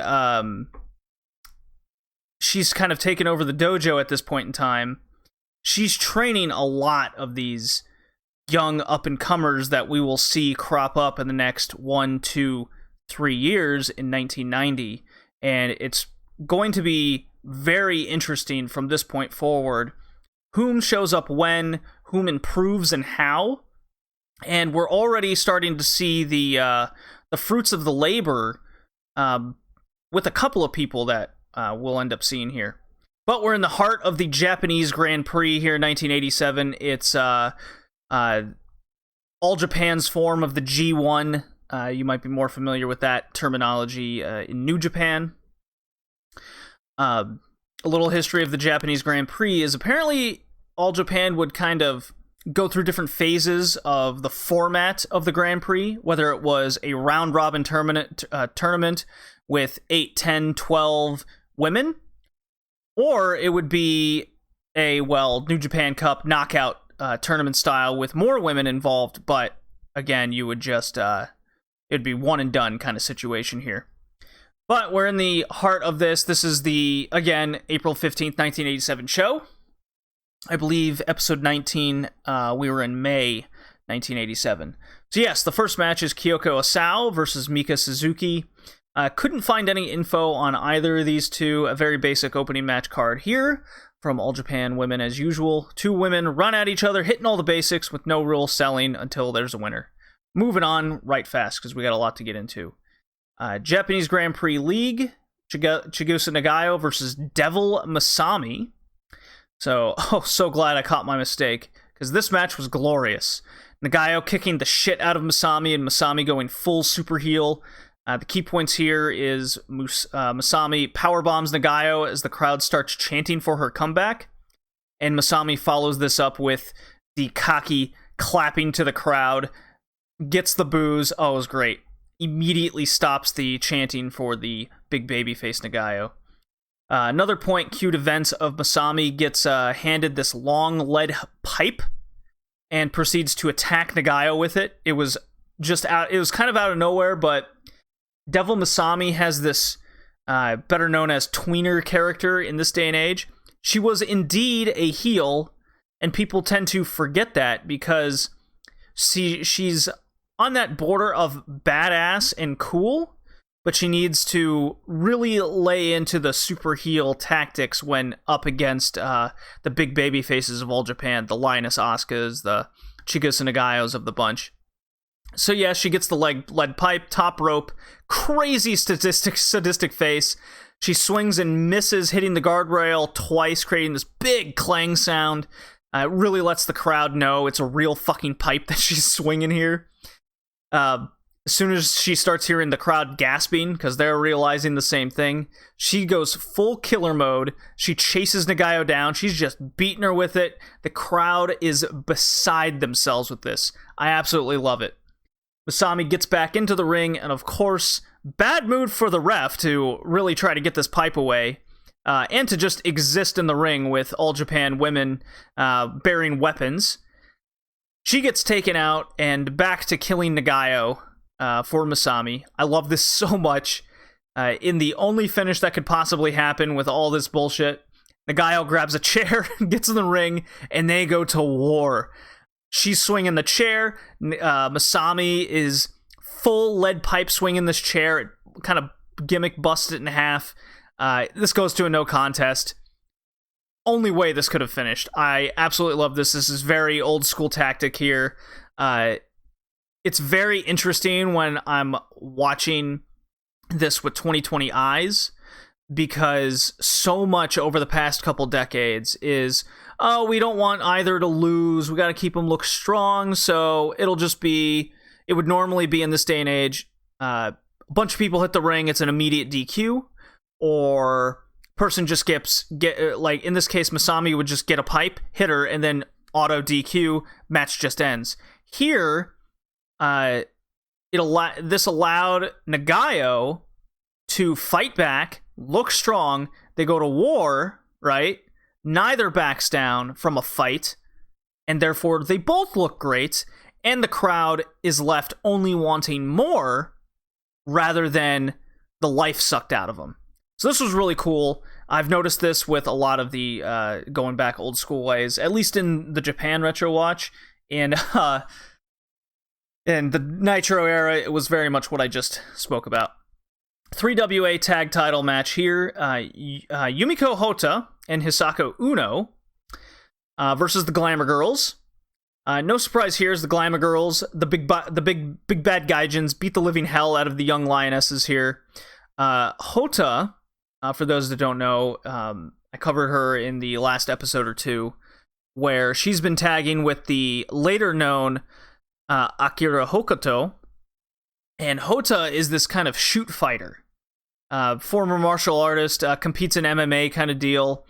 she's kind of taken over the dojo at this point in time. She's training a lot of these young up-and-comers that we will see crop up in the next 1, 2, 3 years in 1990, and it's going to be very interesting from this point forward. Whom shows up when, whom improves and how, and we're already starting to see the fruits of the labor with a couple of people that we'll end up seeing here. But we're in the heart of the Japanese Grand Prix here in 1987. It's All Japan's form of the G1. You might be more familiar with that terminology in New Japan. A little history of the Japanese Grand Prix is apparently All Japan would kind of go through different phases of the format of the Grand Prix, whether it was a round-robin tournament with 8, 10, 12 women, or it would be a, New Japan Cup knockout tournament style with more women involved, but again, you would just, it'd be one and done kind of situation here. But we're in the heart of this. This is the, again, April 15th, 1987 show. I believe episode 19, we were in May 1987. So yes, the first match is Kyoko Asao versus Mika Suzuki. Couldn't find any info on either of these two. A very basic opening match card here from All Japan Women as usual. Two women run at each other, hitting all the basics with no real selling until there's a winner. Moving on right fast because we got a lot to get into. Japanese Grand Prix League, Chigusa Nagayo versus Devil Masami. So glad I caught my mistake, because this match was glorious. Nagayo kicking the shit out of Masami, and Masami going full super heel. The key points here is Masami powerbombs Nagayo as the crowd starts chanting for her comeback, and Masami follows this up with the cocky clapping to the crowd, gets the boos. Oh, it was great. Immediately stops the chanting for the big babyface Nagayo. Another point cued events of Masami gets handed this long lead pipe and proceeds to attack Nagayo with it. It was kind of out of nowhere, but Devil Masami has this better known as tweener character in this day and age. She was indeed a heel, and people tend to forget that because she's on that border of badass and cool, but she needs to really lay into the super heel tactics when up against the big baby faces of All Japan, the Lioness Asukas, the Chigusa Nagayos of the bunch. So yeah, she gets the lead pipe, top rope, crazy sadistic face. She swings and misses, hitting the guardrail twice, creating this big clang sound. It really lets the crowd know it's a real fucking pipe that she's swinging here. As soon as she starts hearing the crowd gasping, because they're realizing the same thing, she goes full killer mode. She chases Nagayo down. She's just beating her with it. The crowd is beside themselves with this. I absolutely love it. Masami gets back into the ring, and of course, bad mood for the ref to really try to get this pipe away, and to just exist in the ring with All Japan Women bearing weapons. She gets taken out and back to killing Nagayo for Masami. I love this so much. In the only finish that could possibly happen with all this bullshit, Nagayo grabs a chair, gets in the ring, and they go to war. she's swinging the chair. Masami is full lead pipe swinging this chair. It kind of gimmick busts it in half. This goes to a no contest. Only way this could have finished. I absolutely love this. This is very old school tactic here. It's very interesting when I'm watching this with 2020 eyes, because so much over the past couple decades is, oh, we don't want either to lose, we got to keep them look strong, so it would normally be in this day and age, a bunch of people hit the ring, it's an immediate DQ, or person just like in this case, Masami would just get a pipe, hit her, and then auto DQ, match just ends. Here, this allowed Nagayo to fight back, look strong. They go to war, right? Neither backs down from a fight, and therefore they both look great, and the crowd is left only wanting more rather than the life sucked out of them. So this was really cool. I've noticed this with a lot of the going back old school ways, at least in the Japan Retro Watch. And in the Nitro era, it was very much what I just spoke about. 3WA tag title match here. Yumiko Hota and Hisako Uno versus the Glamour Girls. No surprise here is the Glamour Girls, the big bad gaijins, beat the living hell out of the young lionesses here. Hota, for those that don't know, I covered her in the last episode or two, where she's been tagging with the later known Akira Hokuto, and Hota is this kind of shoot fighter, former martial artist, competes in MMA kind of deal,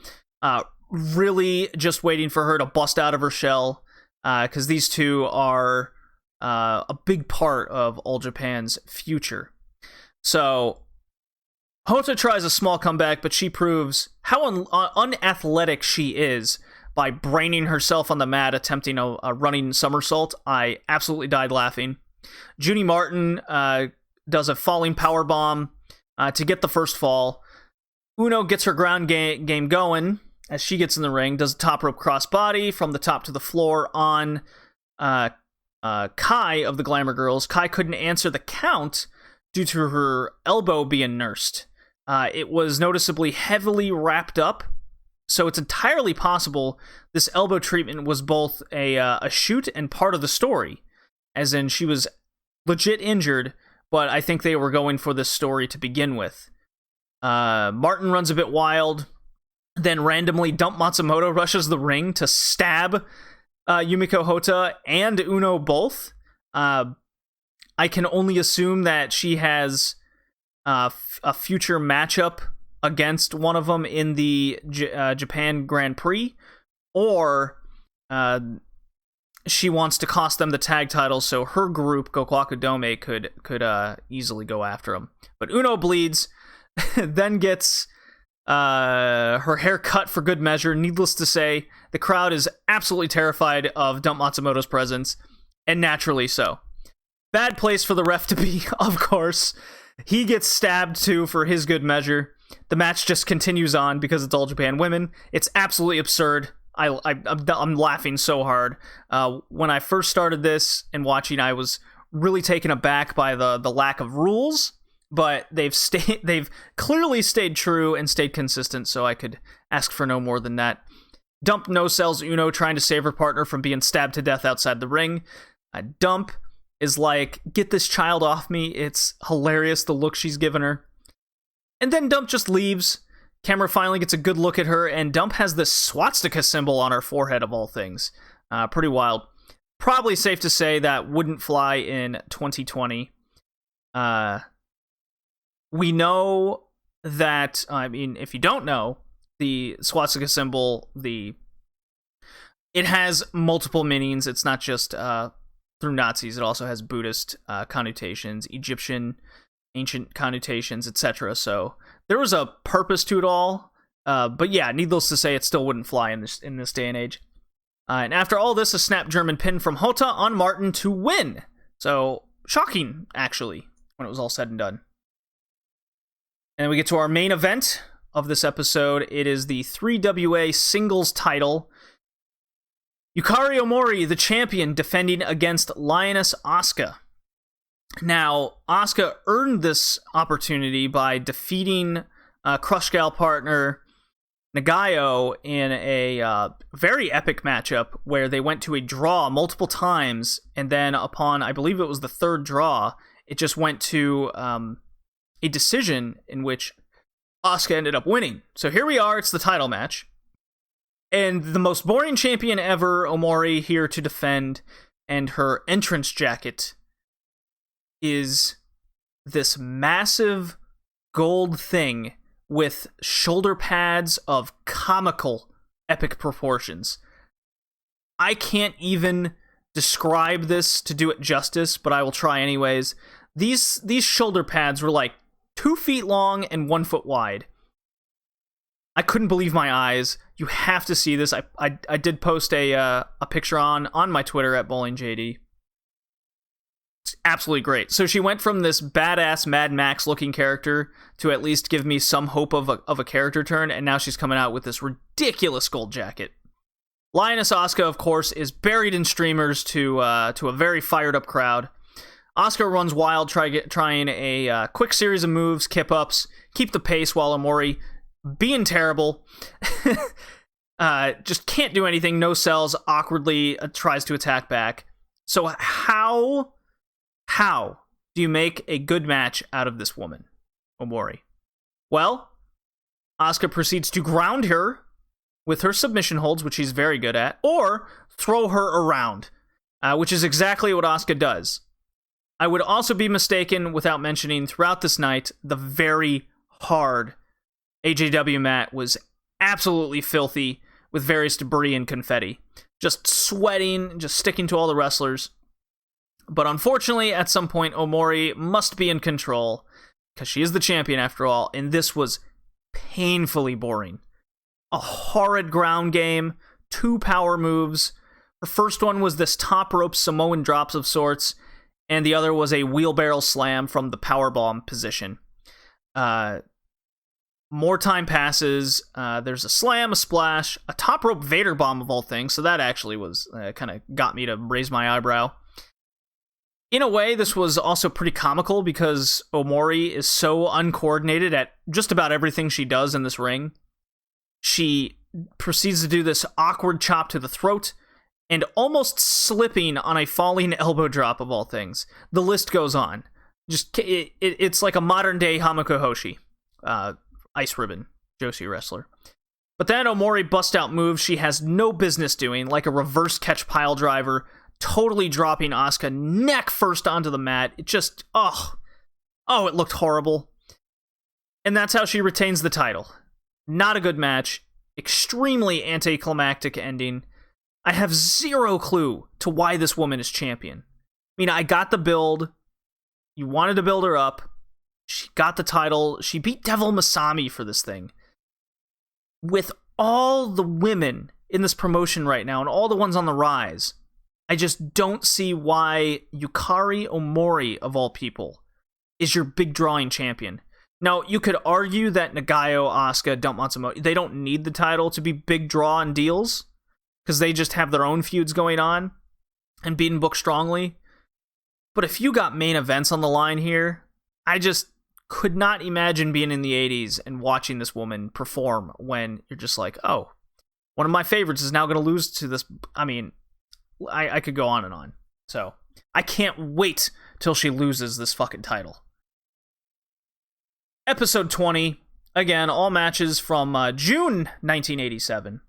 really just waiting for her to bust out of her shell, because these two are a big part of All Japan's future. So Hota tries a small comeback, but she proves how unathletic she is by braining herself on the mat, attempting a running somersault. I absolutely died laughing. Judy Martin does a falling powerbomb to get the first fall. Uno gets her ground game going as she gets in the ring, does a top rope crossbody from the top to the floor on Kai of the Glamour Girls. Kai couldn't answer the count due to her elbow being nursed. It was noticeably heavily wrapped up, so it's entirely possible this elbow treatment was both a shoot and part of the story, as in she was legit injured, but I think they were going for this story to begin with. Martin runs a bit wild, then randomly Dump Matsumoto rushes the ring to stab Yumiko Hota and Uno both. I can only assume that she has a future matchup against one of them in the Japan Grand Prix, or she wants to cost them the tag title so her group, Gokuaku Dome, could easily go after him. But Uno bleeds, then gets her hair cut for good measure. Needless to say, the crowd is absolutely terrified of Dump Matsumoto's presence, and naturally so. Bad place for the ref to be, of course. He gets stabbed too for his good measure. The match just continues on because it's All Japan Women. It's absolutely absurd. I'm laughing so hard. When I first started this and watching, I was really taken aback by the lack of rules, but they've clearly stayed true and stayed consistent, so I could ask for no more than that. Dump no-sells Uno trying to save her partner from being stabbed to death outside the ring. Dump is like, get this child off me. It's hilarious, the look she's given her. And then Dump just leaves. Camera finally gets a good look at her, and Dump has this swastika symbol on her forehead, of all things. Pretty wild. Probably safe to say that wouldn't fly in 2020. We know that, I mean, if you don't know, the swastika symbol, it has multiple meanings. It's not just through Nazis. It also has Buddhist connotations, Egyptian, ancient connotations, etc. So there was a purpose to it all. But yeah, needless to say, it still wouldn't fly in this day and age. And after all this, a snap German pin from Hota on Martin to win. So shocking, actually, when it was all said and done. And then we get to our main event of this episode. It is the 3WA singles title. Yukari Omori, the champion, defending against Lioness Asuka. Now, Asuka earned this opportunity by defeating Crush Gal partner Nagayo in a very epic matchup where they went to a draw multiple times, and then upon, I believe it was the third draw, it just went to a decision in which Asuka ended up winning. So here we are, it's the title match. And the most boring champion ever, Omori, here to defend, and her entrance jacket is this massive gold thing with shoulder pads of comical epic proportions. I can't even describe this to do it justice, but I will try anyways. These shoulder pads were like 2 feet long and 1 foot wide. I couldn't believe my eyes. You have to see this. I did post a picture on my Twitter at BowlingJD. It's absolutely great. So she went from this badass Mad Max looking character to at least give me some hope of a character turn, and now she's coming out with this ridiculous gold jacket. Lioness Asuka, of course, is buried in streamers to a very fired up crowd. Asuka runs wild, trying a quick series of moves, kip-ups, keep the pace while Omori, being terrible, just can't do anything, no sells, awkwardly tries to attack back. So how do you make a good match out of this woman, Omori? Well, Asuka proceeds to ground her with her submission holds, which she's very good at, or throw her around, which is exactly what Asuka does. I would also be mistaken without mentioning throughout this night, the very hard AJW mat was absolutely filthy with various debris and confetti. Just sweating, just sticking to all the wrestlers. But unfortunately, at some point, Omori must be in control, because she is the champion after all, and this was painfully boring. A horrid ground game, 2 power moves. Her first one was this top rope Samoan drops of sorts, and the other was a wheelbarrow slam from the powerbomb position. More time passes, there's a slam, a splash, a top rope Vader bomb of all things, so that actually was kind of got me to raise my eyebrow. In a way, this was also pretty comical because Omori is so uncoordinated at just about everything she does in this ring. She proceeds to do this awkward chop to the throat, and almost slipping on a falling elbow drop of all things. The list goes on. It's like a modern-day Hamako Hoshi. Ice Ribbon, Joshi wrestler. But then Omori busts out moves she has no business doing, like a reverse catch pile driver, totally dropping Asuka neck first onto the mat. It just, it looked horrible. And that's how she retains the title. Not a good match. Extremely anticlimactic ending. I have zero clue to why this woman is champion. I mean, I got the build. You wanted to build her up. She got the title. She beat Devil Masami for this thing. With all the women in this promotion right now and all the ones on the rise, I just don't see why Yukari Omori, of all people, is your big drawing champion. Now, you could argue that Nagayo, Asuka, Dump Matsumoto, they don't need the title to be big draw and deals, because they just have their own feuds going on and being booked strongly. But if you got main events on the line here, I just could not imagine being in the 80s and watching this woman perform when you're just like, oh, one of my favorites is now going to lose to this. I mean, I could go on and on. So I can't wait till she loses this fucking title. Episode 20, again, all matches from June 1987.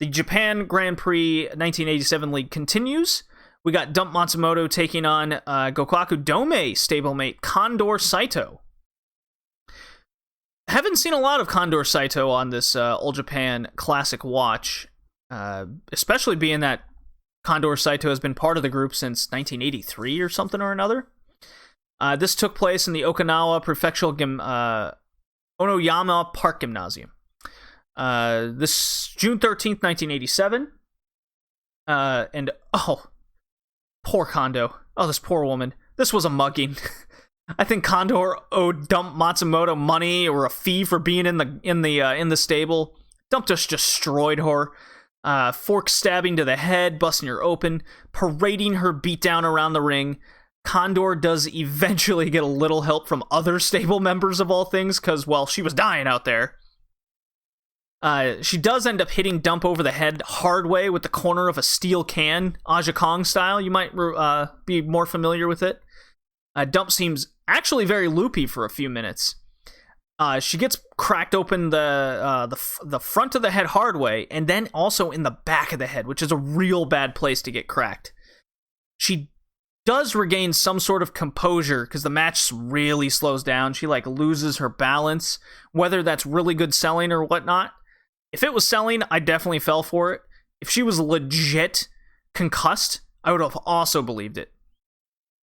The Japan Grand Prix 1987 League continues. We got Dump Matsumoto taking on Gokaku Dome stablemate Condor Saito. Haven't seen a lot of Condor Saito on this All Japan Classic watch, especially being that Condor Saito has been part of the group since 1983 or something or another. This took place in the Okinawa Prefectural Onoyama Park Gymnasium. This June 13th, 1987. And, poor Kondo. Oh, this poor woman. This was a mugging. I think Condor owed Dump Matsumoto money or a fee for being in the stable. Dump just destroyed her. fork stabbing to the head, busting her open, parading her beatdown around the ring. Condor does eventually get a little help from other stable members of all things, because, well, she was dying out there. She does end up hitting Dump over the head hard way with the corner of a steel can, Aja Kong style. You might be more familiar with it. Dump seems actually very loopy for a few minutes. She gets cracked open the front of the head hard way, and then also in the back of the head, which is a real bad place to get cracked. She does regain some sort of composure because the match really slows down. She loses her balance, whether that's really good selling or whatnot. If it was selling, I definitely fell for it. If she was legit concussed, I would have also believed it.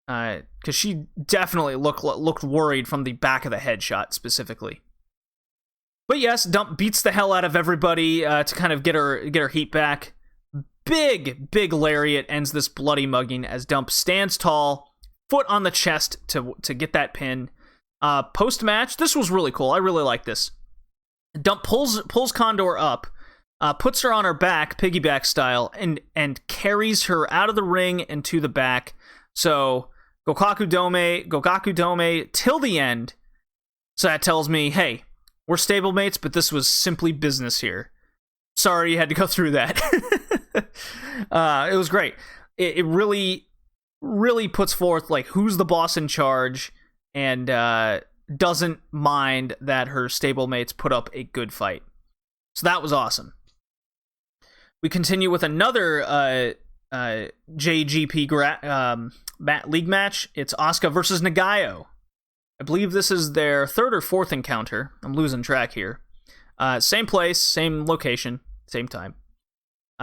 Because she definitely looked worried from the back of the head shot specifically. But yes, Dump beats the hell out of everybody to kind of get her heat back. Big lariat ends this bloody mugging as Dump stands tall, foot on the chest to get that pin. Post match, this was really cool. I really like this. Dump pulls Condor up, puts her on her back, piggyback style, and carries her out of the ring and to the back. So Gokaku Dome till the end. So that tells me, hey, we're stablemates, but this was simply business here. Sorry you had to go through that. It was great. It really puts forth who's the boss in charge, and doesn't mind that her stablemates put up a good fight. So that was awesome. We continue with another JGP league match. It's Asuka versus Nagayo. I believe this is their third or fourth encounter. I'm losing track here. Same place, same location, same time.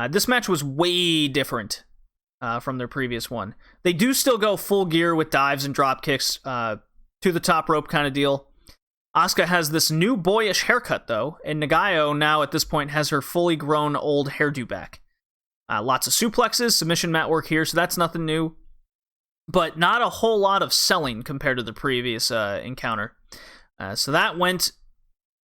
This match was way different from their previous one. They do still go full gear with dives and drop kicks to the top rope kind of deal. Asuka has this new boyish haircut, though, and Nagayo now at this point has her fully grown old hairdo back. Lots of suplexes, submission mat work here, so that's nothing new. But not a whole lot of selling compared to the previous encounter. So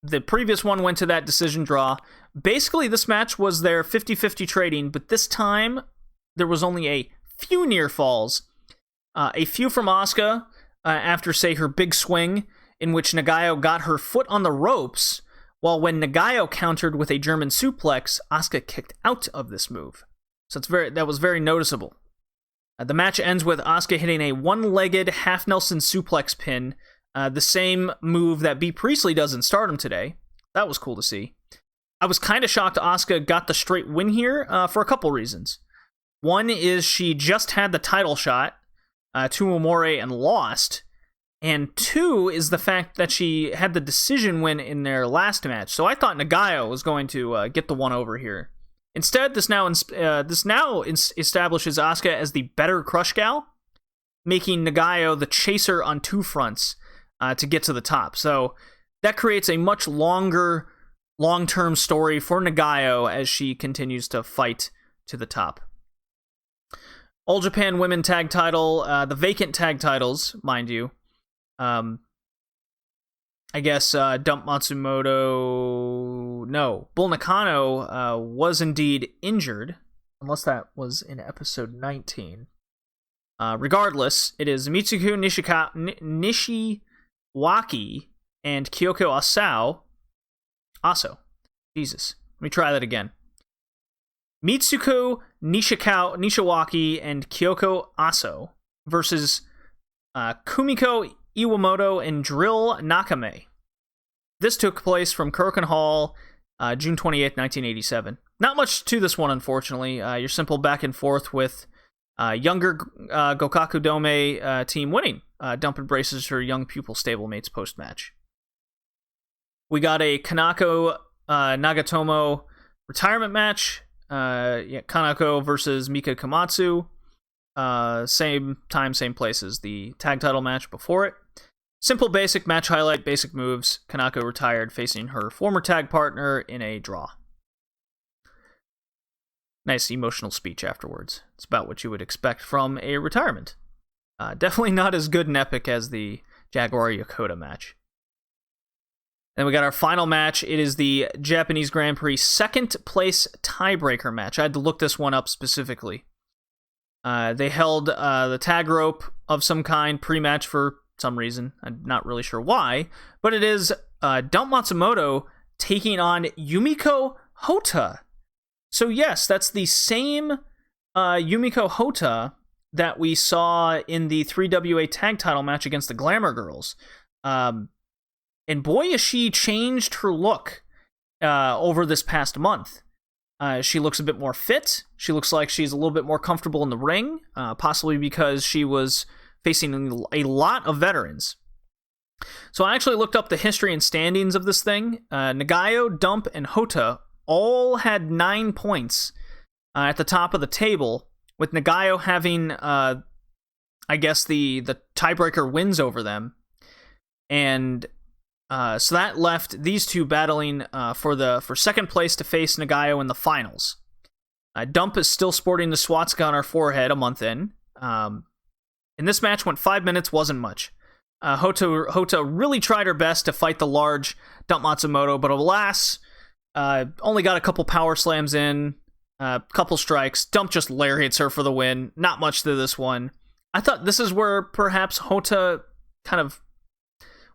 the previous one went to that decision draw. Basically, this match was their 50-50 trading, but this time there was only a few near falls. A few from Asuka after, say, her big swing, in which Nagayo got her foot on the ropes, while when Nagayo countered with a German suplex, Asuka kicked out of this move. So that was very noticeable. The match ends with Asuka hitting a one-legged half Nelson suplex pin, the same move that B. Priestley does in Stardom today. That was cool to see. I was kind of shocked Asuka got the straight win here for a couple reasons. One is she just had the title shot to Umore and lost. And two is the fact that she had the decision win in their last match. So I thought Nagayo was going to get the one over here. Instead, this now establishes Asuka as the better Crush Gal, making Nagayo the chaser on two fronts to get to the top. So that creates a much longer, long-term story for Nagayo as she continues to fight to the top. All Japan Women Tag Title, the vacant tag titles, mind you. I guess Dump Matsumoto... No, Bull Nakano was indeed injured, unless that was in episode 19. Regardless, it is Mitsuku Nishiwaki and Kyoko Aso. Jesus. Let me try that again. Mitsuku Nishiwaki and Kyoko Aso versus Kumiko Iwamoto and Drill Nakame. This took place from Korakuen Hall, June 28th, 1987. Not much to this one, unfortunately. Your simple back and forth with younger Gokaku Dome team winning. Dump embraces her young pupil stablemates post-match. We got a Kanako Nagatomo retirement match. Kanako versus Mika Komatsu. Same time, same place as the tag title match before it. Simple basic match highlight, basic moves. Kanako retired facing her former tag partner in a draw. Nice emotional speech afterwards. It's about what you would expect from a retirement. Definitely not as good and epic as the Jaguar Yokota match. Then we got our final match. It is the Japanese Grand Prix second place tiebreaker match. I had to look this one up specifically. They held the tag rope of some kind pre-match for some reason. I'm not really sure why, but it is Dump Matsumoto taking on Yumiko Hotta. So yes, that's the same Yumiko Hotta that we saw in the 3WA tag title match against the Glamour Girls. And boy, has she changed her look over this past month. She looks a bit more fit. She looks like she's a little bit more comfortable in the ring, possibly because she was facing a lot of veterans. So I actually looked up the history and standings of this thing. Nagayo, Dump, and Hotta all had 9 points at the top of the table, with Nagayo having, I guess, the tiebreaker wins over them. And so that left these two battling for second place to face Nagayo in the finals. Dump is still sporting the swastika on her forehead a month in. And this match went 5 minutes, wasn't much. Hotta really tried her best to fight the large Dump Matsumoto, but alas, only got a couple power slams in, couple strikes. Dump just lariats her for the win. Not much to this one. I thought this is where perhaps Hotta kind of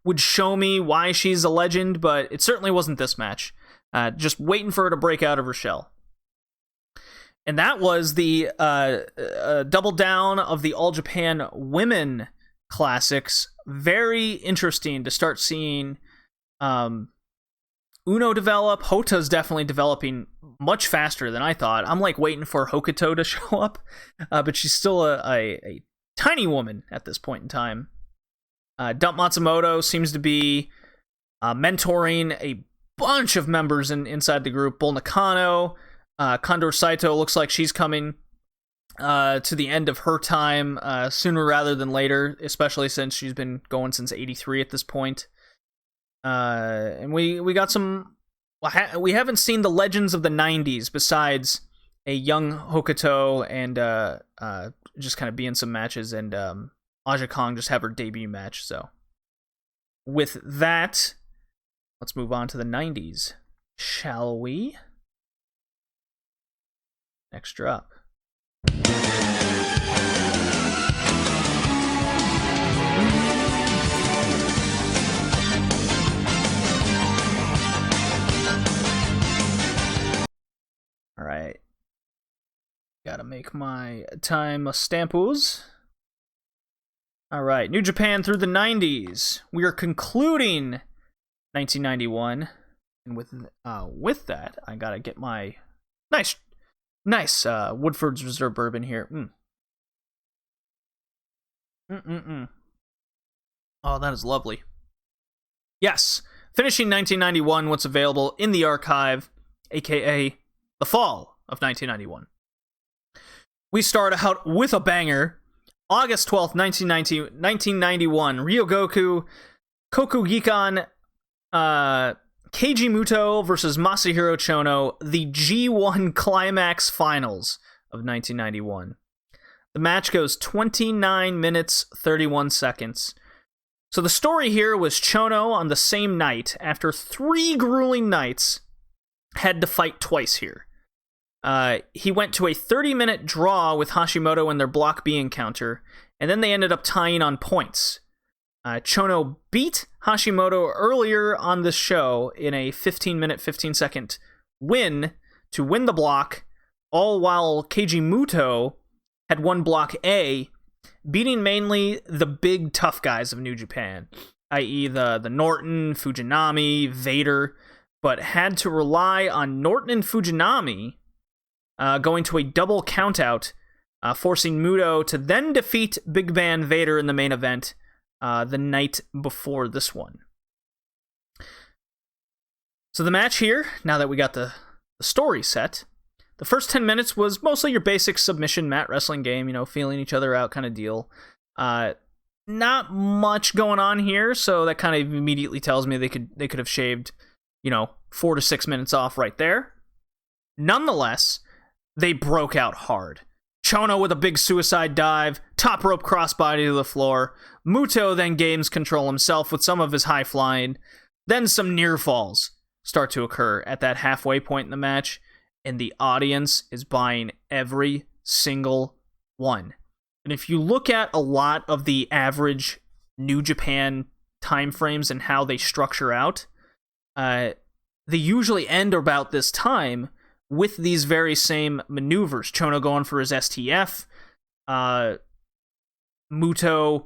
would show me why she's a legend, but it certainly wasn't this match. Just waiting for her to break out of her shell. And that was the double down of the All Japan Women Classics. Very interesting to start seeing Uno develop. Hota's definitely developing much faster than I thought. I'm like waiting for Hokuto to show up, but she's still a tiny woman at this point in time. Dump Matsumoto seems to be mentoring a bunch of members inside the group. Bull Nakano, Condor Saito looks like she's coming to the end of her time sooner rather than later, especially since she's been going since '83 at this point. And we got some. We haven't seen the legends of the '90s besides a young Hokuto and just kind of be in some matches, and Aja Kong just have her debut match. So with that, let's move on to the 90s, shall we? Next drop. All right. Gotta make my time stampos. All right, New Japan through the 90s. We are concluding 1991, and with that, I gotta get my nice Woodford's Reserve bourbon here. Oh, that is lovely. Yes, finishing 1991. What's available in the archive, aka the fall of 1991. We start out with a banger. August 12th, 1991, Ryogoku Kokugikan Keiji Muto versus Masahiro Chono, the G1 Climax Finals of 1991. The match goes 29 minutes, 31 seconds. So the story here was Chono on the same night, after 3 grueling nights, had to fight twice here. He went to a 30-minute draw with Hashimoto in their Block B encounter, and then they ended up tying on points. Chono beat Hashimoto earlier on this show in a 15-minute, 15-second win to win the block, all while Keiji Muto had won Block A, beating mainly the big tough guys of New Japan, i.e. the Norton, Fujinami, Vader, but had to rely on Norton and Fujinami going to a double countout, forcing Muto to then defeat Big Man Vader in the main event the night before this one. So the match here, now that we got the story set, the first 10 minutes was mostly your basic submission mat wrestling game, feeling each other out kind of deal. Not much going on here, so that kind of immediately tells me they could have shaved, 4 to 6 minutes off right there. Nonetheless, they broke out hard. Chono with a big suicide dive, top rope crossbody to the floor. Muto then gains control himself with some of his high flying. Then some near falls start to occur at that halfway point in the match, and the audience is buying every single one. And if you look at a lot of the average New Japan timeframes and how they structure out, they usually end about this time with these very same maneuvers. Chono going for his STF. Muto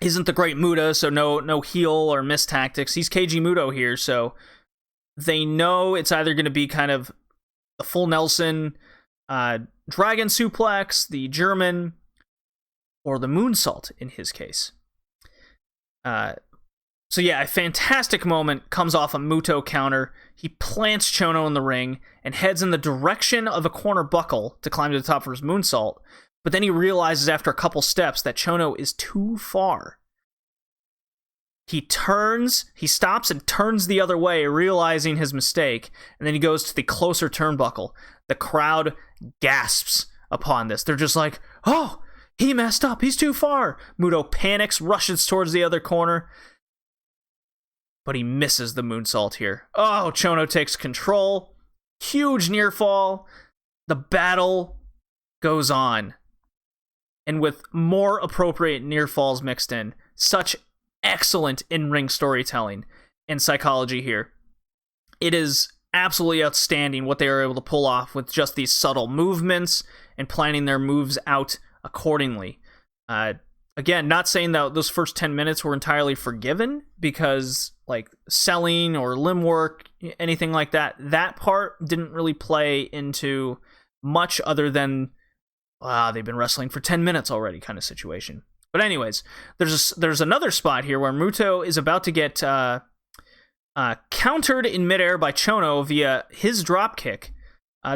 isn't the great Muta, so no heel or miss tactics. He's Keiji Muto here, so they know it's either going to be kind of the full Nelson, Dragon Suplex, the German, or the Moonsault in his case. So yeah, a fantastic moment comes off a Muto counter. He plants Chono in the ring and heads in the direction of a corner buckle to climb to the top for his Moonsault. But then he realizes after a couple steps that Chono is too far. He stops and turns the other way, realizing his mistake, and then he goes to the closer turnbuckle. The crowd gasps upon this. They're just like, oh, he messed up, he's too far. Muto panics, rushes towards the other corner, but he misses the Moonsault here. Oh, Chono takes control. Huge near fall. The battle goes on. And with more appropriate near falls mixed in, such excellent in-ring storytelling and psychology here. It is absolutely outstanding what they are able to pull off with just these subtle movements and planning their moves out accordingly. Again, not saying that those first 10 minutes were entirely forgiven, because like selling or limb work, anything like that, that part didn't really play into much other than they've been wrestling for 10 minutes already kind of situation. But anyways, there's another spot here where Muto is about to get countered in midair by Chono via his dropkick.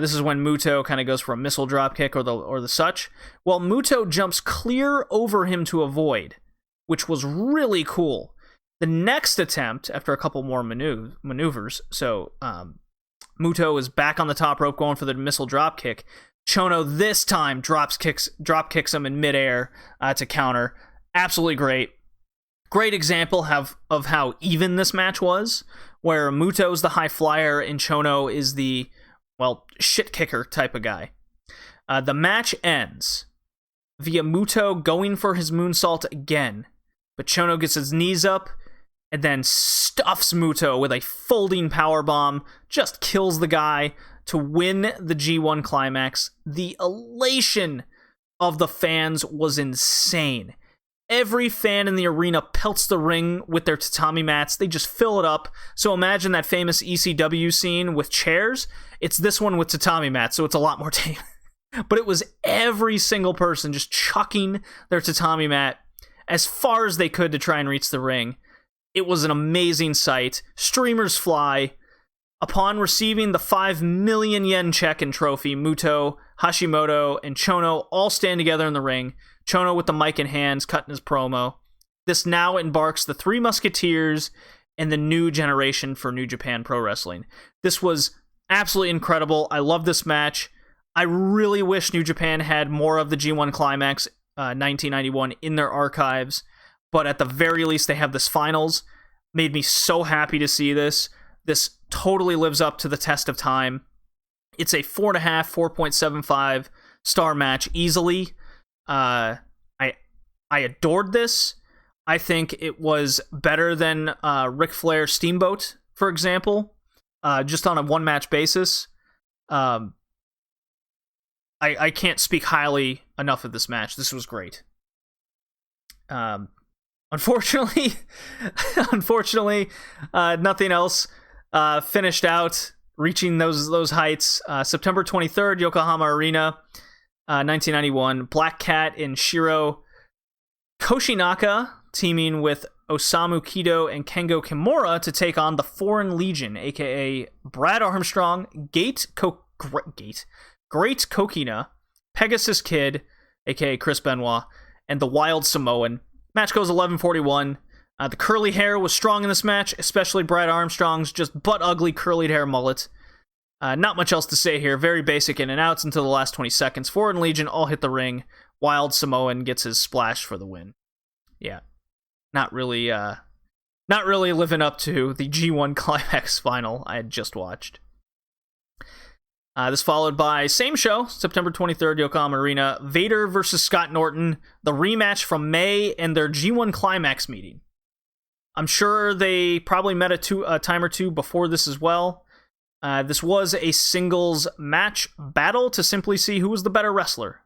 This is when Muto kind of goes for a missile dropkick or the such. Well, Muto jumps clear over him to avoid, which was really cool. The next attempt, after a couple more maneuvers, so Muto is back on the top rope going for the missile dropkick. Chono this time drop kicks him in midair to counter. Absolutely great. Great example of how even this match was, where Muto's the high flyer and Chono is the, well, shit kicker type of guy. The match ends via Muto going for his moonsault again, but Chono gets his knees up and then stuffs Muto with a folding powerbomb, just kills the guy to win the G1 climax. The elation of the fans was insane. Every fan in the arena pelts the ring with their tatami mats. They just fill it up. So imagine that famous ECW scene with chairs. It's this one with tatami mats, so it's a lot more tame. But it was every single person just chucking their tatami mat as far as they could to try and reach the ring. It was an amazing sight. Streamers fly. Upon receiving the 5 million yen check and trophy, Muto, Hashimoto, and Chono all stand together in the ring. Chono with the mic in hands, cutting his promo. This now embarks the Three Musketeers and the new generation for New Japan Pro Wrestling. This was absolutely incredible. I love this match. I really wish New Japan had more of the G1 Climax 1991 in their archives, but at the very least they have this finals. Made me so happy to see this. This totally lives up to the test of time. It's a 4.5, 4.75 star match easily. I adored this. I think it was better than Ric Flair Steamboat, for example, just on a one-match basis. I can't speak highly enough of this match. This was great. Unfortunately, nothing else finished out, reaching those heights. September 23rd, Yokohama Arena, 1991. Black Cat and Shiro Koshinaka teaming with Osamu Kido and Kengo Kimura to take on the Foreign Legion, aka Brad Armstrong, Great Kokina, Pegasus Kid, aka Chris Benoit, and the Wild Samoan. Match goes 11:41. The curly hair was strong in this match, especially Brad Armstrong's just butt-ugly curly hair mullet. Not much else to say here. Very basic in and outs until the last 20 seconds. Foreign Legion all hit the ring. Wild Samoan gets his splash for the win. Yeah. Not really not really living up to the G1 Climax final I had just watched. This followed by same show, September 23rd, Yokohama Arena, Vader versus Scott Norton, the rematch from May and their G1 Climax meeting. I'm sure they probably met a time or two before this as well. This was a singles match battle to simply see who was the better wrestler.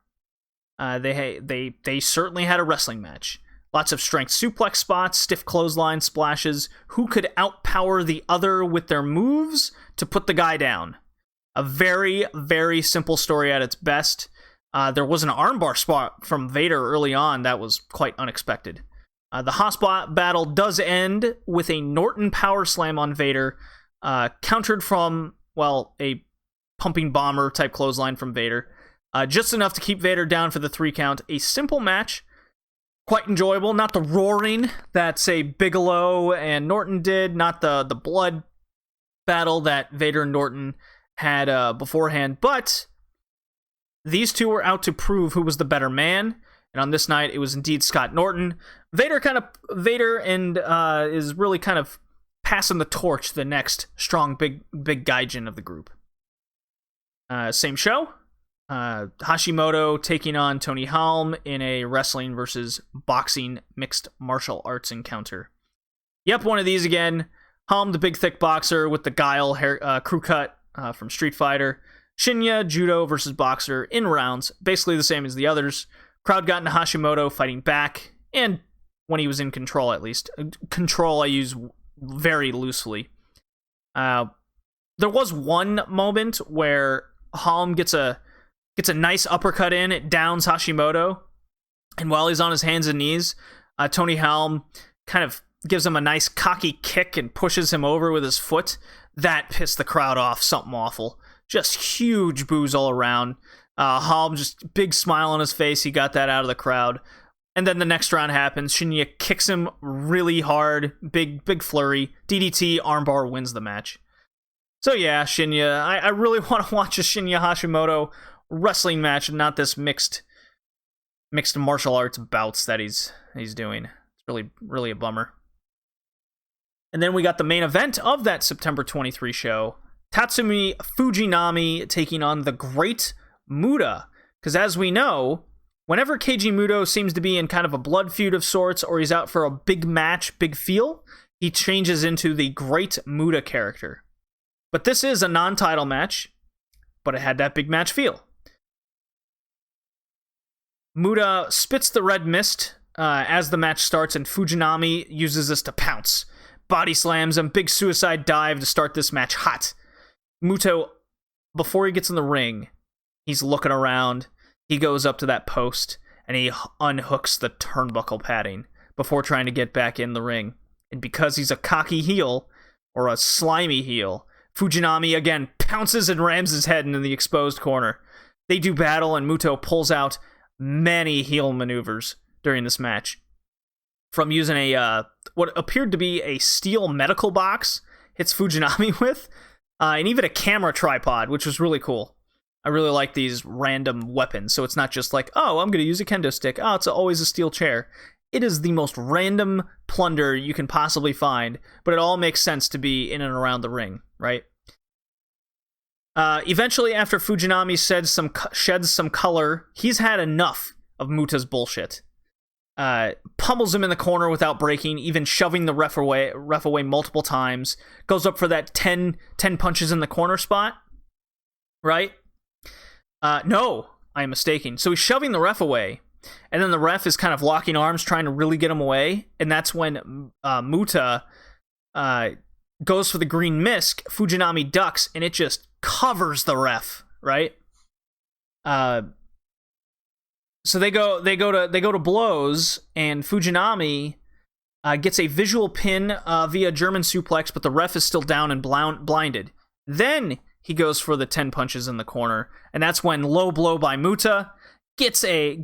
They certainly had a wrestling match. Lots of strength suplex spots, stiff clothesline splashes. Who could outpower the other with their moves to put the guy down? A very, very simple story at its best. There was an armbar spot from Vader early on that was quite unexpected. The hotspot battle does end with a Norton power slam on Vader, countered from, well, a pumping bomber type clothesline from Vader. Just enough to keep Vader down for the 3 count. A simple match, quite enjoyable. Not the roaring that, say, Bigelow and Norton did. Not the blood battle that Vader and Norton had beforehand. But these two were out to prove who was the better man. And on this night, it was indeed Scott Norton. Vader is really kind of passing the torch to the next strong big gaijin of the group. Same show. Hashimoto taking on Tony Halm in a wrestling versus boxing mixed martial arts encounter. Yep, one of these again. Halm, the big thick boxer with the Guile hair, crew cut from Street Fighter. Shinya, judo versus boxer in rounds, basically the same as the others. Crowd got into Hashimoto fighting back, and when he was in control at least. Control I use very loosely. There was one moment where Halm gets a nice uppercut in, it downs Hashimoto, and while he's on his hands and knees, Tony Halm kind of gives him a nice cocky kick and pushes him over with his foot. That pissed the crowd off, something awful. Just huge boos all around. Halm, just big smile on his face, he got that out of the crowd. And then the next round happens, Shinya kicks him really hard, big flurry, DDT, armbar wins the match. So yeah, Shinya, I really want to watch a Shinya Hashimoto wrestling match and not this mixed martial arts bouts that he's doing. It's really a bummer. And then we got the main event of that September 23 show, Tatsumi Fujinami taking on the Great Muta. Because as we know, whenever Keiji Muto seems to be in kind of a blood feud of sorts, or he's out for a big match, big feel, he changes into the Great Muta character. But this is a non-title match, but it had that big match feel. Muta spits the red mist as the match starts, and Fujinami uses this to pounce. Body slams him, big suicide dive to start this match hot. Muto, before he gets in the ring, he's looking around. He goes up to that post, and he unhooks the turnbuckle padding before trying to get back in the ring. And because he's a cocky heel, or a slimy heel, Fujinami again pounces and rams his head into the exposed corner. They do battle, and Muto pulls out many heel maneuvers during this match. From using what appeared to be a steel medical box, hits Fujinami with, and even a camera tripod, which was really cool. I really like these random weapons, so it's not just like, oh, I'm going to use a kendo stick. Oh, it's always a steel chair. It is the most random plunder you can possibly find, but it all makes sense to be in and around the ring, right? Eventually, after Fujinami sheds some color, he's had enough of Muta's bullshit. Pummels him in the corner without breaking, even shoving the ref away multiple times. Goes up for that 10 punches in the corner spot, right? No, I am mistaken. So he's shoving the ref away, and then the ref is kind of locking arms, trying to really get him away, and that's when Muta goes for the green mist. Fujinami ducks, and it just covers the ref, right? So they go to blows, and Fujinami gets a visual pin via German suplex, but the ref is still down and blinded. Then he goes for the 10 punches in the corner, and that's when low blow by Muta gets a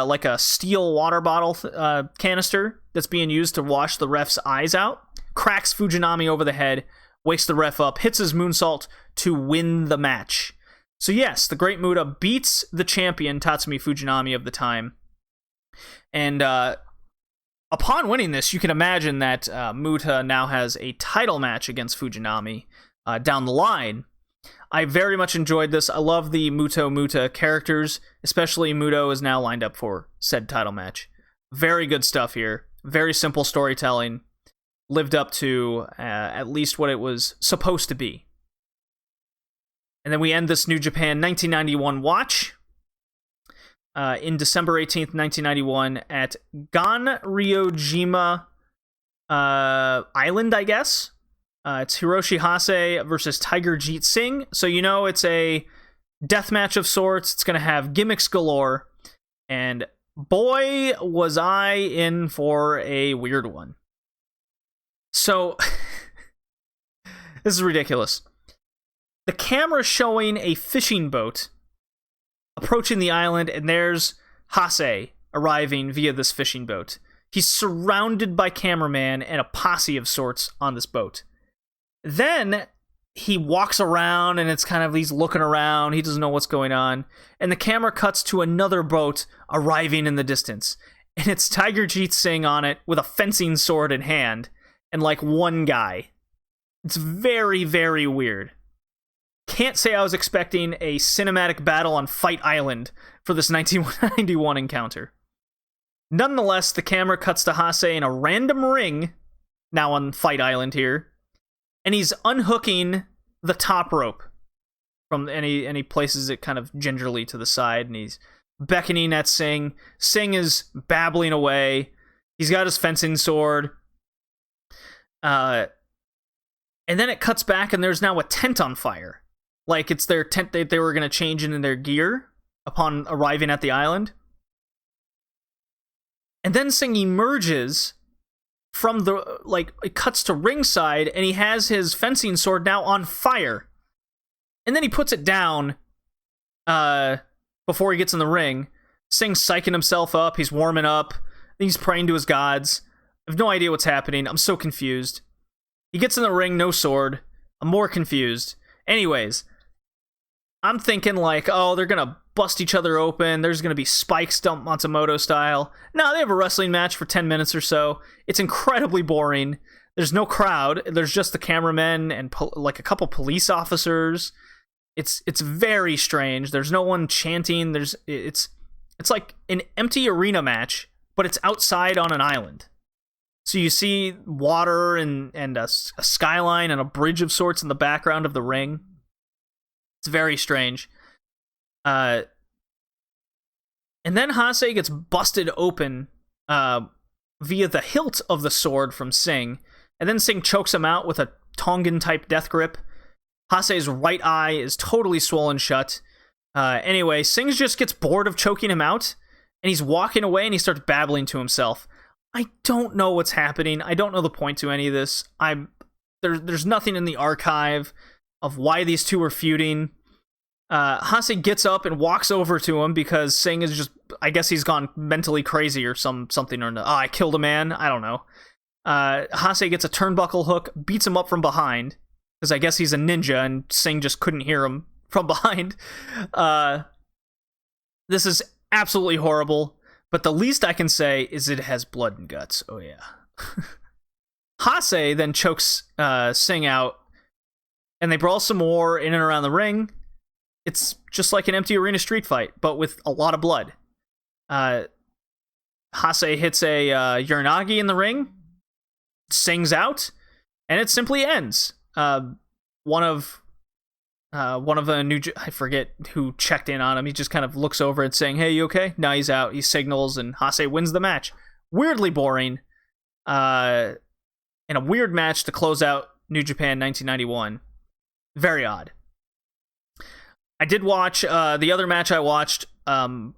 like a steel water bottle canister that's being used to wash the ref's eyes out, cracks Fujinami over the head, wakes the ref up, hits his moonsault to win the match. So yes, the Great Muta beats the champion Tatsumi Fujinami of the time. And upon winning this, you can imagine that Muta now has a title match against Fujinami down the line. I very much enjoyed this. I love the Muta characters, especially Muto is now lined up for said title match. Very good stuff here. Very simple storytelling. Lived up to at least what it was supposed to be. And then we end this New Japan 1991 watch in December 18th, 1991 at Ganryojima Island, I guess. It's Hiroshi Hase versus Tiger Jeet Singh. So you know it's a death match of sorts. It's going to have gimmicks galore. And boy, was I in for a weird one. So, this is ridiculous. The camera showing a fishing boat approaching the island, and there's Hase arriving via this fishing boat. He's surrounded by cameramen and a posse of sorts on this boat. Then he walks around, and it's kind of, he's looking around, he doesn't know what's going on, and the camera cuts to another boat arriving in the distance, and it's Tiger Jeet Singh on it with a fencing sword in hand, and like one guy. It's very, very weird. Can't say I was expecting a cinematic battle on Fight Island for this 1991 encounter. Nonetheless, the camera cuts to Hase in a random ring, now on Fight Island here, and he's unhooking the top rope from any places it kind of gingerly to the side, and he's beckoning at Singh. Singh is babbling away. He's got his fencing sword. And then it cuts back, and there's now a tent on fire. Like, it's their tent that they were going to change into their gear upon arriving at the island. And then Singh emerges from the, like, it cuts to ringside, and he has his fencing sword now on fire. And then he puts it down before he gets in the ring. Singh's psyching himself up, he's warming up, he's praying to his gods. I have no idea what's happening, I'm so confused. He gets in the ring, no sword. I'm more confused. Anyways, I'm thinking like, oh, they're gonna bust each other open. There's gonna be spikes dumped Matsumoto style. No, they have a wrestling match for 10 minutes or so. It's incredibly boring. There's no crowd. There's just the cameramen and like a couple police officers. It's very strange. There's no one chanting. It's like an empty arena match, but it's outside on an island. So you see water and a skyline and a bridge of sorts in the background of the ring. It's very strange. And then Hase gets busted open via the hilt of the sword from Singh. And then Singh chokes him out with a Tongan-type death grip. Hase's right eye is totally swollen shut. Anyway, Singh just gets bored of choking him out, and he's walking away, and he starts babbling to himself. I don't know what's happening. I don't know the point to any of this. There's nothing in the archive of why these two are feuding. Hase gets up and walks over to him because Singh is just, I guess he's gone mentally crazy or something or another. Oh, I killed a man? I don't know. Hase gets a turnbuckle hook, beats him up from behind, because I guess he's a ninja and Singh just couldn't hear him from behind. This is absolutely horrible. But the least I can say is it has blood and guts. Oh, yeah. Hase then chokes Singh out, and they brawl some more in and around the ring. It's just like an empty arena street fight, but with a lot of blood. Hase hits a Uranagi in the ring, Singh's out, and it simply ends. One of the I forget who checked in on him. He just kind of looks over and saying, "Hey, you okay?" Now he's out. He signals, and Hase wins the match. Weirdly boring. And a weird match to close out New Japan 1991. Very odd. I did watch the other match I watched from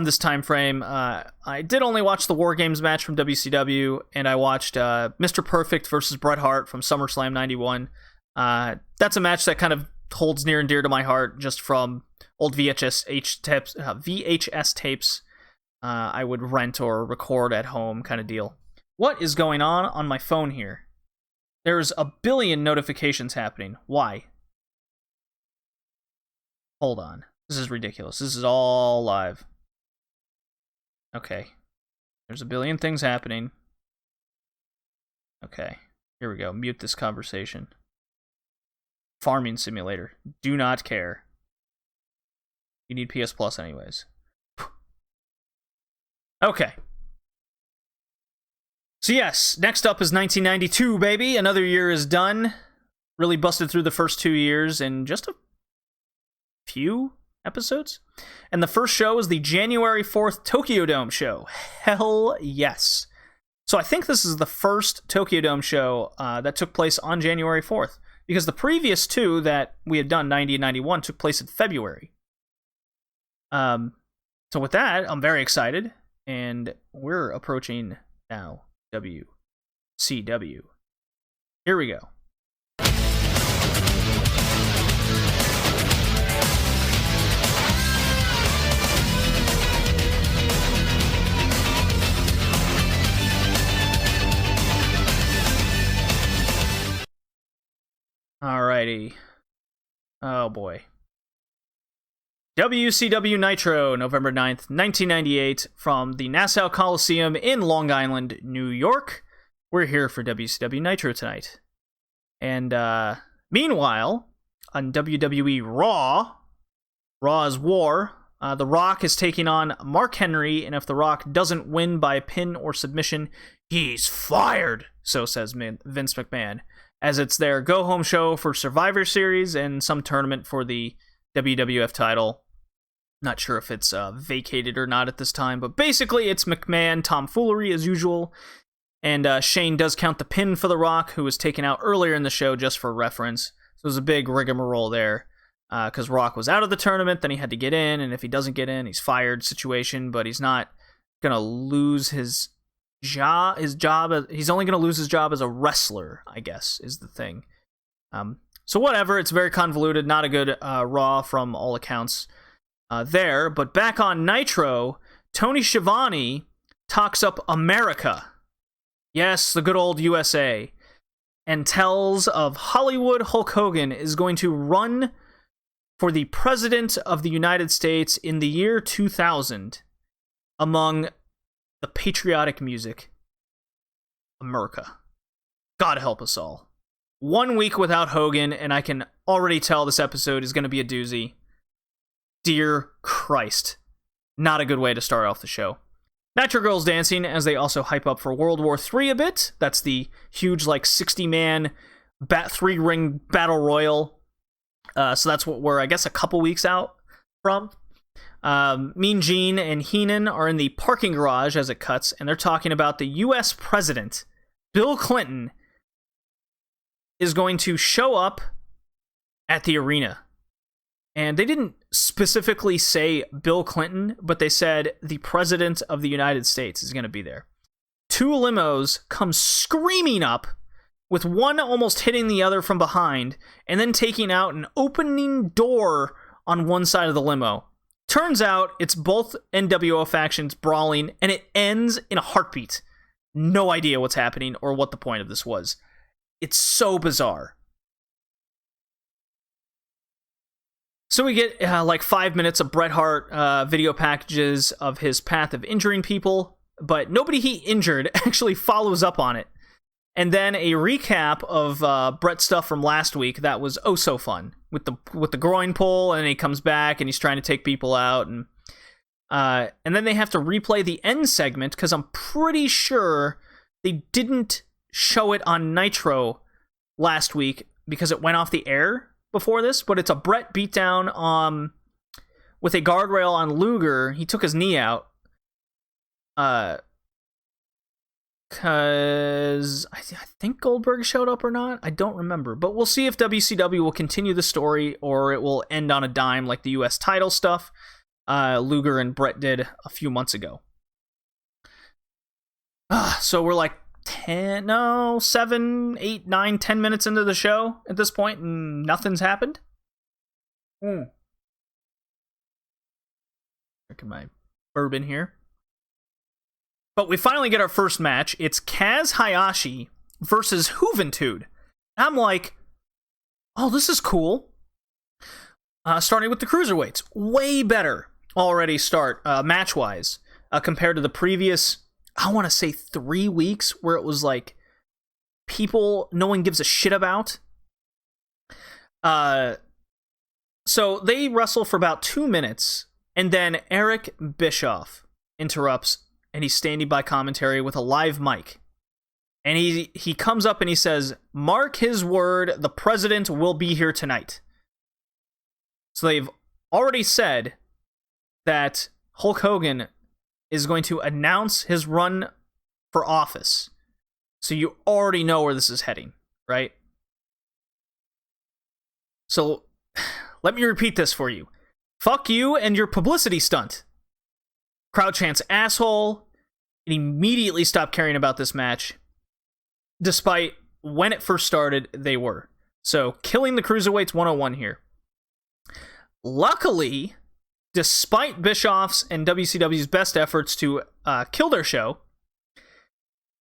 this time frame. I did only watch the War Games match from WCW, and I watched Mr. Perfect versus Bret Hart from SummerSlam 91. That's a match that kind of holds near and dear to my heart just from old VHS tapes I would rent or record at home kind of deal. What is going on my phone here? There's a billion notifications happening. Why? Hold on. This is ridiculous. This is all live. Okay. There's a billion things happening. Okay, here we go. Mute this conversation. Farming simulator. Do not care. You need PS Plus anyways. Okay. So yes, next up is 1992, baby. Another year is done. Really busted through the first 2 years in just a few episodes. And the first show is the January 4th Tokyo Dome show. Hell yes. So I think this is the first Tokyo Dome show that took place on January 4th. Because the previous two that we had done, 90 and 91, took place in February. So with that, I'm very excited. And we're approaching now WCW. Here we go. Alrighty. Oh boy. WCW Nitro, November 9th, 1998, from the Nassau Coliseum in Long Island, New York. We're here for WCW Nitro tonight. And meanwhile, on WWE Raw, Raw's War, The Rock is taking on Mark Henry, and if The Rock doesn't win by pin or submission, he's fired, so says Vince McMahon, as it's their go-home show for Survivor Series and some tournament for the WWF title. Not sure if it's vacated or not at this time, but basically it's McMahon tomfoolery as usual, and Shane does count the pin for The Rock, who was taken out earlier in the show just for reference. So there's a big rigmarole there, because Rock was out of the tournament, then he had to get in, and if he doesn't get in, he's fired situation, but he's not going to lose his job. He's only going to lose his job as a wrestler, I guess, is the thing. So whatever, it's very convoluted, not a good Raw from all accounts there. But back on Nitro, Tony Schiavone talks up America. Yes, the good old USA. And tells of Hollywood Hulk Hogan is going to run for the President of the United States in the year 2000 among the patriotic music. America. God help us all. 1 week without Hogan, and I can already tell this episode is going to be a doozy. Dear Christ. Not a good way to start off the show. Nitro Girls dancing as they also hype up for World War III a bit. That's the huge, 60-man, 3-ring battle royal. So that's what we're, I guess, a couple weeks out from. Mean Gene and Heenan are in the parking garage as it cuts, and they're talking about the U.S. President, Bill Clinton, is going to show up at the arena. And they didn't specifically say Bill Clinton, but they said the President of the United States is going to be there. 2 limos come screaming up, with one almost hitting the other from behind, and then taking out an opening door on one side of the limo. Turns out it's both NWO factions brawling, and it ends in a heartbeat. No idea what's happening or what the point of this was. It's so bizarre. So we get 5 minutes of Bret Hart video packages of his path of injuring people, but nobody he injured actually follows up on it. And then a recap of Bret's stuff from last week that was oh so fun with the groin pull, and he comes back and he's trying to take people out, and then they have to replay the end segment because I'm pretty sure they didn't show it on Nitro last week because it went off the air before this, but it's a Bret beatdown with a guardrail on Luger. He took his knee out because I think Goldberg showed up or not. I don't remember, but we'll see if WCW will continue the story or it will end on a dime like the US title stuff Luger and Bret did a few months ago. So we're 7, 8, 9, 10 minutes into the show at this point, and nothing's happened. Drinking my bourbon here. But we finally get our first match. It's Kaz Hayashi versus Juventud. I'm like, oh, this is cool. Starting with the cruiserweights. Way better already start, match-wise, compared to the previous, I want to say 3 weeks, where it was people no one gives a shit about. So they wrestle for about 2 minutes, and then Eric Bischoff interrupts, and he's standing by commentary with a live mic. And he comes up and he says, "Mark his word, the president will be here tonight." So they've already said that Hulk Hogan is going to announce his run for office. So you already know where this is heading, right? So let me repeat this for you. Fuck you and your publicity stunt. Crowd chants asshole and immediately stopped caring about this match, despite when it first started, they were. So killing the Cruiserweights 101 here. Luckily, despite Bischoff's and WCW's best efforts to kill their show,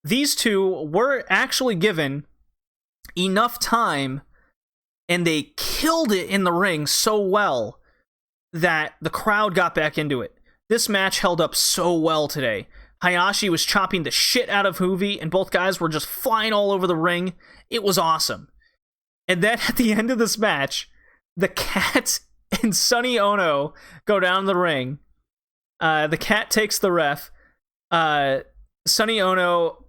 these two were actually given enough time, and they killed it in the ring so well that the crowd got back into it. This match held up so well today. Hayashi was chopping the shit out of Hoovy, and both guys were just flying all over the ring. It was awesome. And then at the end of this match, the Cat and Sonny Ono go down the ring. The Cat takes the ref. Sonny Ono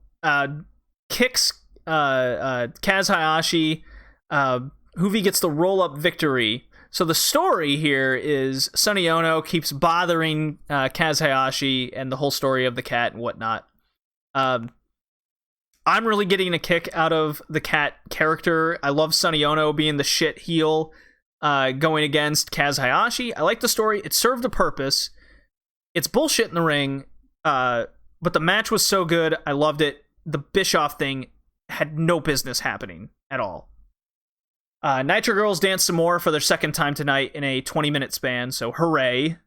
kicks Kaz Hayashi. Hoovy gets the roll-up victory. So the story here is Sonny Ono keeps bothering Kaz Hayashi and the whole story of the Cat and whatnot. I'm really getting a kick out of the Cat character. I love Sonny Ono being the shit heel going against Kaz Hayashi. I like the story. It served a purpose. It's bullshit in the ring, but the match was so good. I loved it. The Bischoff thing had no business happening at all. Nitro Girls danced some more for their second time tonight in a 20-minute span, so hooray.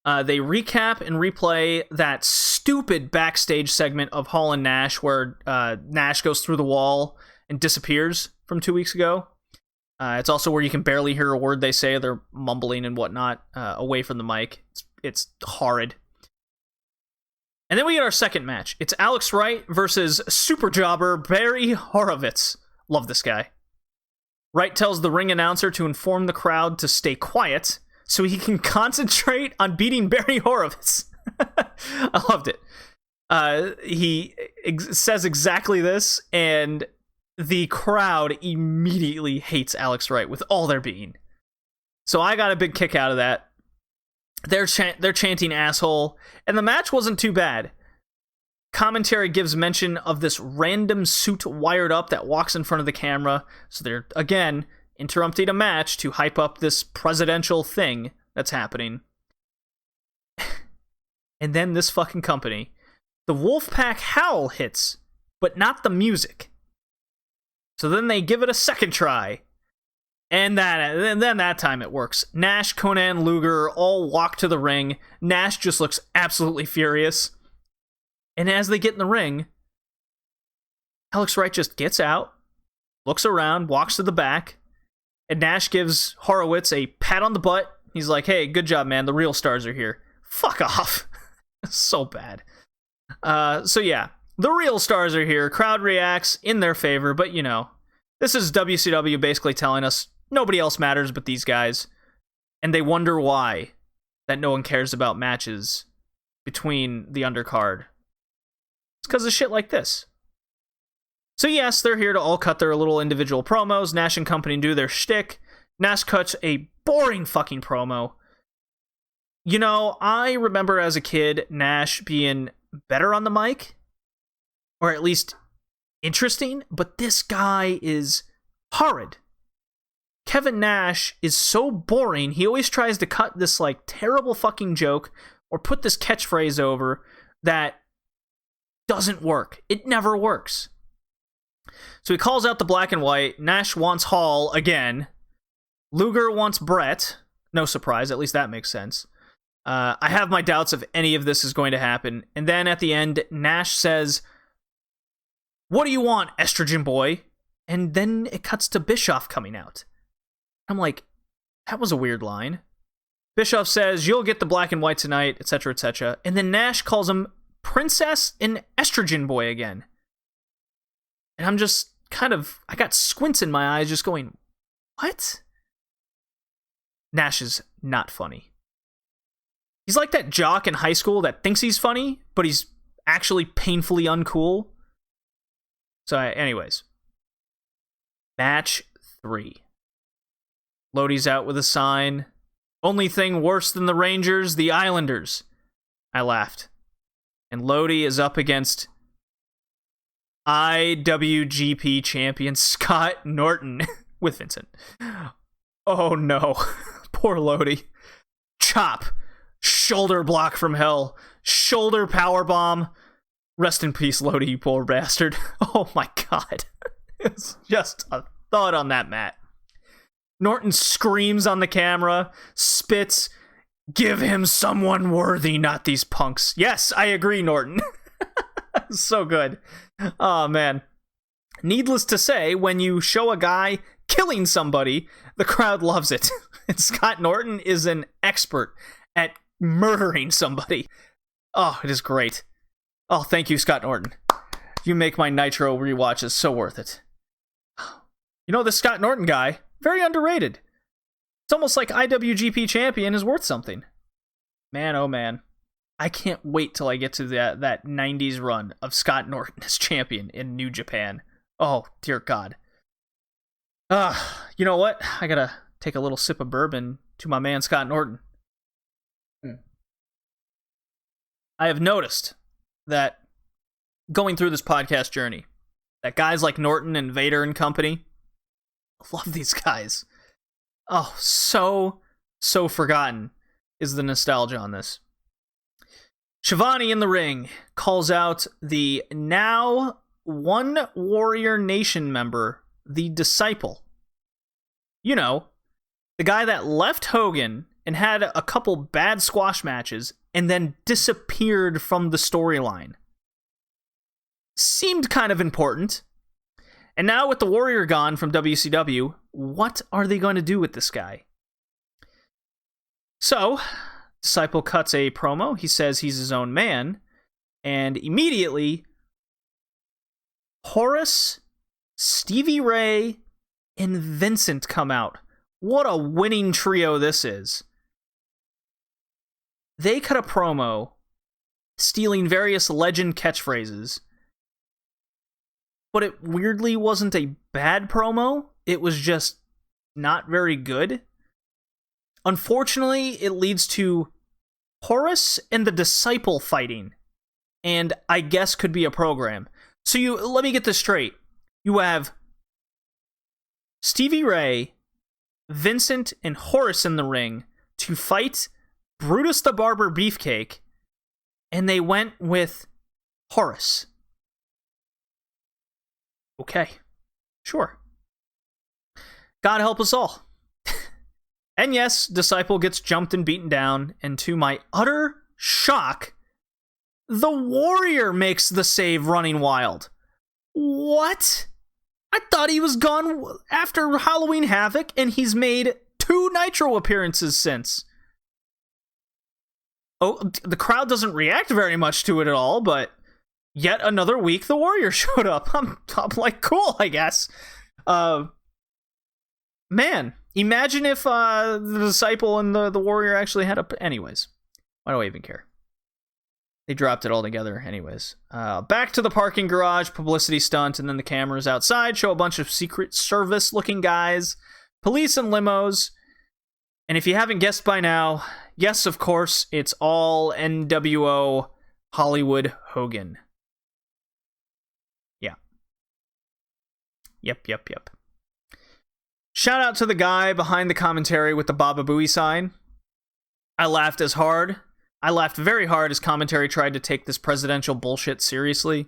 They recap and replay that stupid backstage segment of Hall and Nash where Nash goes through the wall and disappears from 2 weeks ago. It's also where you can barely hear a word they say. They're mumbling and whatnot away from the mic. It's horrid. And then we get our second match. It's Alex Wright versus super jobber Barry Horowitz. Love this guy. Wright tells the ring announcer to inform the crowd to stay quiet so he can concentrate on beating Barry Horowitz. I loved it. He says exactly this, and the crowd immediately hates Alex Wright with all their being. So I got a big kick out of that. They're chanting asshole, and the match wasn't too bad. Commentary gives mention of this random suit wired up that walks in front of the camera. So they're, again, interrupting a match to hype up this presidential thing that's happening. And then this fucking company. The Wolfpack howl hits, but not the music. So then they give it a second try. And then that time it works. Nash, Conan, Luger all walk to the ring. Nash just looks absolutely furious. And as they get in the ring, Alex Wright just gets out, looks around, walks to the back, and Nash gives Horowitz a pat on the butt. He's like, "Hey, good job, man. The real stars are here." Fuck off. So bad. So yeah, the real stars are here. Crowd reacts in their favor, but you know, this is WCW basically telling us nobody else matters but these guys. And they wonder why that no one cares about matches between the undercard. It's because of shit like this. So yes, they're here to all cut their little individual promos. Nash and company do their shtick. Nash cuts a boring fucking promo. You know, I remember as a kid, Nash being better on the mic, or at least interesting, but this guy is horrid. Kevin Nash is so boring. He always tries to cut this like terrible fucking joke or put this catchphrase over that doesn't work. It never works. So he calls out the black and white. Nash wants Hall again. Luger wants Brett. No surprise, at least that makes sense. I have my doubts if any of this is going to happen. And then at the end, Nash says, "What do you want, estrogen boy?" And then it cuts to Bischoff coming out. I'm like, that was a weird line. Bischoff says, "You'll get the black and white tonight," etc., etc. And then Nash calls him Princess and Estrogen Boy again. And I'm just I got squints in my eyes just going, what? Nash is not funny. He's like that jock in high school that thinks he's funny, but he's actually painfully uncool. So, anyways. Match 3. Lodi's out with a sign. Only thing worse than the Rangers, the Islanders. I laughed. And Lodi is up against IWGP champion Scott Norton with Vincent. Oh no. Poor Lodi. Chop. Shoulder block from hell. Shoulder powerbomb. Rest in peace, Lodi, you poor bastard. Oh my god. It's just a thought on that mat. Norton screams on the camera, spits, give him someone worthy, not these punks. Yes, I agree, Norton. So good. Oh, man. Needless to say, when you show a guy killing somebody, the crowd loves it. And Scott Norton is an expert at murdering somebody. Oh, it is great. Oh, thank you, Scott Norton. You make my Nitro rewatches so worth it. You know, this Scott Norton guy, very underrated. It's almost like IWGP champion is worth something. Man, oh man. I can't wait till I get to that 90s run of Scott Norton as champion in New Japan. Oh, dear God. You know what? I gotta take a little sip of bourbon to my man Scott Norton. I have noticed that going through this podcast journey, that guys like Norton and Vader and company, I love these guys. Oh, so forgotten is the nostalgia on this. Shivani in the ring calls out the now One Warrior Nation member, the Disciple. You know, the guy that left Hogan and had a couple bad squash matches and then disappeared from the storyline. Seemed kind of important. And now with the Warrior gone from WCW, what are they going to do with this guy? So, Disciple cuts a promo. He says he's his own man. And immediately, Horace, Stevie Ray, and Vincent come out. What a winning trio this is. They cut a promo, stealing various legend catchphrases. But it weirdly wasn't a bad promo. It was just not very good. Unfortunately, it leads to Horace and the Disciple fighting. And I guess could be a program. So let me get this straight. You have Stevie Ray, Vincent, and Horace in the ring to fight Brutus the Barber Beefcake. And they went with Horace. Okay, sure. God help us all. And yes, Disciple gets jumped and beaten down, and to my utter shock, the Warrior makes the save running wild. What? I thought he was gone after Halloween Havoc, and he's made 2 Nitro appearances since. Oh, the crowd doesn't react very much to it at all, but yet another week the Warrior showed up. I'm like, cool, I guess. Man, imagine if the Disciple and the Warrior actually had a... Anyways, why do I even care? They dropped it all together anyways. Back to the parking garage, publicity stunt, and then the cameras outside show a bunch of Secret Service looking guys, police and limos. And if you haven't guessed by now, yes, of course, it's all NWO Hollywood Hogan. Yeah. Yep. Shout out to the guy behind the commentary with the Baba Booey sign. I laughed very hard as commentary tried to take this presidential bullshit seriously.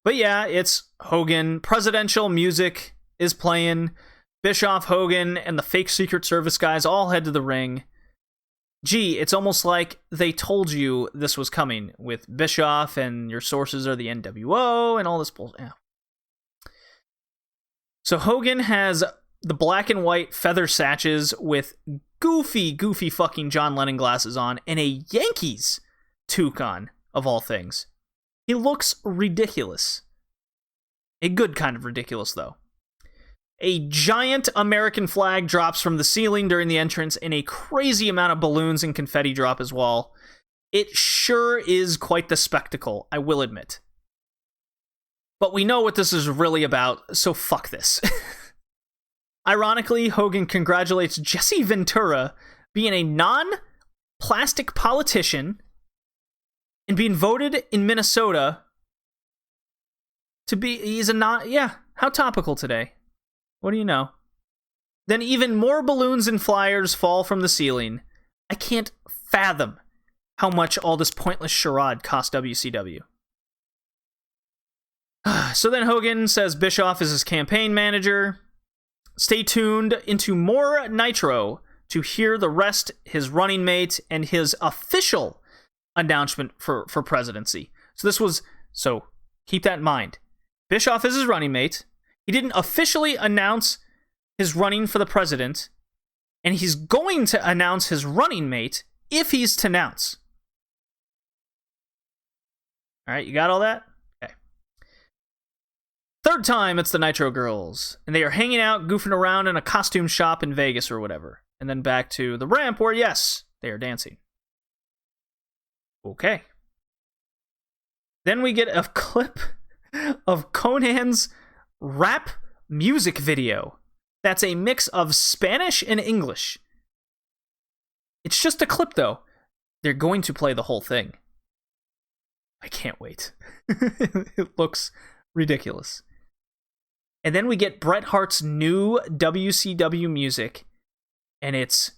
But yeah, it's Hogan. Presidential music is playing. Bischoff, Hogan, and the fake Secret Service guys all head to the ring. Gee, it's almost like they told you this was coming with Bischoff and your sources are the NWO and all this bullshit. Yeah. So Hogan has the black and white feather satches with goofy fucking John Lennon glasses on and a Yankees toque on, of all things. He looks ridiculous. A good kind of ridiculous, though. A giant American flag drops from the ceiling during the entrance, and a crazy amount of balloons and confetti drop as well. It sure is quite the spectacle, I will admit. But we know what this is really about, so fuck this. Ironically, Hogan congratulates Jesse Ventura being a non-plastic politician and being voted in Minnesota to be, how topical today. What do you know? Then even more balloons and flyers fall from the ceiling. I can't fathom how much all this pointless charade cost WCW. So then Hogan says Bischoff is his campaign manager. Stay tuned into more Nitro to hear the rest, his running mate, and his official announcement for presidency. So keep that in mind. Bischoff is his running mate. He didn't officially announce his running for the president, and he's going to announce his running mate if he's to announce. All right, you got all that? Okay. Third time, it's the Nitro Girls, and they are hanging out, goofing around in a costume shop in Vegas or whatever. And then back to the ramp where, yes, they are dancing. Okay. Then we get a clip of Conan's rap music video. That's a mix of Spanish and English. It's just a clip, though. They're going to play the whole thing. I can't wait. It looks ridiculous. And then we get Bret Hart's new WCW music, and it's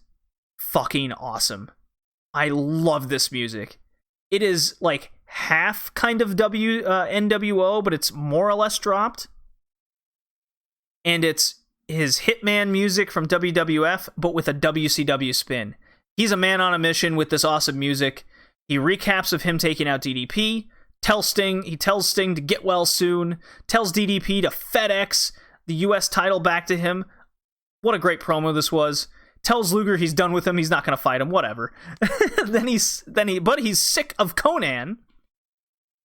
fucking awesome. I love this music. It is like half kind of NWO, but it's more or less dropped. And it's his Hitman music from WWF, but with a WCW spin. He's a man on a mission with this awesome music. He recaps of him taking out DDP, he tells Sting to get well soon, tells DDP to FedEx the US title back to him. What a great promo this was. Tells Luger he's done with him, he's not going to fight him, whatever. But he's sick of Conan,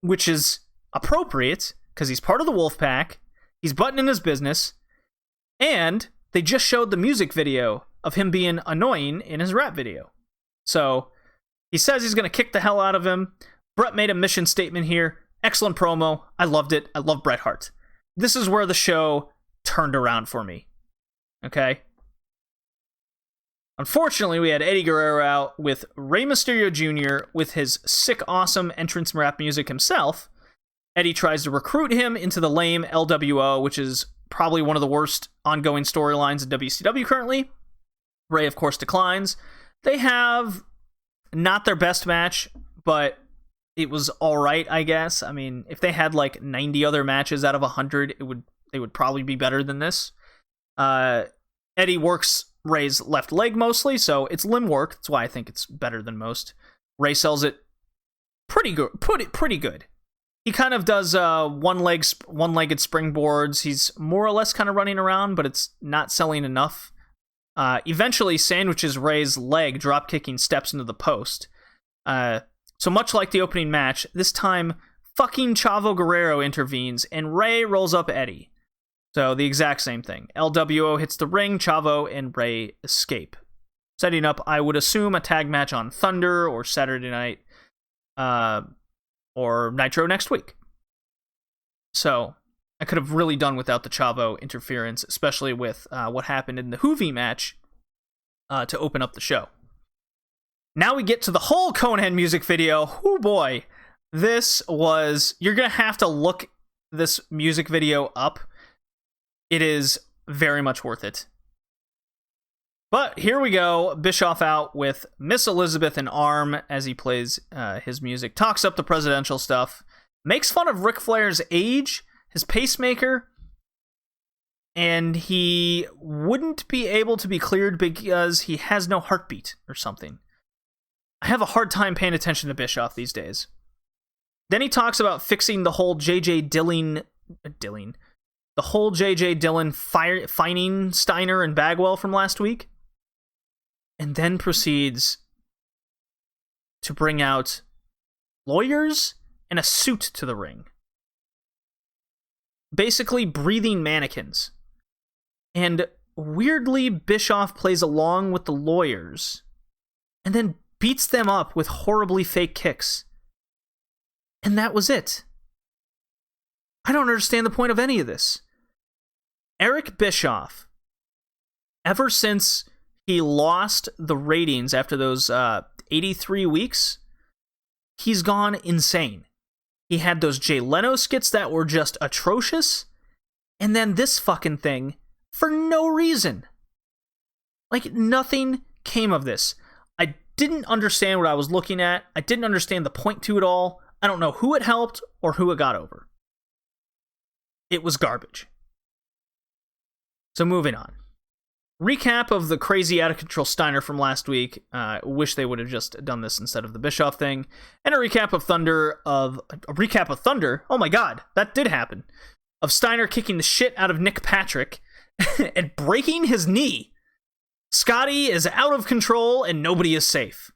which is appropriate, because he's part of the Wolfpack, he's buttoning his business, and they just showed the music video of him being annoying in his rap video. So, he says he's going to kick the hell out of him. Bret made a mission statement here. Excellent promo. I loved it. I love Bret Hart. This is where the show turned around for me. Okay? Unfortunately, we had Eddie Guerrero out with Rey Mysterio Jr. with his sick, awesome entrance rap music himself. Eddie tries to recruit him into the lame LWO, which is probably one of the worst ongoing storylines in WCW currently. Rey, of course, declines. They have not their best match, but it was all right, I guess. I mean, if they had like 90 other matches out of 100, they would probably be better than this. Eddie works Rey's left leg mostly, so it's limb work. That's why I think it's better than most. Rey sells it pretty good. He kind of does one-legged springboards. He's more or less kind of running around, but it's not selling enough. Eventually sandwiches Rey's leg, drop-kicking steps into the post. So much like the opening match, this time fucking Chavo Guerrero intervenes, and Rey rolls up Eddie. So the exact same thing. LWO hits the ring, Chavo and Rey escape. Setting up, I would assume, a tag match on Thunder or Saturday night, or Nitro next week. So I could have really done without the Chavo interference, especially with what happened in the Hoovy match to open up the show. Now we get to the whole Conan music video. Oh boy. You're going to have to look this music video up. It is very much worth it. But here we go. Bischoff out with Miss Elizabeth and Arm as he plays his music. Talks up the presidential stuff. Makes fun of Ric Flair's age, his pacemaker, and he wouldn't be able to be cleared because he has no heartbeat or something. I have a hard time paying attention to Bischoff these days. Then he talks about fixing the whole J.J. Dillon, the whole J.J. Dillon fining Steiner and Bagwell from last week, and then proceeds to bring out lawyers and a suit to the ring. basically breathing mannequins. And weirdly, Bischoff plays along with the lawyers and then beats them up with horribly fake kicks. And that was it. I don't understand the point of any of this. Eric Bischoff, ever since he lost the ratings after those 83 weeks, he's gone insane. He had those Jay Leno skits that were just atrocious, and then this fucking thing for no reason. Like, nothing came of this. I didn't understand what I was looking at. I didn't understand the point to it all. I don't know who it helped or who it got over. It was garbage. So moving on. Recap of the crazy out of control Steiner from last week. Wish they would have just done this instead of the Bischoff thing. And a recap of Thunder. Oh my god, that did happen. Of Steiner kicking the shit out of Nick Patrick and breaking his knee. Scotty is out of control and nobody is safe.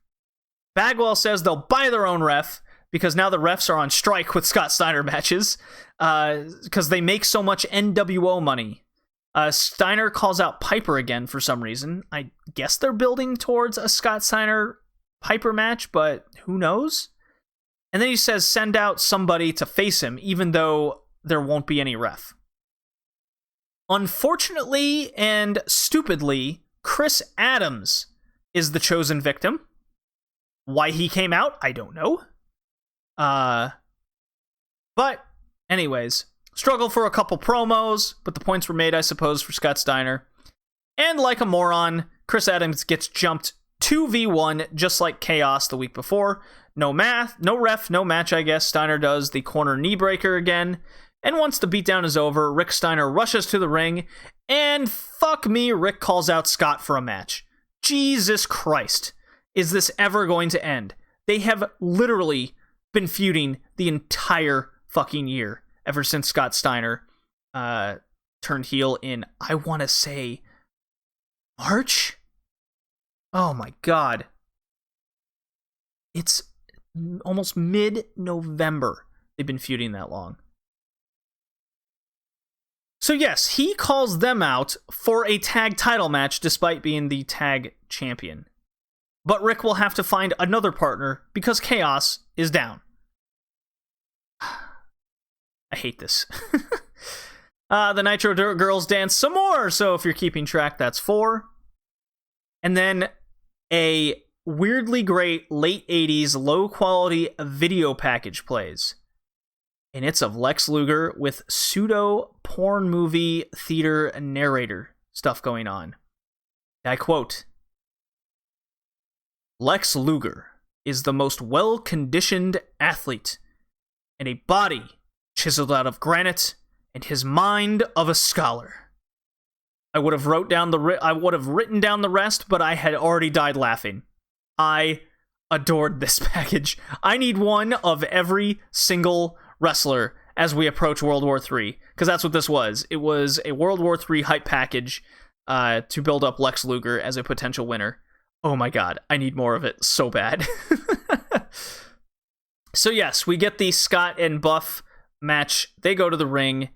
Bagwell says they'll buy their own ref because now the refs are on strike with Scott Steiner matches because they make so much NWO money. Steiner calls out Piper again for some reason. I guess they're building towards a Scott Steiner Piper match, but who knows? And then he says send out somebody to face him, even though there won't be any ref. Unfortunately and stupidly, Chris Adams is the chosen victim. Why he came out, I don't know. But anyways, struggle for a couple promos, but the points were made, I suppose, for Scott Steiner. And like a moron, Chris Adams gets jumped 2v1, just like Chaos the week before. No math, no ref, no match, I guess. Steiner does the corner knee breaker again. And once the beatdown is over, Rick Steiner rushes to the ring, and fuck me, Rick calls out Scott for a match. Jesus Christ. Is this ever going to end? They have literally been feuding the entire fucking year, ever since Scott Steiner turned heel in, I want to say, March? Oh my god. It's almost mid-November they've been feuding that long. So yes, he calls them out for a tag title match despite being the tag champion. But Rick will have to find another partner because Chaos is down. I hate this. The Nitro Girls dance some more, so if you're keeping track, that's 4. And then a weirdly great late 80s low-quality video package plays. And it's of Lex Luger with pseudo-porn movie theater narrator stuff going on. I quote, Lex Luger is the most well-conditioned athlete, and a body chiseled out of granite, and his mind of a scholar. I would have written down the rest, but I had already died laughing. I adored this package. I need one of every single wrestler as we approach World War III, because that's what this was. It was a World War III hype package to build up Lex Luger as a potential winner. Oh my god, I need more of it so bad. So yes, we get the Scott and Buff match. They go to the ring,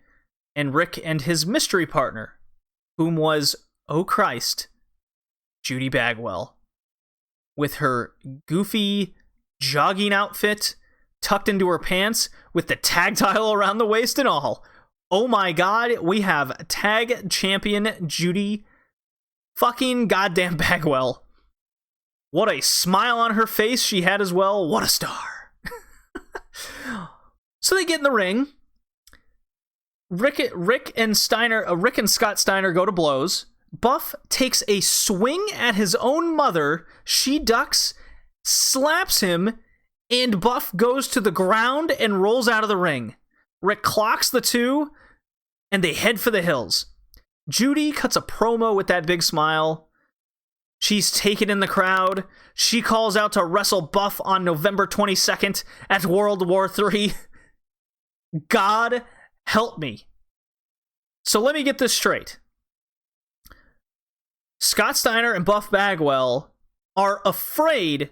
and Rick and his mystery partner, whom was, oh Christ, Judy Bagwell, with her goofy jogging outfit tucked into her pants with the tag title around the waist and all. Oh my god, we have tag champion Judy fucking goddamn Bagwell. What a smile on her face she had as well. What a star. So they get in the ring. Rick and Scott Steiner go to blows. Buff takes a swing at his own mother. She ducks, slaps him, and Buff goes to the ground and rolls out of the ring. Rick clocks the two, and they head for the hills. Judy cuts a promo with that big smile. She's taken in the crowd. She calls out to wrestle Buff on November 22nd at World War III. God help me. So let me get this straight. Scott Steiner and Buff Bagwell are afraid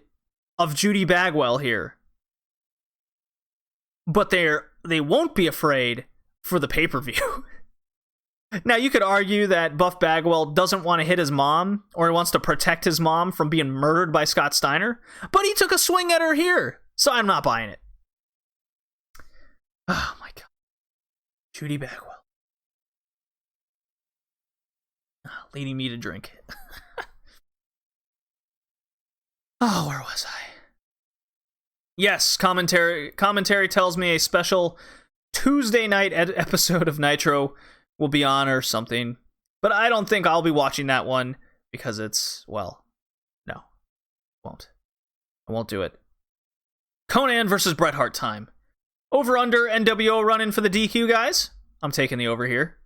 of Judy Bagwell here. But they won't be afraid for the pay-per-view. Now, you could argue that Buff Bagwell doesn't want to hit his mom, or he wants to protect his mom from being murdered by Scott Steiner, but he took a swing at her here, so I'm not buying it. Oh my god. Judy Bagwell. Leading me to drink. Oh, where was I? Yes, commentary tells me a special Tuesday night episode of Nitro will be on or something. But I don't think I'll be watching that one because it's, well, no. Won't. I won't do it. Conan versus Bret Hart time. Over under NWO running for the DQ, guys. I'm taking the over here.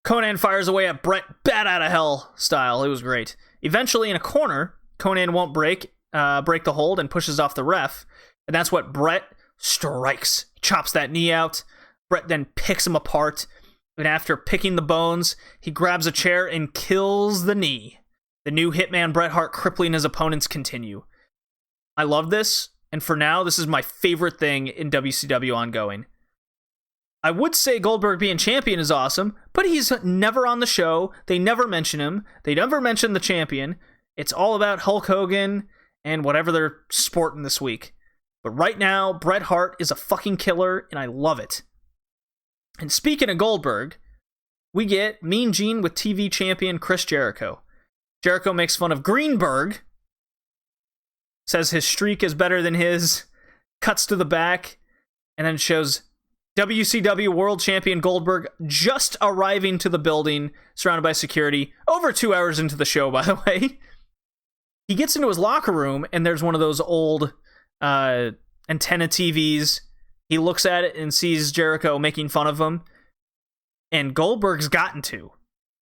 Conan fires away at Bret bat out of hell style. It was great. Eventually, in a corner, Conan won't break the hold and pushes off the ref. And that's what Bret strikes. Chops that knee out. Bret then picks him apart. And after picking the bones, he grabs a chair and kills the knee. The new Hitman Bret Hart crippling his opponents continue. I love this. And for now, this is my favorite thing in WCW ongoing. I would say Goldberg being champion is awesome, but he's never on the show. They never mention him. They never mention the champion. It's all about Hulk Hogan and whatever they're sporting this week. But right now, Bret Hart is a fucking killer, and I love it. And speaking of Goldberg, we get Mean Gene with TV champion Chris Jericho. Jericho makes fun of Greenberg, says his streak is better than his, cuts to the back, and then shows WCW World Champion Goldberg just arriving to the building, surrounded by security, over 2 hours into the show, by the way. He gets into his locker room, and there's one of those old antenna TVs. He looks at it and sees Jericho making fun of him, and Goldberg's gotten to.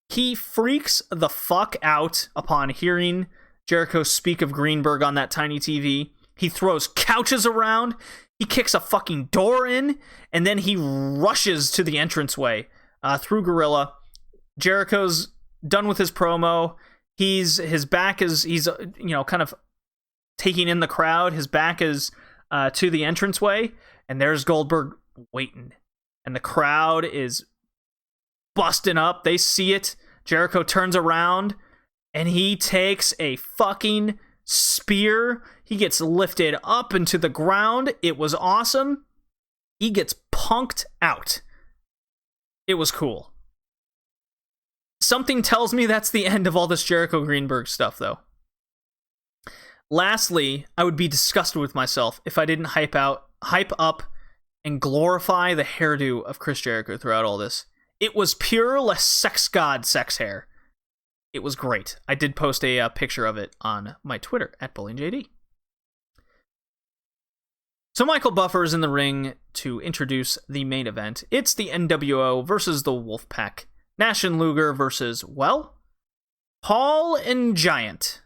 He freaks the fuck out upon hearing Jericho speak of Greenberg on that tiny TV. He throws couches around. He kicks a fucking door in, and then he rushes to the entranceway through Gorilla. Jericho's done with his promo. He's kind of taking in the crowd. His back is to the entranceway, and there's Goldberg waiting. And the crowd is busting up. They see it. Jericho turns around, and he takes a fucking spear. He gets lifted up into the ground. It was awesome. He gets punked out. It was cool. Something tells me that's the end of all this Jericho Greenberg stuff, though. Lastly, I would be disgusted with myself if I didn't hype up, and glorify the hairdo of Chris Jericho throughout all this. It was pure sex god sex hair. It was great. I did post a picture of it on my Twitter at BullingJD. So Michael Buffer is in the ring to introduce the main event. It's the NWO versus the Wolfpack. Nash and Luger versus, well, Hall and Giant.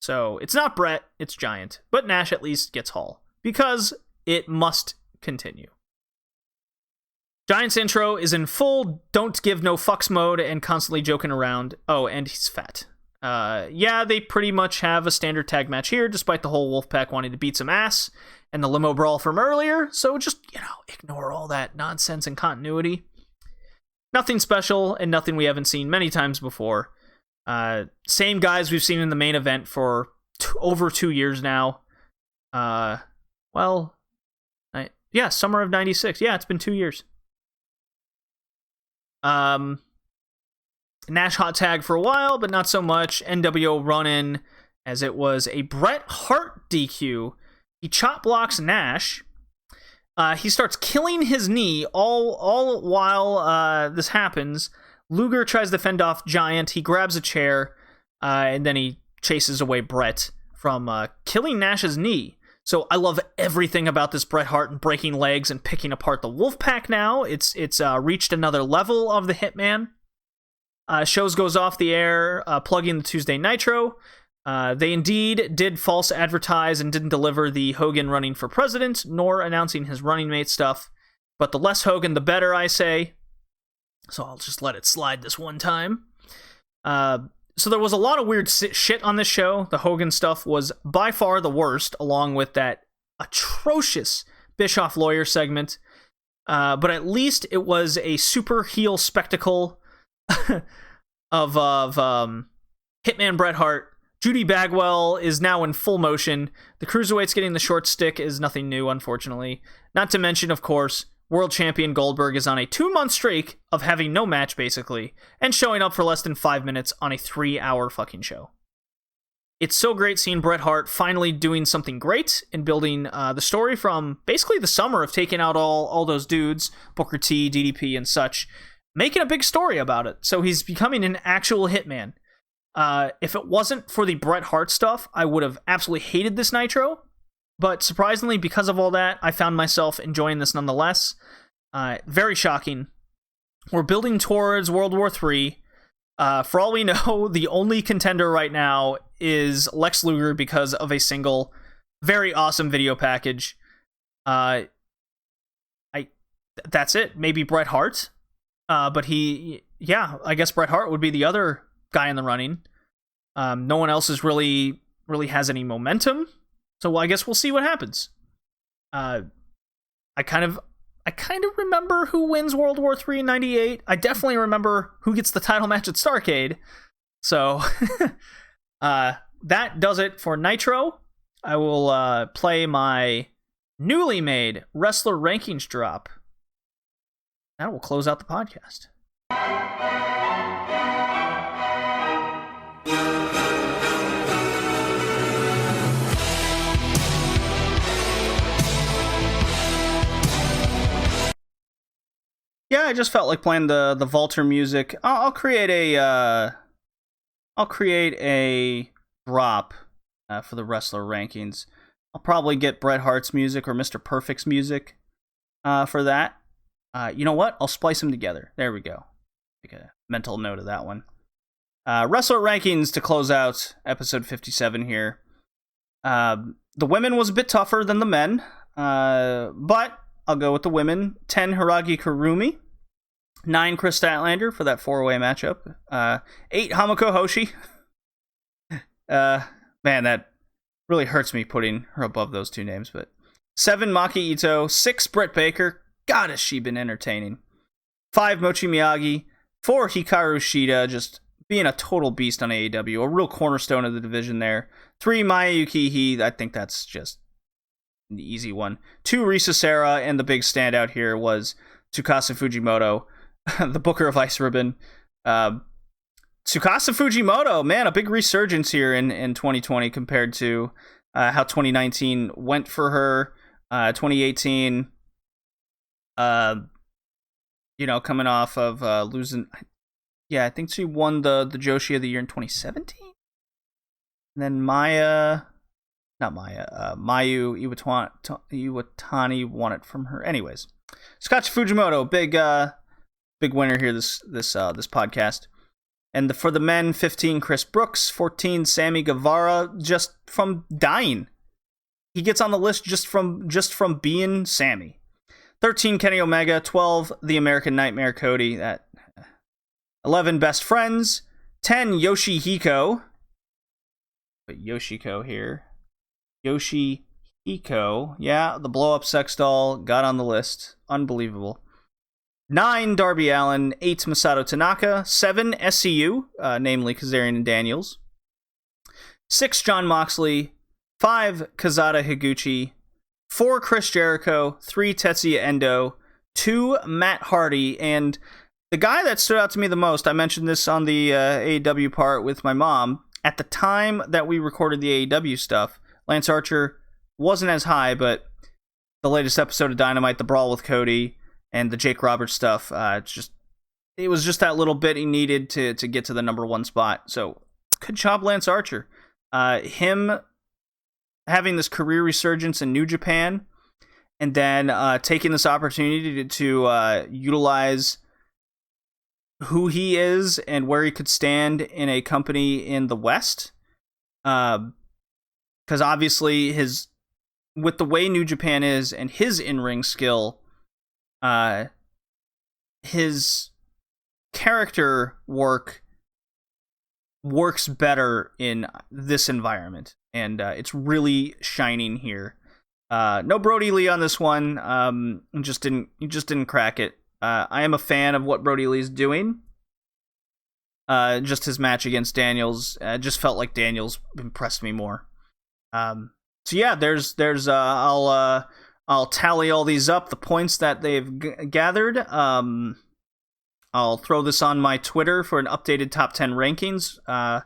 So it's not Brett, it's Giant. But Nash at least gets Hall, because it must continue. Giant's intro is in full don't give no fucks mode and constantly joking around. Oh, and he's fat. Yeah, they pretty much have a standard tag match here, despite the whole Wolfpack wanting to beat some ass and the limo brawl from earlier. So just, ignore all that nonsense and continuity. Nothing special and nothing we haven't seen many times before. Same guys we've seen in the main event for over 2 years now. Summer of 96. Yeah, it's been 2 years. Nash hot tag for a while, but not so much. NWO run-in, as it was a Bret Hart DQ. He chop blocks Nash. He starts killing his knee all while this happens. Luger tries to fend off Giant. He grabs a chair, and then he chases away Bret from killing Nash's knee. So I love everything about this Bret Hart and breaking legs and picking apart the Wolfpack now. It's reached another level of the Hitman. Shows goes off the air, plugging the Tuesday Nitro. They indeed did false advertise and didn't deliver the Hogan running for president, nor announcing his running mate stuff. But the less Hogan, the better, I say. So I'll just let it slide this one time. So there was a lot of weird shit on this show. The Hogan stuff was by far the worst, along with that atrocious Bischoff lawyer segment. but at least it was a super heel spectacle of Hitman Bret Hart. Judy Bagwell is now in full motion. The Cruiserweights getting the short stick is nothing new, unfortunately. Not to mention, of course, World Champion Goldberg is on a 2-month streak of having no match, basically, and showing up for less than 5 minutes on a 3-hour fucking show. It's so great seeing Bret Hart finally doing something great and building the story from basically the summer of taking out all those dudes, Booker T, DDP, and such, making a big story about it. So he's becoming an actual hitman. If it wasn't for the Bret Hart stuff, I would have absolutely hated this Nitro. But surprisingly, because of all that, I found myself enjoying this nonetheless. Very shocking. We're building towards World War III. For all we know, the only contender right now is Lex Luger because of a single very awesome video package. That's it. Maybe Bret Hart. But I guess Bret Hart would be the other guy in the running. No one else is really has any momentum. So I guess we'll see what happens. I kind of remember who wins World War III in '98. I definitely remember who gets the title match at Starrcade. So that does it for Nitro. I will play my newly made wrestler rankings drop. That will close out the podcast. Yeah, I just felt like playing the Walter music. I'll create a drop for the wrestler rankings. I'll probably get Bret Hart's music or Mr. Perfect's music for that. You know what? I'll splice them together. There we go. Make a mental note of that one. Wrestler rankings to close out episode 57 here. The women was a bit tougher than the men, but I'll go with the women. 10, Hiragi Kurumi. 9, Chris Statlander for that 4-way matchup. 8, Hamako Hoshi. Man, that really hurts me putting her above those two names. But 7, Maki Ito. 6, Britt Baker. God, has she been entertaining. 5, Mochi Miyagi. 4, Hikaru Shida, just being a total beast on AEW. A real cornerstone of the division there. 3, Maya Yukihi. I think that's just the easy one. 2, Risa Sera, and the big standout here was Tsukasa Fujimoto, the Booker of Ice Ribbon. Tsukasa Fujimoto, man, a big resurgence here in 2020 compared to how 2019 went for her. 2018, coming off of losing. Yeah, I think she won the Joshi of the Year in 2017. And then Mayu Iwatani won it from her. Anyways, Scotch Fujimoto, big winner here this podcast. And for the men, 15, Chris Brooks. 14, Sammy Guevara, just from dying. He gets on the list just from being Sammy. 13, Kenny Omega. 12, The American Nightmare, Cody. 11, Best Friends. 10, Yoshihiko. But Yoshiko here. Yoshihiko. Yeah, the blow-up sex doll got on the list. Unbelievable. 9, Darby Allin. 8, Masato Tanaka. 7, SCU, namely Kazarian and Daniels. 6, Jon Moxley. 5, Kazada Higuchi. 4, Chris Jericho. 3, Tetsuya Endo. 2, Matt Hardy. And the guy that stood out to me the most, I mentioned this on the AEW part with my mom. At the time that we recorded the AEW stuff, Lance Archer wasn't as high, but the latest episode of Dynamite, the brawl with Cody, and the Jake Roberts stuff, it was just that little bit he needed to get to the number 1 spot. So, good job, Lance Archer. Him having this career resurgence in New Japan, and then taking this opportunity to utilize who he is and where he could stand in a company in the West. Because obviously with the way New Japan is and his in-ring skill, his character works better in this environment. And it's really shining here. No Brody Lee on this one. He just didn't crack it. I am a fan of what Brody Lee's doing. Just his match against Daniels, just felt like Daniels impressed me more. So yeah, there's I'll tally all these up, the points that they've gathered. I'll throw this on my Twitter for an updated top 10 rankings. I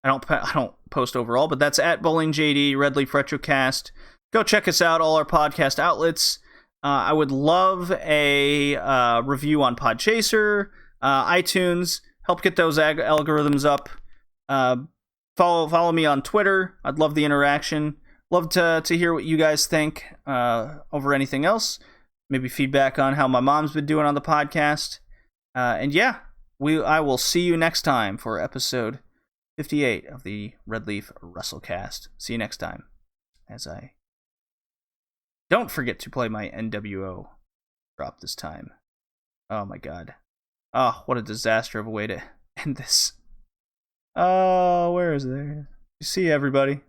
don't post overall, but that's at BowlingJD, RedLeafRetrocast. Go check us out, all our podcast outlets. I would love a review on Podchaser, iTunes. Help get those algorithms up. Follow me on Twitter. I'd love the interaction. Love to hear what you guys think over anything else. Maybe feedback on how my mom's been doing on the podcast. And yeah, I will see you next time for episode 58 of the Red Leaf Retrocast. See you next time. As I don't forget to play my NWO drop this time. Oh my god. Oh, what a disaster of a way to end this. Oh, where is there? You see everybody.